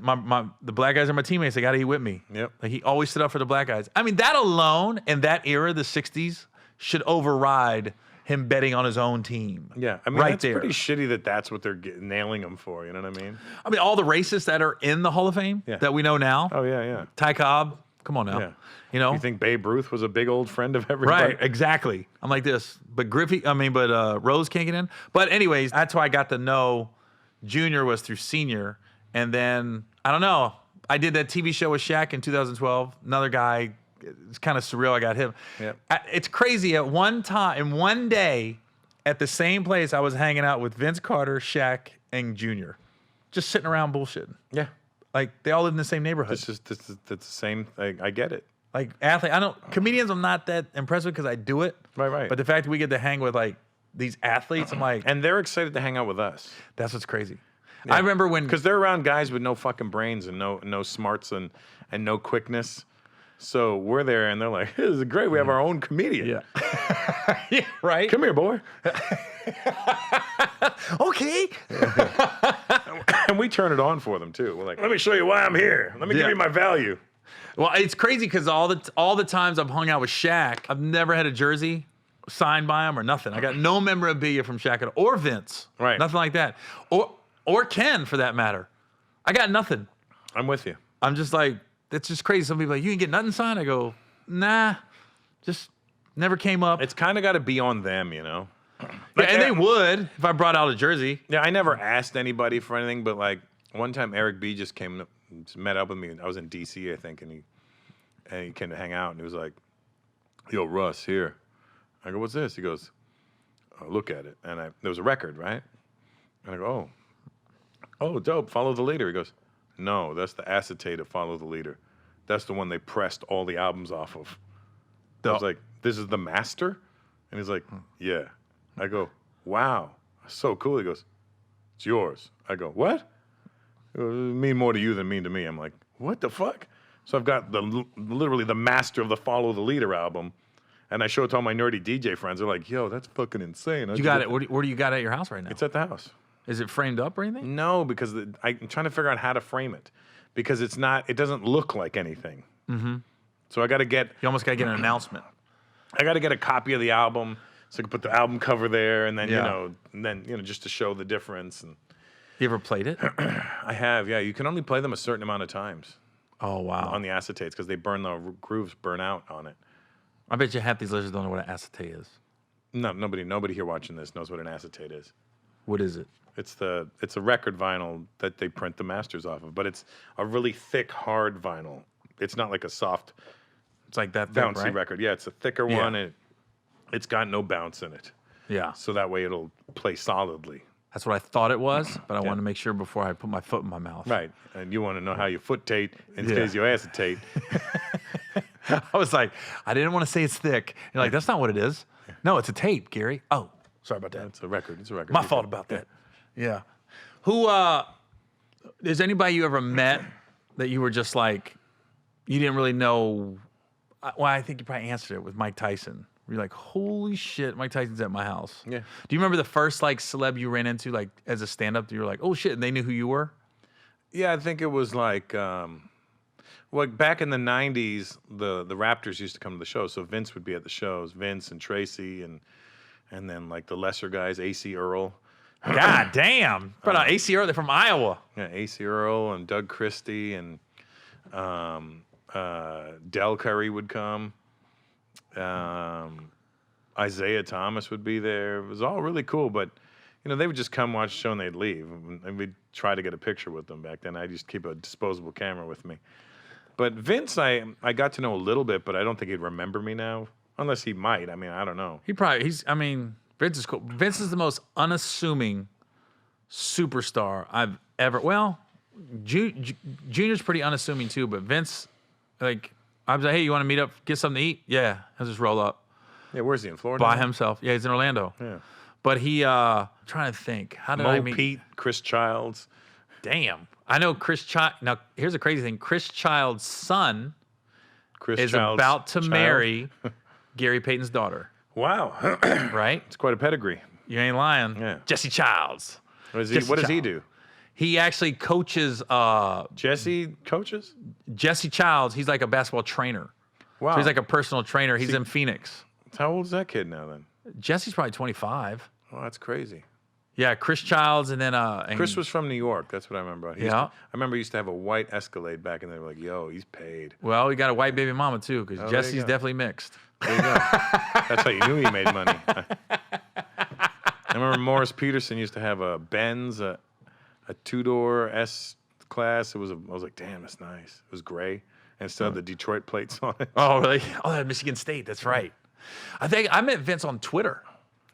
Speaker 1: the black guys are my teammates. They got to eat with me.
Speaker 2: Yep.
Speaker 1: Like he always stood up for the black guys. I mean, that alone in that era, the '60s, should override him betting on his own team.
Speaker 2: Yeah, I mean, that's
Speaker 1: there.
Speaker 2: pretty shitty that that's what they're nailing him for. You know what I mean?
Speaker 1: I mean, all the racists that are in the Hall of Fame that we know now.
Speaker 2: Oh, yeah.
Speaker 1: Ty Cobb, come on now.
Speaker 2: Yeah.
Speaker 1: You know?
Speaker 2: You think Babe Ruth was a big old friend of everybody?
Speaker 1: Right, exactly. I'm like this. But Rose can't get in. But anyways, that's why I got to know Junior was through Senior. And then, I don't know, I did that TV show with Shaq in 2012. Another guy, it's kind of surreal. I got him.
Speaker 2: Yep.
Speaker 1: It's crazy. At one time, in one day, at the same place, I was hanging out with Vince Carter, Shaq, and Junior, just sitting around bullshitting.
Speaker 2: Yeah.
Speaker 1: Like they all live in the same neighborhood.
Speaker 2: It's the same. I get it.
Speaker 1: Like comedians, I'm not that impressed with because I do it.
Speaker 2: Right.
Speaker 1: But the fact that we get to hang with like these athletes, I'm like,
Speaker 2: And they're excited to hang out with us.
Speaker 1: that's what's crazy. I remember when
Speaker 2: because they're around guys with no fucking brains and no smarts and no quickness. So we're there, and they're like, "This is great. We have our own comedian.
Speaker 1: yeah, right.
Speaker 2: Come here, boy."
Speaker 1: Okay.
Speaker 2: And we turn it on for them too. We're like, "Let me show you why I'm here. Let me give you my value."
Speaker 1: Well, it's crazy because all the times I've hung out with Shaq, I've never had a jersey signed by him or nothing. I got no memorabilia from Shaq or Vince.
Speaker 2: Right.
Speaker 1: Nothing like that. Or Ken, for that matter. I got nothing.
Speaker 2: I'm with you.
Speaker 1: I'm just like, that's just crazy. Some people are like, you can get nothing signed? I go, nah, just never came up.
Speaker 2: It's kind of got to be on them, you know?
Speaker 1: Yeah, and they would if I brought out a jersey.
Speaker 2: Yeah, I never asked anybody for anything, but like one time Eric B just met up with me. I was in D.C., I think, and he came to hang out, and he was like, "Yo, Russ, here." I go, "What's this?" He goes, "Look at it." And there was a record, right? And I go, oh, dope, Follow the Leader. He goes, "No, that's the acetate of Follow the Leader. That's the one they pressed all the albums off of." I was like, "This is the master?" And he's like, "Yeah." I go, "Wow, so cool." He goes, "It's yours." I go, "What?" It mean more to you than mean to me. I'm like, what the fuck? So I've got literally the master of the Follow the Leader album, and I show it to all my nerdy DJ friends. They're like, "Yo, that's fucking insane."
Speaker 1: You got it. Where do you got it at your house right now?
Speaker 2: It's at the house.
Speaker 1: Is it framed up or anything?
Speaker 2: No, because I'm trying to figure out how to frame it, because it doesn't look like anything. Mm-hmm. So I got to get.
Speaker 1: You almost got to get an announcement.
Speaker 2: I got to get a copy of the album so I can put the album cover there, and then just to show the difference. And
Speaker 1: You ever played it?
Speaker 2: I have, yeah. You can only play them a certain amount of times.
Speaker 1: Oh, wow.
Speaker 2: On the acetates, because the grooves burn out on it.
Speaker 1: I bet you half these listeners don't know what an acetate is.
Speaker 2: No, nobody here watching this knows what an acetate is.
Speaker 1: What is it?
Speaker 2: It's a record vinyl that they print the masters off of, but it's a really thick, hard vinyl. It's not like a soft,
Speaker 1: it's like that thick,
Speaker 2: bouncy
Speaker 1: right?
Speaker 2: record. Yeah, it's a thicker one, and it's got no bounce in it.
Speaker 1: Yeah.
Speaker 2: So that way it'll play solidly.
Speaker 1: That's what I thought it was, but I wanted to make sure before I put my foot in my mouth.
Speaker 2: Right. And you want to know how you foot tate instead of your acetate.
Speaker 1: I was like, I didn't want to say it's thick. You're like, that's not what it is. No, it's a tape, Gary. Oh, sorry about that.
Speaker 2: It's a record. It's a record.
Speaker 1: My fault about that. Yeah. Who, is anybody you ever met that you were just like, you didn't really know? Well, I think you probably answered it with Mike Tyson. You're like, holy shit, Mike Tyson's at my house.
Speaker 2: Yeah.
Speaker 1: Do you remember the first like celeb you ran into like as a stand-up? You were like, oh shit, and they knew who you were?
Speaker 2: Yeah, I think it was like, back in the 90s, the Raptors used to come to the show. So Vince would be at the shows, Vince and Tracy, and then like the lesser guys, AC Earl.
Speaker 1: God damn. But AC Earl, they're from Iowa.
Speaker 2: Yeah, AC Earl and Doug Christie and Del Curry would come. Isaiah Thomas would be there. It was all really cool, but they would just come watch the show and they'd leave, and we'd try to get a picture with them. Back then, I used to keep a disposable camera with me. But Vince, I got to know a little bit, but I don't think he'd remember me now, unless he might. I mean, I don't know.
Speaker 1: Vince is cool. Vince is the most unassuming superstar I've ever. Well, Junior's pretty unassuming too, but Vince, like, I was like, hey, you want to meet up, get something to eat? Yeah, I'll just roll up.
Speaker 2: Yeah, where's he, in Florida?
Speaker 1: By himself. Yeah, he's in Orlando.
Speaker 2: Yeah.
Speaker 1: But I'm trying to think. How did I meet?
Speaker 2: Pete, Chris Childs.
Speaker 1: Damn. I know Chris Child. Now, here's a crazy thing. Chris Child's son is about to marry Gary Payton's daughter.
Speaker 2: Wow.
Speaker 1: Right?
Speaker 2: It's quite a pedigree.
Speaker 1: You ain't lying.
Speaker 2: Yeah.
Speaker 1: Jesse Childs.
Speaker 2: What does he do?
Speaker 1: He actually coaches.
Speaker 2: Jesse coaches?
Speaker 1: Jesse Childs. He's like a basketball trainer.
Speaker 2: Wow.
Speaker 1: So he's like a personal trainer. He's in Phoenix.
Speaker 2: How old is that kid now then?
Speaker 1: Jesse's probably 25.
Speaker 2: Oh, that's crazy.
Speaker 1: Yeah, Chris Childs, and then
Speaker 2: Chris was from New York. That's what I remember. I remember he used to have a white Escalade back, and they were like, "Yo, he's paid."
Speaker 1: Well, we got a white baby mama too, because Jesse's definitely mixed.
Speaker 2: There you go. That's how you knew he made money. I remember Morris Peterson used to have a Benz, a two-door S class. I was like, "Damn, that's nice." It was gray, and still had the Detroit plates on it.
Speaker 1: Oh, really? Oh, that Michigan State. That's right. I think I met Vince on Twitter.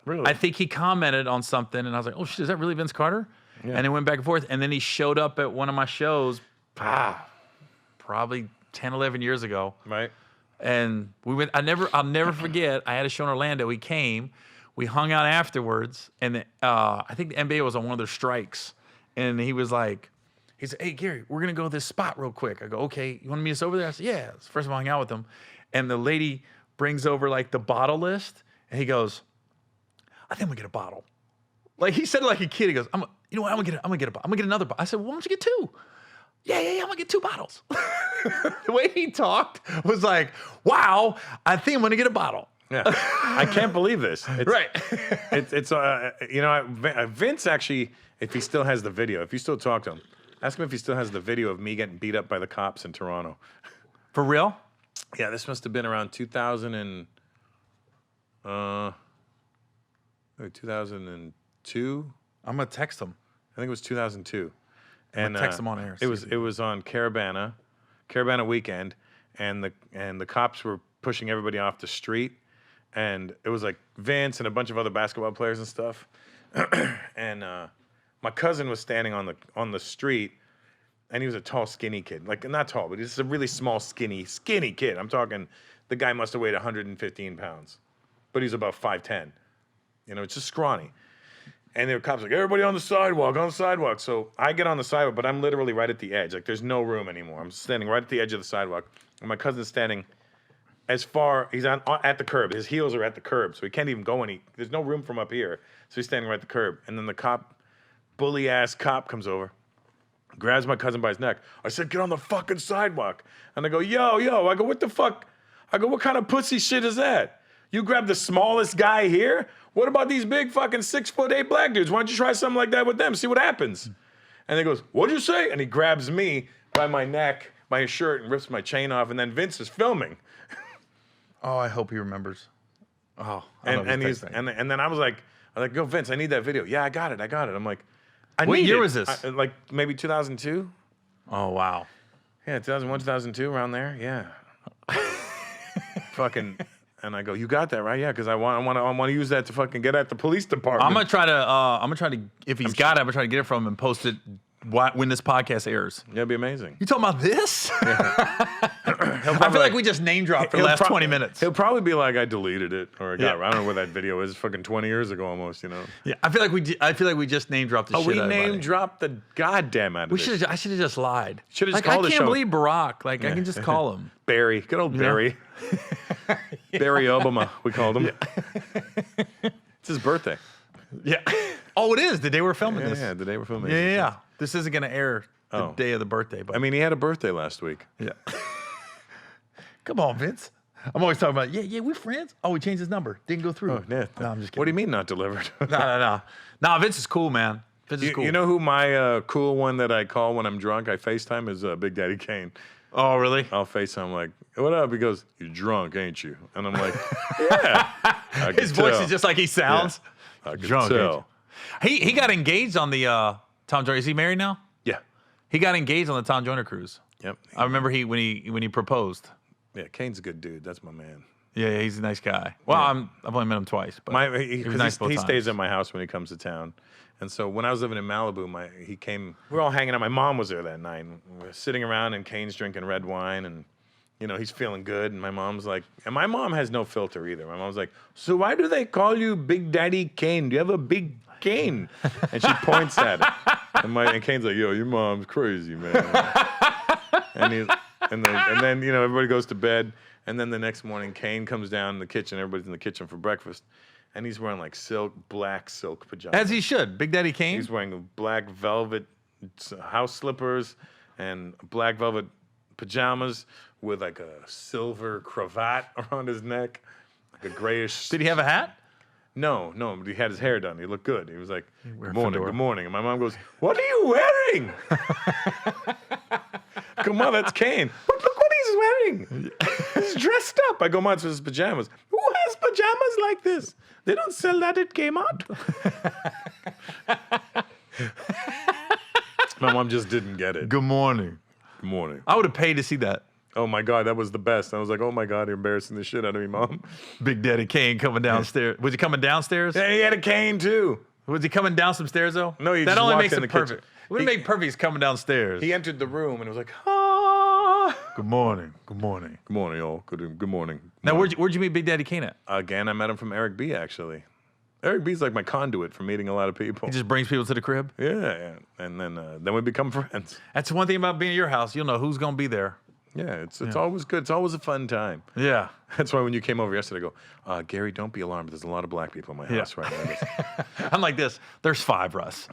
Speaker 2: Really?
Speaker 1: I think he commented on something, and I was like, "Oh shit, is that really Vince Carter?" Yeah. And it went back and forth, and then he showed up at one of my shows, probably 10, 11 years ago.
Speaker 2: Right.
Speaker 1: And we went. I'll never forget. I had a show in Orlando. He came. We hung out afterwards, and I think the NBA was on one of their strikes, and he said, hey, Gary, we're going to go to this spot real quick. I go, okay, you want to meet us over there? I said, yeah. It's the first time I hung out with him. And the lady brings over like the bottle list, and he goes, I think I'm going to get a bottle. Like he said it like a kid. He goes, you know what, I'm going to get another bottle. I said, well, why don't you get 2? Yeah, I'm going to get 2 bottles. The way he talked was like, wow, I think I'm going to get a bottle.
Speaker 2: Yeah, I can't believe this.
Speaker 1: Right.
Speaker 2: Vince actually, if he still has the video, if you still talk to him, ask him if he still has the video of me getting beat up by the cops in Toronto.
Speaker 1: For real?
Speaker 2: Yeah, this must have been around 2002.
Speaker 1: I'm going to text him.
Speaker 2: I think it was 2002.
Speaker 1: And text him on air.
Speaker 2: It was on Caravana weekend, and the cops were pushing everybody off the street, and it was like Vince and a bunch of other basketball players and stuff, and my cousin was standing on the street, and he was a tall, skinny kid, like not tall, but he's a really small, skinny kid. I'm talking, the guy must have weighed 115 pounds, but he's about 5'10". It's just scrawny. And there were cops like, everybody on the sidewalk. So I get on the sidewalk, but I'm literally right at the edge. Like, there's no room anymore. I'm standing right at the edge of the sidewalk. And my cousin's standing he's at the curb. His heels are at the curb, so he can't even go there's no room from up here. So he's standing right at the curb. And then the bully-ass cop comes over, grabs my cousin by his neck. I said, get on the fucking sidewalk. And I go, yo. I go, what the fuck? I go, what kind of pussy shit is that? You grab the smallest guy here? What about these big fucking 6'8" black dudes? Why don't you try something like that with them? See what happens. And he goes, what'd you say? And he grabs me by my neck, by his shirt, and rips my chain off. And then Vince is filming.
Speaker 1: Oh, I hope he remembers. Oh,
Speaker 2: and then I was like, go Vince, I need that video. Yeah, I got it. I'm like,
Speaker 1: what year was this?
Speaker 2: Like maybe 2002.
Speaker 1: Oh wow.
Speaker 2: Yeah, 2001, 2002, around there. Yeah. Fucking. And I go, you got that, right? Yeah, because I want to use that to fucking get at the police department.
Speaker 1: I'm gonna try to if he's got it, I'm gonna try to get it from him and post it when this podcast airs.
Speaker 2: That'd be amazing.
Speaker 1: You talking about this? Yeah. I feel like we just name dropped for the last 20 minutes.
Speaker 2: He'll probably be like, I deleted it, or I don't know where that video is. Fucking 20 years ago, almost.
Speaker 1: Yeah, I feel like we just name dropped the shit.
Speaker 2: We name dropped the goddamn out of it.
Speaker 1: I should have just lied.
Speaker 2: Should have just called the show.
Speaker 1: I can't believe Barack. Like I can just call him
Speaker 2: Barry. Good old Barry. Barry Obama, we called him. Yeah. It's his birthday.
Speaker 1: Yeah. Oh, it is the day we're filming this.
Speaker 2: Yeah, the day we're filming.
Speaker 1: Yeah. This isn't gonna air the day of the birthday, but
Speaker 2: I mean, he had a birthday last week.
Speaker 1: Yeah. Come on, Vince. I'm always talking about, we're friends. Oh, we changed his number. Didn't go through.
Speaker 2: Oh, yeah.
Speaker 1: No, I'm just kidding.
Speaker 2: What do you mean not delivered?
Speaker 1: No. No, Vince is cool, man. Vince is cool.
Speaker 2: You know who my cool one that I call when I'm drunk, I FaceTime, is Big Daddy Kane.
Speaker 1: Oh, really?
Speaker 2: I'll FaceTime like, what up? He goes, you're drunk, ain't you? And I'm like, yeah.
Speaker 1: His voice is just like he sounds.
Speaker 2: Yeah. I can
Speaker 1: drunk,
Speaker 2: tell.
Speaker 1: He got engaged on the Tom Joyner. Is he married now?
Speaker 2: Yeah.
Speaker 1: He got engaged on the Tom Joyner cruise.
Speaker 2: Yep.
Speaker 1: I remember when he proposed.
Speaker 2: Yeah, Kane's a good dude. That's my man.
Speaker 1: Yeah, he's a nice guy. Well, I've only met him twice, but
Speaker 2: he stays at my house when he comes to town. And so when I was living in Malibu, he came. We were all hanging out. My mom was there that night. And we were sitting around, and Kane's drinking red wine, and he's feeling good. And my mom's like, and my mom has no filter either. My mom's like, so why do they call you Big Daddy Kane? Do you have a big cane? And she points at it. And Kane's like, yo, your mom's crazy, man. And then everybody goes to bed. And then the next morning, Kane comes down in the kitchen. Everybody's in the kitchen for breakfast. And he's wearing like black silk pajamas.
Speaker 1: As he should. Big Daddy Kane.
Speaker 2: He's wearing black velvet house slippers and black velvet pajamas with like a silver cravat around his neck, like a grayish.
Speaker 1: Did he have a hat?
Speaker 2: No, but he had his hair done. He looked good. He was like, good
Speaker 1: fedora.
Speaker 2: morning. And my mom goes, what are you wearing? Come on, that's Kane. But look what he's wearing. He's dressed up. I go, Mom, it's his pajamas. Who has pajamas like this? They don't sell that at Kmart. My mom just didn't get it.
Speaker 1: Good morning.
Speaker 2: Good morning.
Speaker 1: I would have paid to see that.
Speaker 2: Oh my God, that was the best. I was like, oh my God, you're embarrassing the shit out of me, Mom.
Speaker 1: Big Daddy Kane coming downstairs. Was he coming downstairs?
Speaker 2: Yeah, he had a cane too.
Speaker 1: Was he coming down some stairs though?
Speaker 2: No,
Speaker 1: that only makes it perfect. It would make perfect. He's coming downstairs.
Speaker 2: He entered the room and it was like, ah.
Speaker 1: Good morning. Good morning.
Speaker 2: Good morning, y'all. Good morning.
Speaker 1: Now, where'd you meet Big Daddy Kane at?
Speaker 2: Again, I met him from Eric B. Actually. Eric B's like my conduit for meeting a lot of people.
Speaker 1: He just brings people to the crib.
Speaker 2: Yeah. And then we become friends.
Speaker 1: That's one thing about being at your house. You'll know who's gonna be there.
Speaker 2: Yeah, it's always good. It's always a fun time.
Speaker 1: Yeah.
Speaker 2: That's why when you came over yesterday, I go, Gary, don't be alarmed. There's a lot of black people in my house right now.
Speaker 1: I'm like this. There's 5, Russ.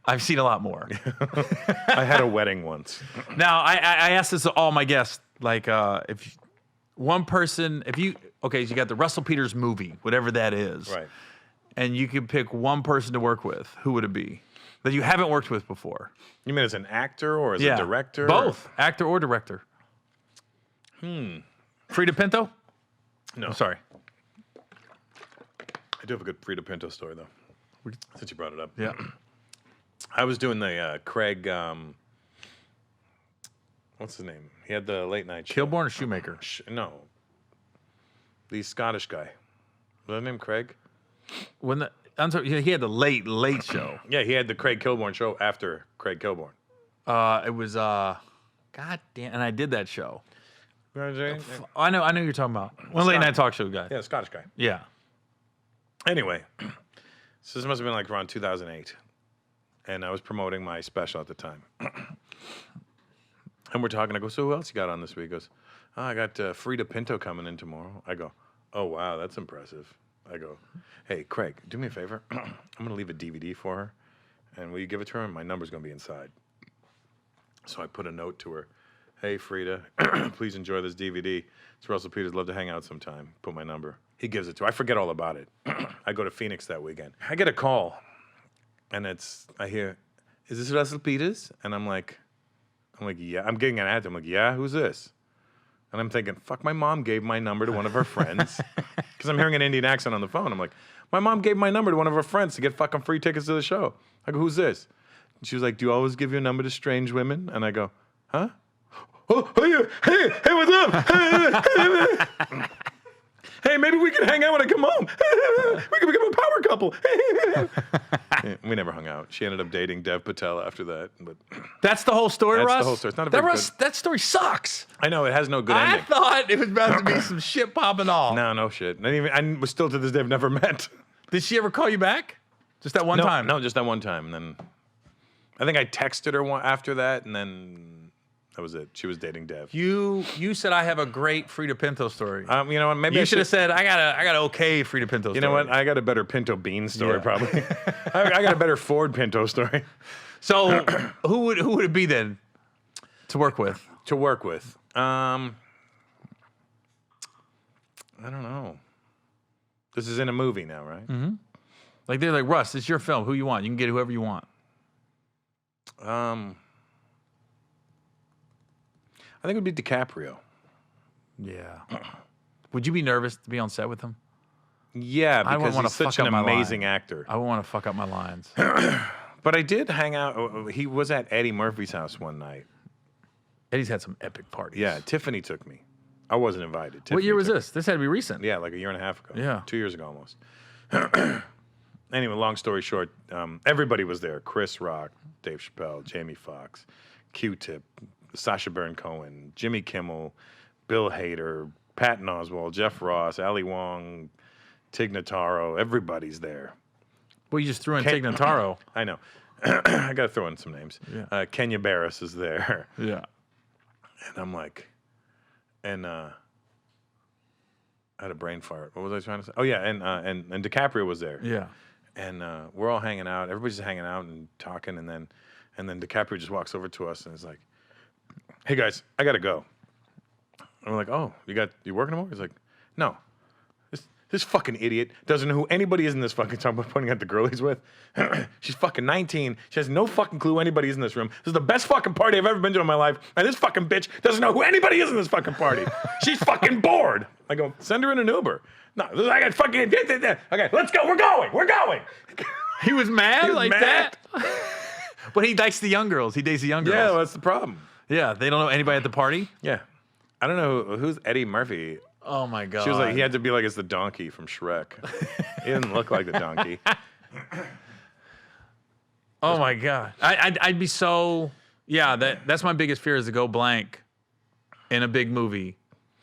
Speaker 1: I've seen a lot more.
Speaker 2: I had a wedding once.
Speaker 1: Now, I asked this to all my guests. Like, if one person, so you got the Russell Peters movie, whatever that is.
Speaker 2: Right.
Speaker 1: And you could pick one person to work with, who would it be? That you haven't worked with before.
Speaker 2: You mean as an actor or as a director?
Speaker 1: Both, actor or director. Frida Pinto?
Speaker 2: No.
Speaker 1: I'm sorry.
Speaker 2: I do have a good Frida Pinto story, though, since you brought it up.
Speaker 1: Yeah.
Speaker 2: I was doing the Craig, what's his name? He had the late night show.
Speaker 1: Kilborn or Shoemaker?
Speaker 2: No. The Scottish guy. Was that name Craig?
Speaker 1: I'm sorry, he had the late show.
Speaker 2: Yeah, he had the Craig Kilborn show after Craig Kilborn.
Speaker 1: It was, God damn, and I did that show.
Speaker 2: Yeah,
Speaker 1: I know who you're talking about. One late night talk show guy.
Speaker 2: the Scottish guy.
Speaker 1: Yeah.
Speaker 2: Anyway, so this must have been like around 2008. And I was promoting my special at the time. And we're talking. I go, so who else you got on this week? He goes, I got Frida Pinto coming in tomorrow. I go, oh, wow, that's impressive. I go, hey, Craig, do me a favor. I'm going to leave a DVD for her. And will you give it to her? My number's going to be inside. So I put a note to her. Hey, Frida, please enjoy this DVD. It's Russell Peters. Love to hang out sometime. Put my number. He gives it to her. I forget all about it. I go to Phoenix that weekend. I get a call. And I hear, is this Russell Peters? And I'm like, yeah. I'm getting an ad. I'm like, yeah, who's this? And I'm thinking, fuck, my mom gave my number to one of her friends. Because I'm hearing an Indian accent on the phone. I'm like, my mom gave my number to one of her friends to get fucking free tickets to the show. I go, who's this? And she was like, do you always give your number to strange women? And I go, huh? Oh, hey, what's up? Hey, maybe we can hang out when I come home. We can become a power couple. Yeah, we never hung out. She ended up dating Dev Patel after that. But
Speaker 1: that's the whole story,
Speaker 2: that's
Speaker 1: Russ?
Speaker 2: the whole story. It's not a very good...
Speaker 1: That story sucks.
Speaker 2: I know, it has no good ending.
Speaker 1: I thought it was about to be some shit popping off.
Speaker 2: No shit. I was still to this day, I've never met.
Speaker 1: Did she ever call you back? Just that one time?
Speaker 2: No, just that one time. And then I think I texted her after that, and then... that was it. She was dating Dev.
Speaker 1: You said I have a great Frida Pinto story.
Speaker 2: You know what? Maybe
Speaker 1: you should have said I got an okay Frida Pinto story.
Speaker 2: You know what? I got a better Pinto Bean story probably. I got a better Ford Pinto story.
Speaker 1: So who would it be then to work with?
Speaker 2: To work with, I don't know. This is in a movie now, right?
Speaker 1: Mm-hmm. Like they're like, Russ, it's your film. Who you want? You can get whoever you want.
Speaker 2: I think it would be DiCaprio.
Speaker 1: Yeah. Would you be nervous to be on set with him?
Speaker 2: Yeah, because he's such an amazing actor.
Speaker 1: I wouldn't want to fuck up my lines.
Speaker 2: But I did hang out. He was at Eddie Murphy's house one night.
Speaker 1: Eddie's had some epic parties.
Speaker 2: Yeah, Tiffany took me. I wasn't invited.
Speaker 1: What year was this? This had to be recent.
Speaker 2: Yeah, like a year and a half ago.
Speaker 1: Yeah.
Speaker 2: 2 years ago almost. Anyway, long story short, everybody was there. Chris Rock, Dave Chappelle, Jamie Foxx, Q-Tip, Sacha Baron Cohen, Jimmy Kimmel, Bill Hader, Patton Oswalt, Jeff Ross, Ali Wong, Tig Notaro. Everybody's there.
Speaker 1: Well, you just threw in Tig Notaro.
Speaker 2: I know. I got to throw in some names.
Speaker 1: Yeah.
Speaker 2: Kenya Barris is there.
Speaker 1: Yeah.
Speaker 2: And I'm like, and I had a brain fart. What was I trying to say? Oh, yeah, and DiCaprio was there.
Speaker 1: Yeah.
Speaker 2: And we're all hanging out. Everybody's just hanging out and talking. And then DiCaprio just walks over to us and is like, hey, guys, I got to go. And we're like, oh, you working tomorrow? He's like, no. This fucking idiot doesn't know who anybody is in this fucking time, pointing at the girl he's with. She's fucking 19. She has no fucking clue anybody is in this room. This is the best fucking party I've ever been to in my life. And this fucking bitch doesn't know who anybody is in this fucking party. She's fucking bored. I go, send her in an Uber. No, I got fucking... Okay, let's go. We're going.
Speaker 1: He was mad
Speaker 2: was
Speaker 1: like
Speaker 2: mad.
Speaker 1: that? But he dates the young girls. Yeah,
Speaker 2: well, that's the problem.
Speaker 1: Yeah, they don't know anybody at the party?
Speaker 2: Yeah. I don't know who's Eddie Murphy.
Speaker 1: Oh, my God.
Speaker 2: She was like, he had to be like, it's the donkey from Shrek. He didn't look like the donkey.
Speaker 1: Oh, my God. I'd be so... Yeah, that's my biggest fear is to go blank in a big movie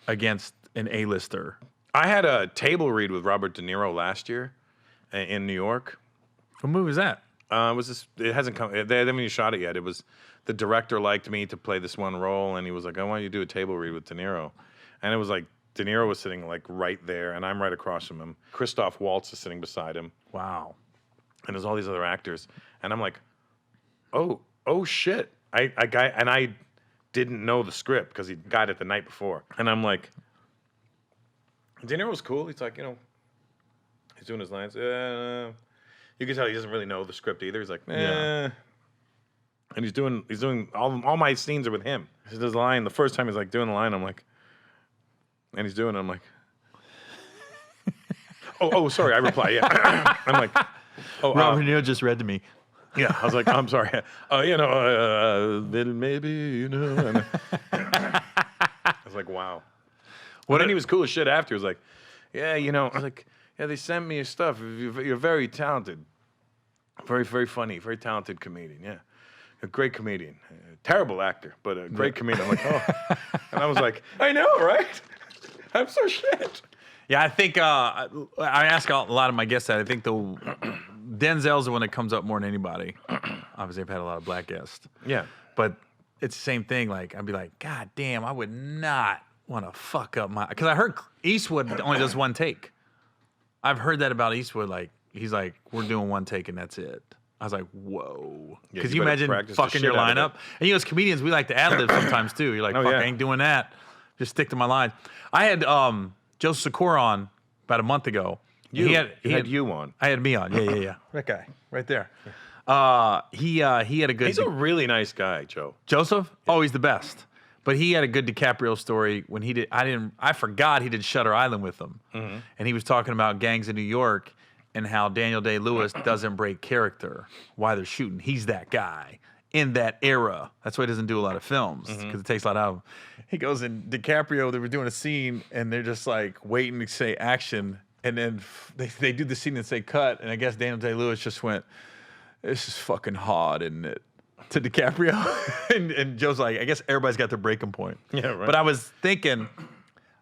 Speaker 1: against an A-lister.
Speaker 2: I had a table read with Robert De Niro last year, in New York.
Speaker 1: What movie was that?
Speaker 2: It was this. It hasn't come. They haven't even shot it yet. It was the director liked me to play this one role, and he was like, "I want you to do a table read with De Niro," and it was like De Niro was sitting like right there, and I'm right across from him. Christoph Waltz is sitting beside him,
Speaker 1: Wow.
Speaker 2: and there's all these other actors, and I'm like, "Oh shit!" I didn't know the script because he got it the night before, and I'm like, De Niro was cool. He's like, he's doing his lines. You can tell he doesn't really know the script either. He's like,
Speaker 1: Yeah.
Speaker 2: And he's doing all my scenes are with him. He does the line. The first time he's like doing the line, I'm like, and he's doing it, I'm like, sorry, I reply, yeah. I'm like,
Speaker 1: Robert De Niro just read to me.
Speaker 2: yeah. I was like, I'm sorry. Then maybe, And I was like, wow. And then he was cool as shit after. He was like, yeah, I was like, yeah, they sent me your stuff. You're very talented. Very, very funny. Very talented comedian. Yeah. A great comedian. Terrible actor, but a great comedian. I'm like, oh. And I was like, I know, right? I'm so shit.
Speaker 1: Yeah, I think I ask a lot of my guests that. I think Denzel's the one that comes up more than anybody. Obviously, I've had a lot of black guests.
Speaker 2: Yeah.
Speaker 1: But it's the same thing. Like, I'd be like, God damn, I would not want to fuck up my... Because I heard Eastwood only does one take. I've heard that about Eastwood. Like, he's like, we're doing one take and that's it. I was like, whoa. Because you imagine fucking your lineup. And as comedians, we like to ad-lib sometimes too. You're like, fuck, I ain't doing that. Just stick to my lines. I had Joe Sikora on about a month ago.
Speaker 2: He had you on.
Speaker 1: I had me on. Yeah. That guy right there. He had a good...
Speaker 2: He's a really nice guy, Joe.
Speaker 1: Joseph? Yeah. Oh, he's the best. But he had a good DiCaprio story when he did... I forgot he did Shutter Island with him. Mm-hmm. And he was talking about gangs in New York and how Daniel Day-Lewis doesn't break character while they're shooting. He's that guy in that era. That's why he doesn't do a lot of films, because it takes a lot out of him. He goes in DiCaprio, they were doing a scene, and they're just like waiting to say action, and then they do the scene and say cut, and I guess Daniel Day-Lewis just went, this is fucking hard, isn't it? To DiCaprio. and Joe's like, I guess everybody's got their breaking point.
Speaker 2: Yeah, right.
Speaker 1: But I was thinking...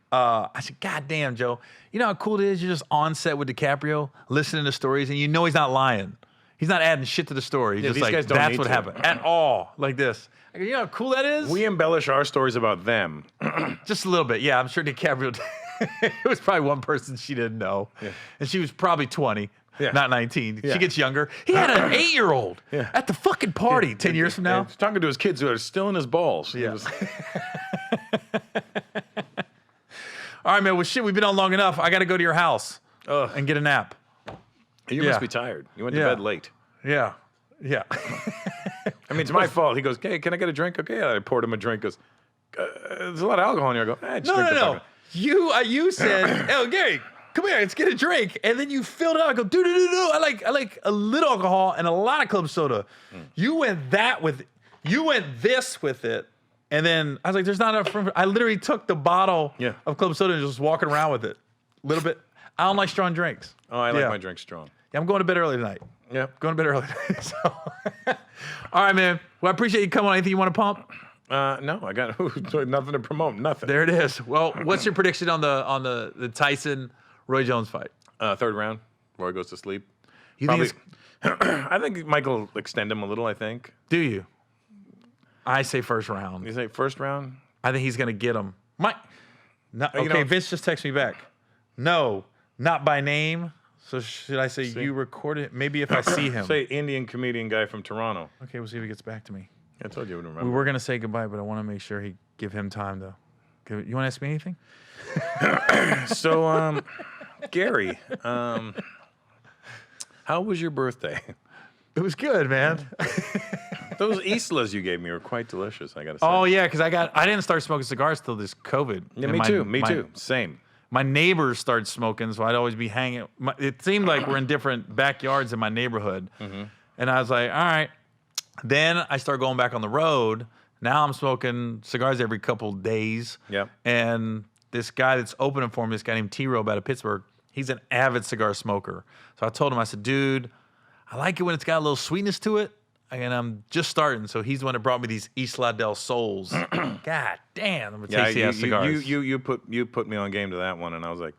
Speaker 1: I said, God damn, Joe. You know how cool it is? You're just on set with DiCaprio, listening to stories, and you know he's not lying. He's not adding shit to the story. He's just like, that's what happened. At all. Like this. I go, you know how cool that is?
Speaker 2: We embellish our stories about them.
Speaker 1: Just a little bit. Yeah, I'm sure DiCaprio... it was probably one person she didn't know. Yeah. And she was probably 20. Yeah. Not 19. Yeah. She gets younger. He had an 8-year-old at the fucking party 10 years from now.
Speaker 2: He's talking to his kids who are still in his balls.
Speaker 1: Yeah. All right, man. Well, shit, we've been on long enough. I got to go to your house and get a nap.
Speaker 2: You must be tired. You went to bed late.
Speaker 1: Yeah. I
Speaker 2: mean, it's my fault. He goes, hey, can I get a drink? Okay. I poured him a drink. Goes, there's a lot of alcohol in here. I go, just drink the
Speaker 1: no. You said, oh, Gary, come here. Let's get a drink. And then you filled it out. I go, do. I like a little alcohol and a lot of club soda. You went this with it. And then I was like, there's not enough room. I literally took the bottle of club soda and just walking around with it. A little bit. I don't like strong drinks.
Speaker 2: Oh, I like my drinks strong.
Speaker 1: Yeah, I'm going to bed early tonight.
Speaker 2: Yeah.
Speaker 1: Going to bed early tonight. So. All right, man. Well, I appreciate you coming on. Anything you want to pump?
Speaker 2: No, I got nothing to promote. Nothing.
Speaker 1: There it is. Well, what's your prediction on the Tyson Roy Jones fight?
Speaker 2: Third round. Roy goes to sleep.
Speaker 1: You think
Speaker 2: I think Michael will extend him a little, I think.
Speaker 1: Do you? I say first round.
Speaker 2: You say first round?
Speaker 1: I think he's going to get him. Okay, Vince just texted me back. No, not by name. So should I say you record it? Maybe if I see him.
Speaker 2: Say Indian comedian guy from Toronto.
Speaker 1: Okay, we'll see if he gets back to me.
Speaker 2: I told you I wouldn't remember.
Speaker 1: We were going to say goodbye, but I want to make sure he give him time, though. You want to ask me anything?
Speaker 2: So, Gary, how was your birthday?
Speaker 1: It was good, man.
Speaker 2: Those Islas you gave me were quite delicious, I gotta say.
Speaker 1: Oh yeah, because I didn't start smoking cigars till this COVID.
Speaker 2: Yeah, me too. Same.
Speaker 1: My neighbors started smoking, so I'd always be hanging. It seemed like we're in different backyards in my neighborhood, and I was like, all right. Then I started going back on the road. Now I'm smoking cigars every couple days.
Speaker 2: Yep.
Speaker 1: And this guy that's opening for me, this guy named T-Robe out of Pittsburgh, he's an avid cigar smoker. So I told him, I said, dude, I like it when it's got a little sweetness to it. And I'm just starting. So he's the one that brought me these Isla del Sols. God damn, I'm a tasty ass cigars.
Speaker 2: You put me on game to that one, and I was like,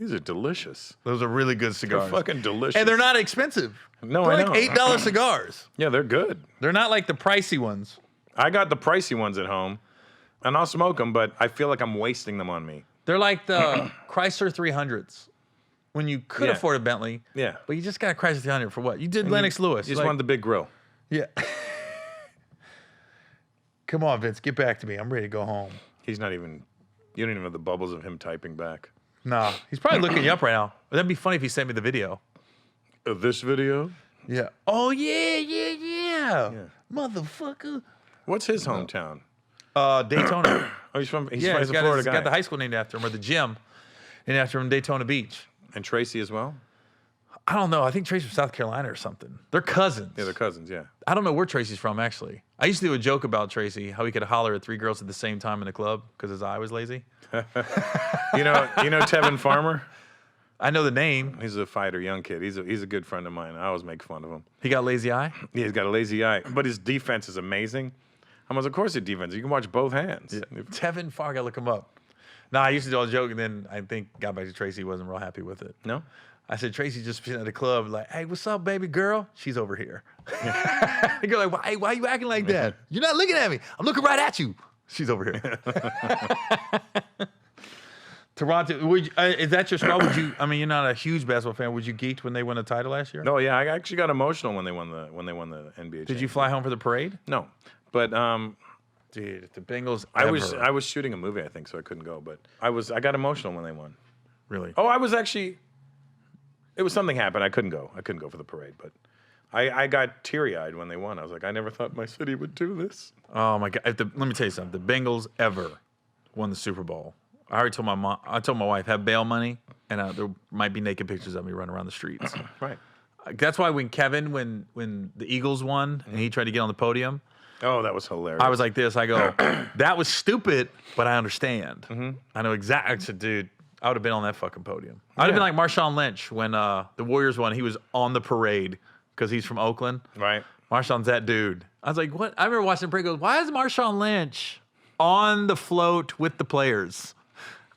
Speaker 2: These are delicious.
Speaker 1: Those are really good
Speaker 2: They're
Speaker 1: cigars.
Speaker 2: fucking delicious.
Speaker 1: And they're not expensive.
Speaker 2: No,
Speaker 1: they're
Speaker 2: I
Speaker 1: like
Speaker 2: know.
Speaker 1: $8 cigars.
Speaker 2: Yeah, they're good.
Speaker 1: They're not like the pricey ones.
Speaker 2: I got the pricey ones at home, and I'll smoke them, but I feel like I'm wasting them on me.
Speaker 1: They're like the Chrysler 300s. When you could
Speaker 2: Yeah.
Speaker 1: afford a Bentley,
Speaker 2: Yeah.
Speaker 1: but you just got a Chrysler 300 for what? You did Lennox Lewis.
Speaker 2: You just wanted the big grill.
Speaker 1: Yeah. Come on, Vince, get back to me. I'm ready to go home.
Speaker 2: He's not even. You don't even have the bubbles of him typing back.
Speaker 1: Nah, he's probably looking you up right now. That'd be funny if he sent me the video.
Speaker 2: This video?
Speaker 1: Yeah. Oh, yeah. Motherfucker.
Speaker 2: What's his hometown?
Speaker 1: Daytona.
Speaker 2: Oh, he's
Speaker 1: He's
Speaker 2: a Florida guy.
Speaker 1: got the high school named after him, or the gym named after him, Daytona Beach.
Speaker 2: And Tracy as well?
Speaker 1: I don't know. I think Tracy's from South Carolina or something. They're cousins.
Speaker 2: Yeah, they're cousins, yeah.
Speaker 1: I don't know where Tracy's from, actually. I used to do a joke about Tracy, how he could holler at 3 girls at the same time in the club because his eye was lazy.
Speaker 2: You know Tevin Farmer?
Speaker 1: I know the name.
Speaker 2: He's a fighter, young kid. He's a good friend of mine. I always make fun of him.
Speaker 1: He got lazy eye?
Speaker 2: Yeah, he's got a lazy eye, but his defense is amazing. I was, of course, his defense. You can watch both hands.
Speaker 1: Yeah. Tevin Farr, I gotta look him up. Nah, I used to do all the joke, and then I think got back to Tracy, wasn't real happy with it.
Speaker 2: No?
Speaker 1: I said, Tracy just sitting at the club, like, hey, what's up, baby girl? She's over here. They go like, why are you acting like that? You're not looking at me. I'm looking right at you. She's over here. Toronto, is that your squad? I mean, you're not a huge basketball fan. Would you geeked when they won the title last year?
Speaker 2: No, yeah, I actually got emotional when they won the NBA.
Speaker 1: Did you fly home for the parade?
Speaker 2: No, but
Speaker 1: Dude, if the Bengals.
Speaker 2: I was shooting a movie, I think, so I couldn't go. But I got emotional when they won.
Speaker 1: Really?
Speaker 2: Oh, it was something happened. I couldn't go. I couldn't go for the parade, but I got teary-eyed when they won. I was like, I never thought my city would do this.
Speaker 1: Oh my God! Let me tell you something. The Bengals ever won the Super Bowl. I already told my mom. I told my wife have bail money, and there might be naked pictures of me running around the streets.
Speaker 2: Right.
Speaker 1: That's why when the Eagles won and he tried to get on the podium,
Speaker 2: Oh, that was hilarious.
Speaker 1: I was like this. I go, that was stupid, but I understand. I know exactly. I said, dude, I would have been on that fucking podium. I would have been like Marshawn Lynch when the Warriors won. He was on the parade because he's from Oakland.
Speaker 2: Right.
Speaker 1: Marshawn's that dude. I was like, what? I remember watching the parade. Goes, why is Marshawn Lynch on the float with the players?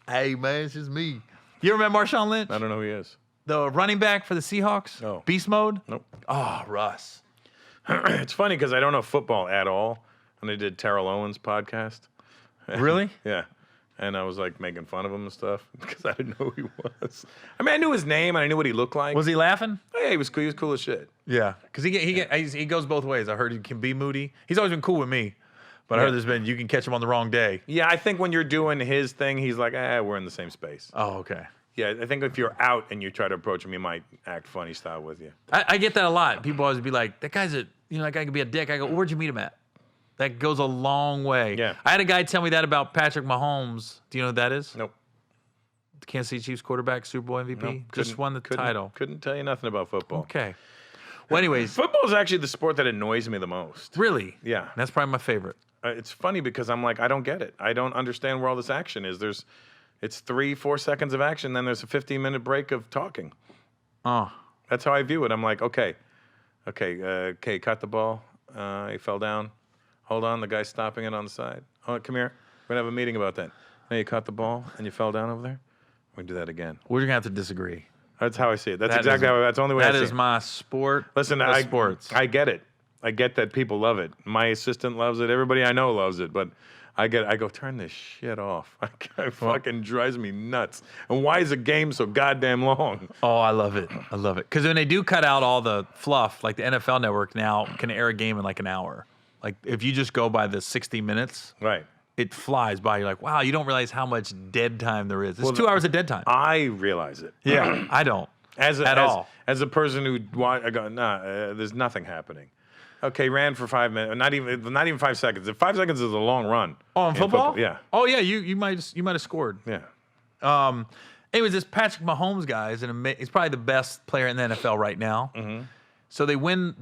Speaker 1: Hey man, it's just me. You ever met Marshawn Lynch?
Speaker 2: I don't know who he is.
Speaker 1: The running back for the Seahawks?
Speaker 2: No.
Speaker 1: Beast mode?
Speaker 2: Nope.
Speaker 1: Oh, Russ.
Speaker 2: It's funny because I don't know football at all. And I did Terrell Owens' podcast.
Speaker 1: Really?
Speaker 2: Yeah. And I was like making fun of him and stuff because I didn't know who he was. I mean, I knew his name and I knew what he looked like.
Speaker 1: Was he laughing?
Speaker 2: Yeah, he was cool. He was cool as shit.
Speaker 1: Yeah. Because he goes both ways. I heard he can be moody. He's always been cool with me. But I heard you can catch him on the wrong day.
Speaker 2: Yeah, I think when you're doing his thing, he's like, we're in the same space.
Speaker 1: Oh, okay.
Speaker 2: Yeah, I think if you're out and you try to approach him, he might act funny style with you.
Speaker 1: I get that a lot. People always be like, that guy's that guy could be a dick. I go, where'd you meet him at? That goes a long way.
Speaker 2: Yeah.
Speaker 1: I had a guy tell me that about Patrick Mahomes. Do you know who that is?
Speaker 2: Nope.
Speaker 1: The Kansas City Chiefs quarterback, Super Bowl MVP.
Speaker 2: Nope.
Speaker 1: Just won the title.
Speaker 2: Couldn't tell you nothing about football.
Speaker 1: Okay. Well, anyways.
Speaker 2: Football is actually the sport that annoys me the most.
Speaker 1: Really?
Speaker 2: Yeah.
Speaker 1: That's probably my favorite.
Speaker 2: It's funny because I'm like, I don't get it. I don't understand where all this action is. It's 3-4 seconds of action, then there's a 15-minute break of talking.
Speaker 1: Oh.
Speaker 2: That's how I view it. I'm like, okay, cut the ball. He fell down. Hold on, the guy's stopping it on the side. Oh, come here. We're gonna have a meeting about that. Now you caught the ball and you fell down over there. We're gonna do that again.
Speaker 1: We're gonna have to disagree.
Speaker 2: That's how I see it. That's exactly how. That's the only way.
Speaker 1: That
Speaker 2: I see
Speaker 1: is
Speaker 2: it.
Speaker 1: my sport.
Speaker 2: Listen,
Speaker 1: sports.
Speaker 2: I get it. I get that people love it. My assistant loves it. Everybody I know loves it. But I go, turn this shit off. It fucking drives me nuts. And why is a game so goddamn long?
Speaker 1: Oh, I love it. I love it. Because when they do cut out all the fluff, like the NFL Network now can air a game in like an hour. Like if you just go by the 60 minutes,
Speaker 2: Right.
Speaker 1: it flies by. You're like, wow, you don't realize how much dead time there is. It's 2 hours of dead time.
Speaker 2: I realize it.
Speaker 1: Yeah, I don't.
Speaker 2: As
Speaker 1: all.
Speaker 2: As a person who I go, there's nothing happening. Okay, ran for 5 minutes. Not even 5 seconds. If 5 seconds is a long run.
Speaker 1: Oh, in football?
Speaker 2: Yeah.
Speaker 1: Oh yeah, you might have scored.
Speaker 2: Yeah.
Speaker 1: Anyways, this Patrick Mahomes guy is he's probably the best player in the NFL right now.
Speaker 2: Mm-hmm.
Speaker 1: So they win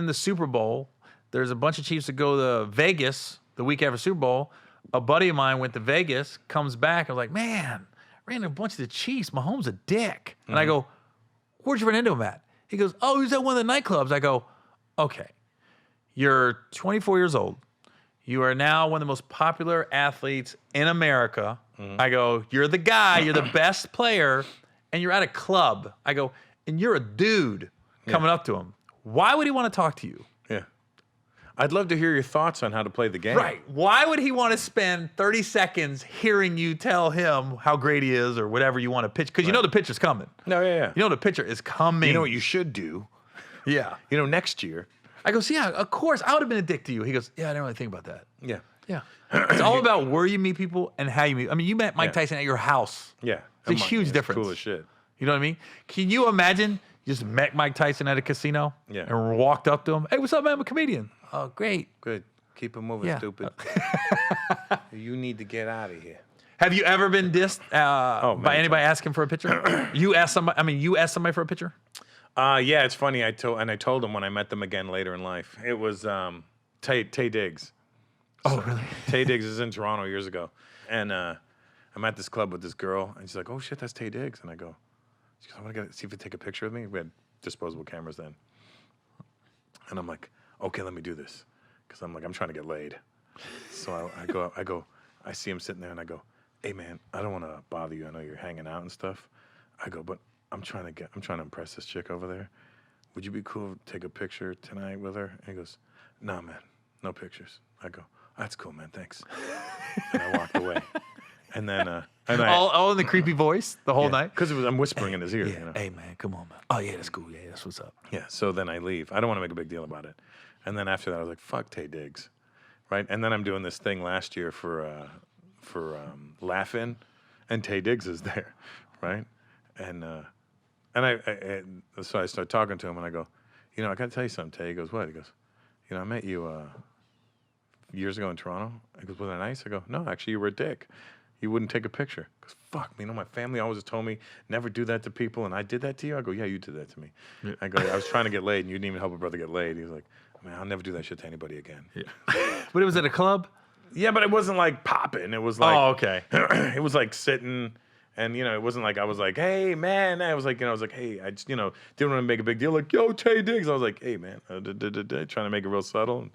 Speaker 1: the Super Bowl. There's a bunch of Chiefs that go to Vegas the week after Super Bowl. A buddy of mine went to Vegas, comes back, and was like, man, ran a bunch of the Chiefs. Mahomes a dick. And I go, where'd you run into him at? He goes, oh, he was at one of the nightclubs. I go, okay, you're 24 years old. You are now one of the most popular athletes in America. I go, you're the guy, you're the best player, and you're at a club, I go, and you're a dude coming up to him. Why would he want to talk to you?
Speaker 2: Yeah. I'd love to hear your thoughts on how to play the game.
Speaker 1: Right. Why would he want to spend 30 seconds hearing you tell him how great he is or whatever you want to pitch? Because you know the pitcher's coming.
Speaker 2: No, yeah.
Speaker 1: You know the pitcher is coming.
Speaker 2: You know what you should do?
Speaker 1: Yeah.
Speaker 2: You know, next year.
Speaker 1: I go, yeah, of course. I would have been a dick to you. He goes, yeah, I didn't really think about that.
Speaker 2: Yeah.
Speaker 1: Yeah. It's all about where you meet people and how you meet. I mean, you met Mike Tyson at your house.
Speaker 2: Yeah.
Speaker 1: It's a huge difference.
Speaker 2: Cool as shit.
Speaker 1: You know what I mean? Can you imagine you just met Mike Tyson at a casino and walked up to him? Hey, what's up, man? I'm a comedian. Oh, great.
Speaker 2: Good. Keep it moving,
Speaker 1: Yeah.
Speaker 2: stupid. You need to get out of here.
Speaker 1: Have you ever been dissed by anybody asking for a picture? You asked somebody. I mean, you asked somebody for a picture.
Speaker 2: Yeah, it's funny. I told him when I met them again later in life. It was Tay Diggs.
Speaker 1: Oh, really?
Speaker 2: Tay Diggs is in Toronto years ago, and I'm at this club with this girl, and she's like, "Oh shit, that's Tay Diggs," and I go, she goes, "I want to see if you take a picture with me." We had disposable cameras then, and I'm like, "Okay, let me do this," because I'm like, I'm trying to get laid. So I see him sitting there, and I go, "Hey man, I don't want to bother you. I know you're hanging out and stuff." I go, "But I'm trying to impress this chick over there. Would you be cool to take a picture tonight with her?" And he goes, "Nah, man, no pictures." I go, "That's cool, man, thanks." And I walked away. And then,
Speaker 1: all in the creepy voice the whole night?
Speaker 2: because I'm whispering in his ear.
Speaker 1: Yeah.
Speaker 2: You know?
Speaker 1: Hey, man, come on, man. Oh, yeah, that's cool. Yeah, that's what's up.
Speaker 2: Yeah. So then I leave. I don't want to make a big deal about it. And then after that, I was like, "Fuck Tay Diggs," right? And then I'm doing this thing last year for Laugh-In, and Tay Diggs is there, right? And so I start talking to him, and I go, "You know, I got to tell you something, Tay." He goes, "What?" He goes, "You know, I met you years ago in Toronto." I goes, "Was that nice?" I go, "No, actually, you were a dick. You wouldn't take a picture." He goes, "Fuck me. You know, my family always told me never do that to people, and I did that to you." I go, "Yeah, you did that to me." Yeah. I go, "I was trying to get laid, and you didn't even help a brother get laid." He was like, "Man, I'll never do that shit to anybody again."
Speaker 1: Yeah. But it was at a club?
Speaker 2: Yeah, but it wasn't like popping. It was like,
Speaker 1: Oh, okay.
Speaker 2: it was like sitting, and it wasn't like I was like, "Hey man," I was like, I was like, "Hey," I just didn't want to make a big deal. Like, "Yo, Tay Diggs." I was like, "Hey man," trying to make it real subtle.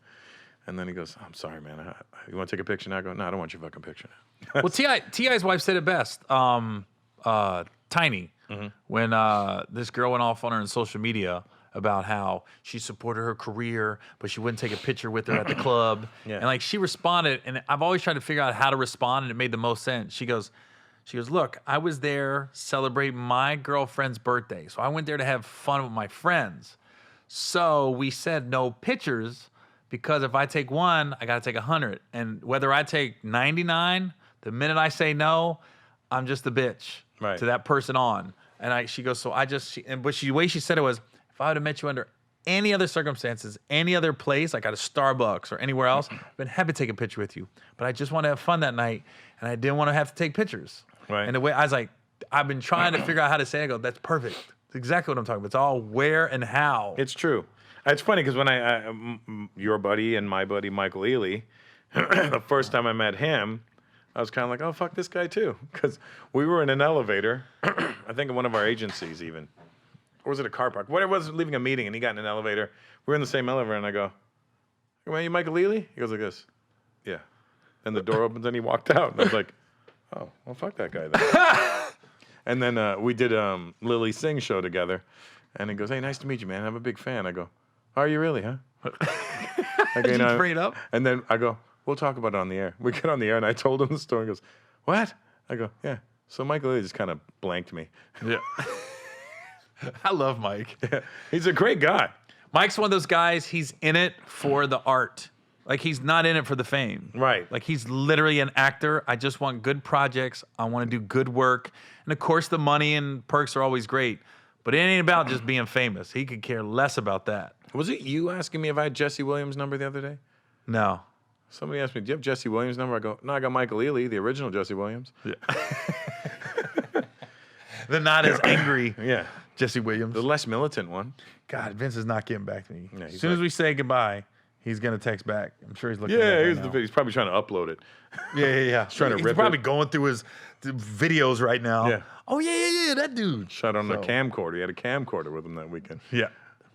Speaker 2: And then he goes, "I'm sorry, man. You want to take a picture now?" I go, "No, I don't want your fucking picture now."
Speaker 1: Well, T.I.'s wife said it best. Tiny, when this girl went off on her on social media about how she supported her career, but she wouldn't take a picture with her at the club.
Speaker 2: Yeah.
Speaker 1: And like she responded, and I've always tried to figure out how to respond, and it made the most sense. She goes, "Look, I was there celebrating my girlfriend's birthday, so I went there to have fun with my friends. So we said no pictures." Because if I take one, I got to take 100. And whether I take 99, the minute I say no, I'm just a bitch to that person on. And she goes, so the way she said it was, if I would have met you under any other circumstances, any other place, like at a Starbucks or anywhere else, I've been happy to take a picture with you. But I just want to have fun that night, and I didn't want to have to take pictures.
Speaker 2: Right.
Speaker 1: And the way I was like, I've been trying to figure out how to say it. I go, that's perfect. It's exactly what I'm talking about. It's all where and how.
Speaker 2: It's true. It's funny because when your buddy and my buddy Michael Ealy, the first time I met him, I was kind of like, "Oh, fuck this guy too," because we were in an elevator, I think in one of our agencies even, or was it a car park? Whatever it was, leaving a meeting, and he got in an elevator. We were in the same elevator, and I go, "Man, you Michael Ealy?" He goes like this, "Yeah," and the door opens and he walked out, and I was like, "Oh, well, fuck that guy then." And then we did Lily Singh show together, and he goes, "Hey, nice to meet you, man. I'm a big fan." I go, "Are you really, huh?"
Speaker 1: Did you bring it up?
Speaker 2: And then I go, "We'll talk about it on the air." We get on the air, and I told him the story. He goes, "What?" I go, "Yeah." So Michael Lee just kind of blanked me.
Speaker 1: Yeah. I love Mike.
Speaker 2: Yeah. He's a great guy.
Speaker 1: Mike's one of those guys, he's in it for the art. Like, he's not in it for the fame.
Speaker 2: Right.
Speaker 1: Like, he's literally an actor. I just want good projects. I want to do good work. And, of course, the money and perks are always great. But it ain't about just being famous. He could care less about that.
Speaker 2: Was it you asking me if I had Jesse Williams' number the other day?
Speaker 1: No.
Speaker 2: Somebody asked me, "Do you have Jesse Williams' number?" I go, "No, I got Michael Ealy, the original Jesse Williams."
Speaker 1: Yeah. The not as angry
Speaker 2: Yeah.
Speaker 1: Jesse Williams.
Speaker 2: The less militant one.
Speaker 1: God, Vince is not getting back to me.
Speaker 2: Yeah,
Speaker 1: as soon as we say goodbye, he's going to text back. I'm sure he's looking at
Speaker 2: Yeah,
Speaker 1: it
Speaker 2: he's probably trying to upload it.
Speaker 1: Yeah. He's
Speaker 2: trying to rip
Speaker 1: probably
Speaker 2: it.
Speaker 1: going through his videos right now.
Speaker 2: Yeah.
Speaker 1: Oh, yeah, that dude.
Speaker 2: Shot on the camcorder. He had a camcorder with him that weekend.
Speaker 1: Yeah.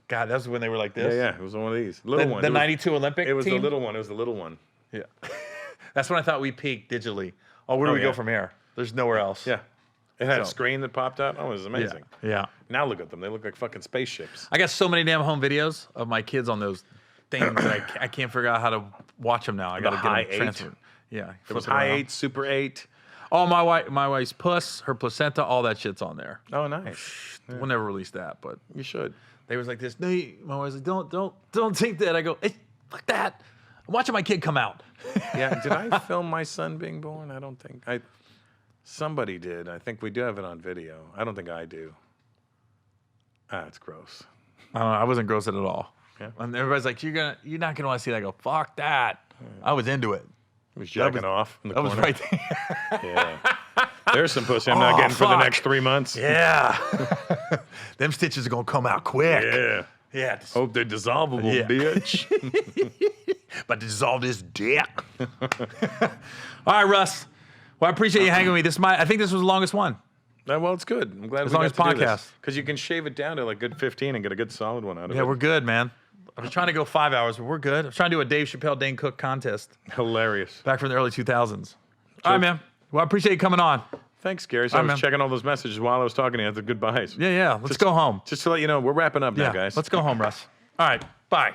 Speaker 1: God, that's when they were like this.
Speaker 2: Yeah. It was one of these. Little one.
Speaker 1: The 92 Olympic
Speaker 2: It was
Speaker 1: team?
Speaker 2: the little one. It was the little one.
Speaker 1: Yeah. That's when I thought we peaked digitally. Oh, where do we go from here? There's nowhere else.
Speaker 2: Yeah. It had a
Speaker 1: So,
Speaker 2: screen that popped out. Oh, it was amazing.
Speaker 1: Yeah.
Speaker 2: Now look at them. They look like fucking spaceships.
Speaker 1: I got so many damn home videos of my kids on those things that I can't figure out how to watch them now. I got to
Speaker 2: high
Speaker 1: get them
Speaker 2: eight?
Speaker 1: transferred. Yeah.
Speaker 2: There was
Speaker 1: flip it
Speaker 2: high
Speaker 1: around.
Speaker 2: 8, super 8.
Speaker 1: Oh, my wife's puss, her placenta, all that shit's on there.
Speaker 2: Oh, nice.
Speaker 1: We'll never release that, but
Speaker 2: You should.
Speaker 1: they was like this. No, my wife's like, don't take that. I go, hey, fuck that. I'm watching my kid come out.
Speaker 2: Yeah. Did I film my son being born? I don't think somebody did. I think we do have it on video. I don't think I do. It's gross.
Speaker 1: I don't know. I wasn't grossed at all.
Speaker 2: Yeah.
Speaker 1: And everybody's like, you're not gonna want to see that. I go, fuck that. I was into it.
Speaker 2: He was jacking off in the
Speaker 1: That
Speaker 2: corner.
Speaker 1: was right there.
Speaker 2: Yeah. There's some pussy I'm not getting for the
Speaker 1: fuck.
Speaker 2: next 3 months.
Speaker 1: Yeah. Them stitches are gonna come out quick.
Speaker 2: Yeah.
Speaker 1: Yeah.
Speaker 2: Hope they're dissolvable,
Speaker 1: Yeah.
Speaker 2: bitch.
Speaker 1: About to dissolve this dick. All right, Russ. Well, I appreciate you hanging with me. I think this was the longest one.
Speaker 2: Well, it's good. I'm glad
Speaker 1: As
Speaker 2: we
Speaker 1: long
Speaker 2: got
Speaker 1: as
Speaker 2: to do this.
Speaker 1: podcast.
Speaker 2: Because you can shave it down to like good 15 and get a good solid one out of
Speaker 1: Yeah,
Speaker 2: it.
Speaker 1: we're good, man. I was trying to go 5 hours, but we're good. I was trying to do a Dave Chappelle, Dane Cook contest
Speaker 2: Hilarious.
Speaker 1: back from the early 2000s. All right, man. Well, I appreciate you coming on.
Speaker 2: Thanks, Gary. So I
Speaker 1: All right,
Speaker 2: was
Speaker 1: man.
Speaker 2: checking all those messages while I was talking to you. The goodbyes.
Speaker 1: Yeah. Let's go home.
Speaker 2: Just to let you know, we're wrapping up now, guys.
Speaker 1: Let's go home, Russ. All right. Bye.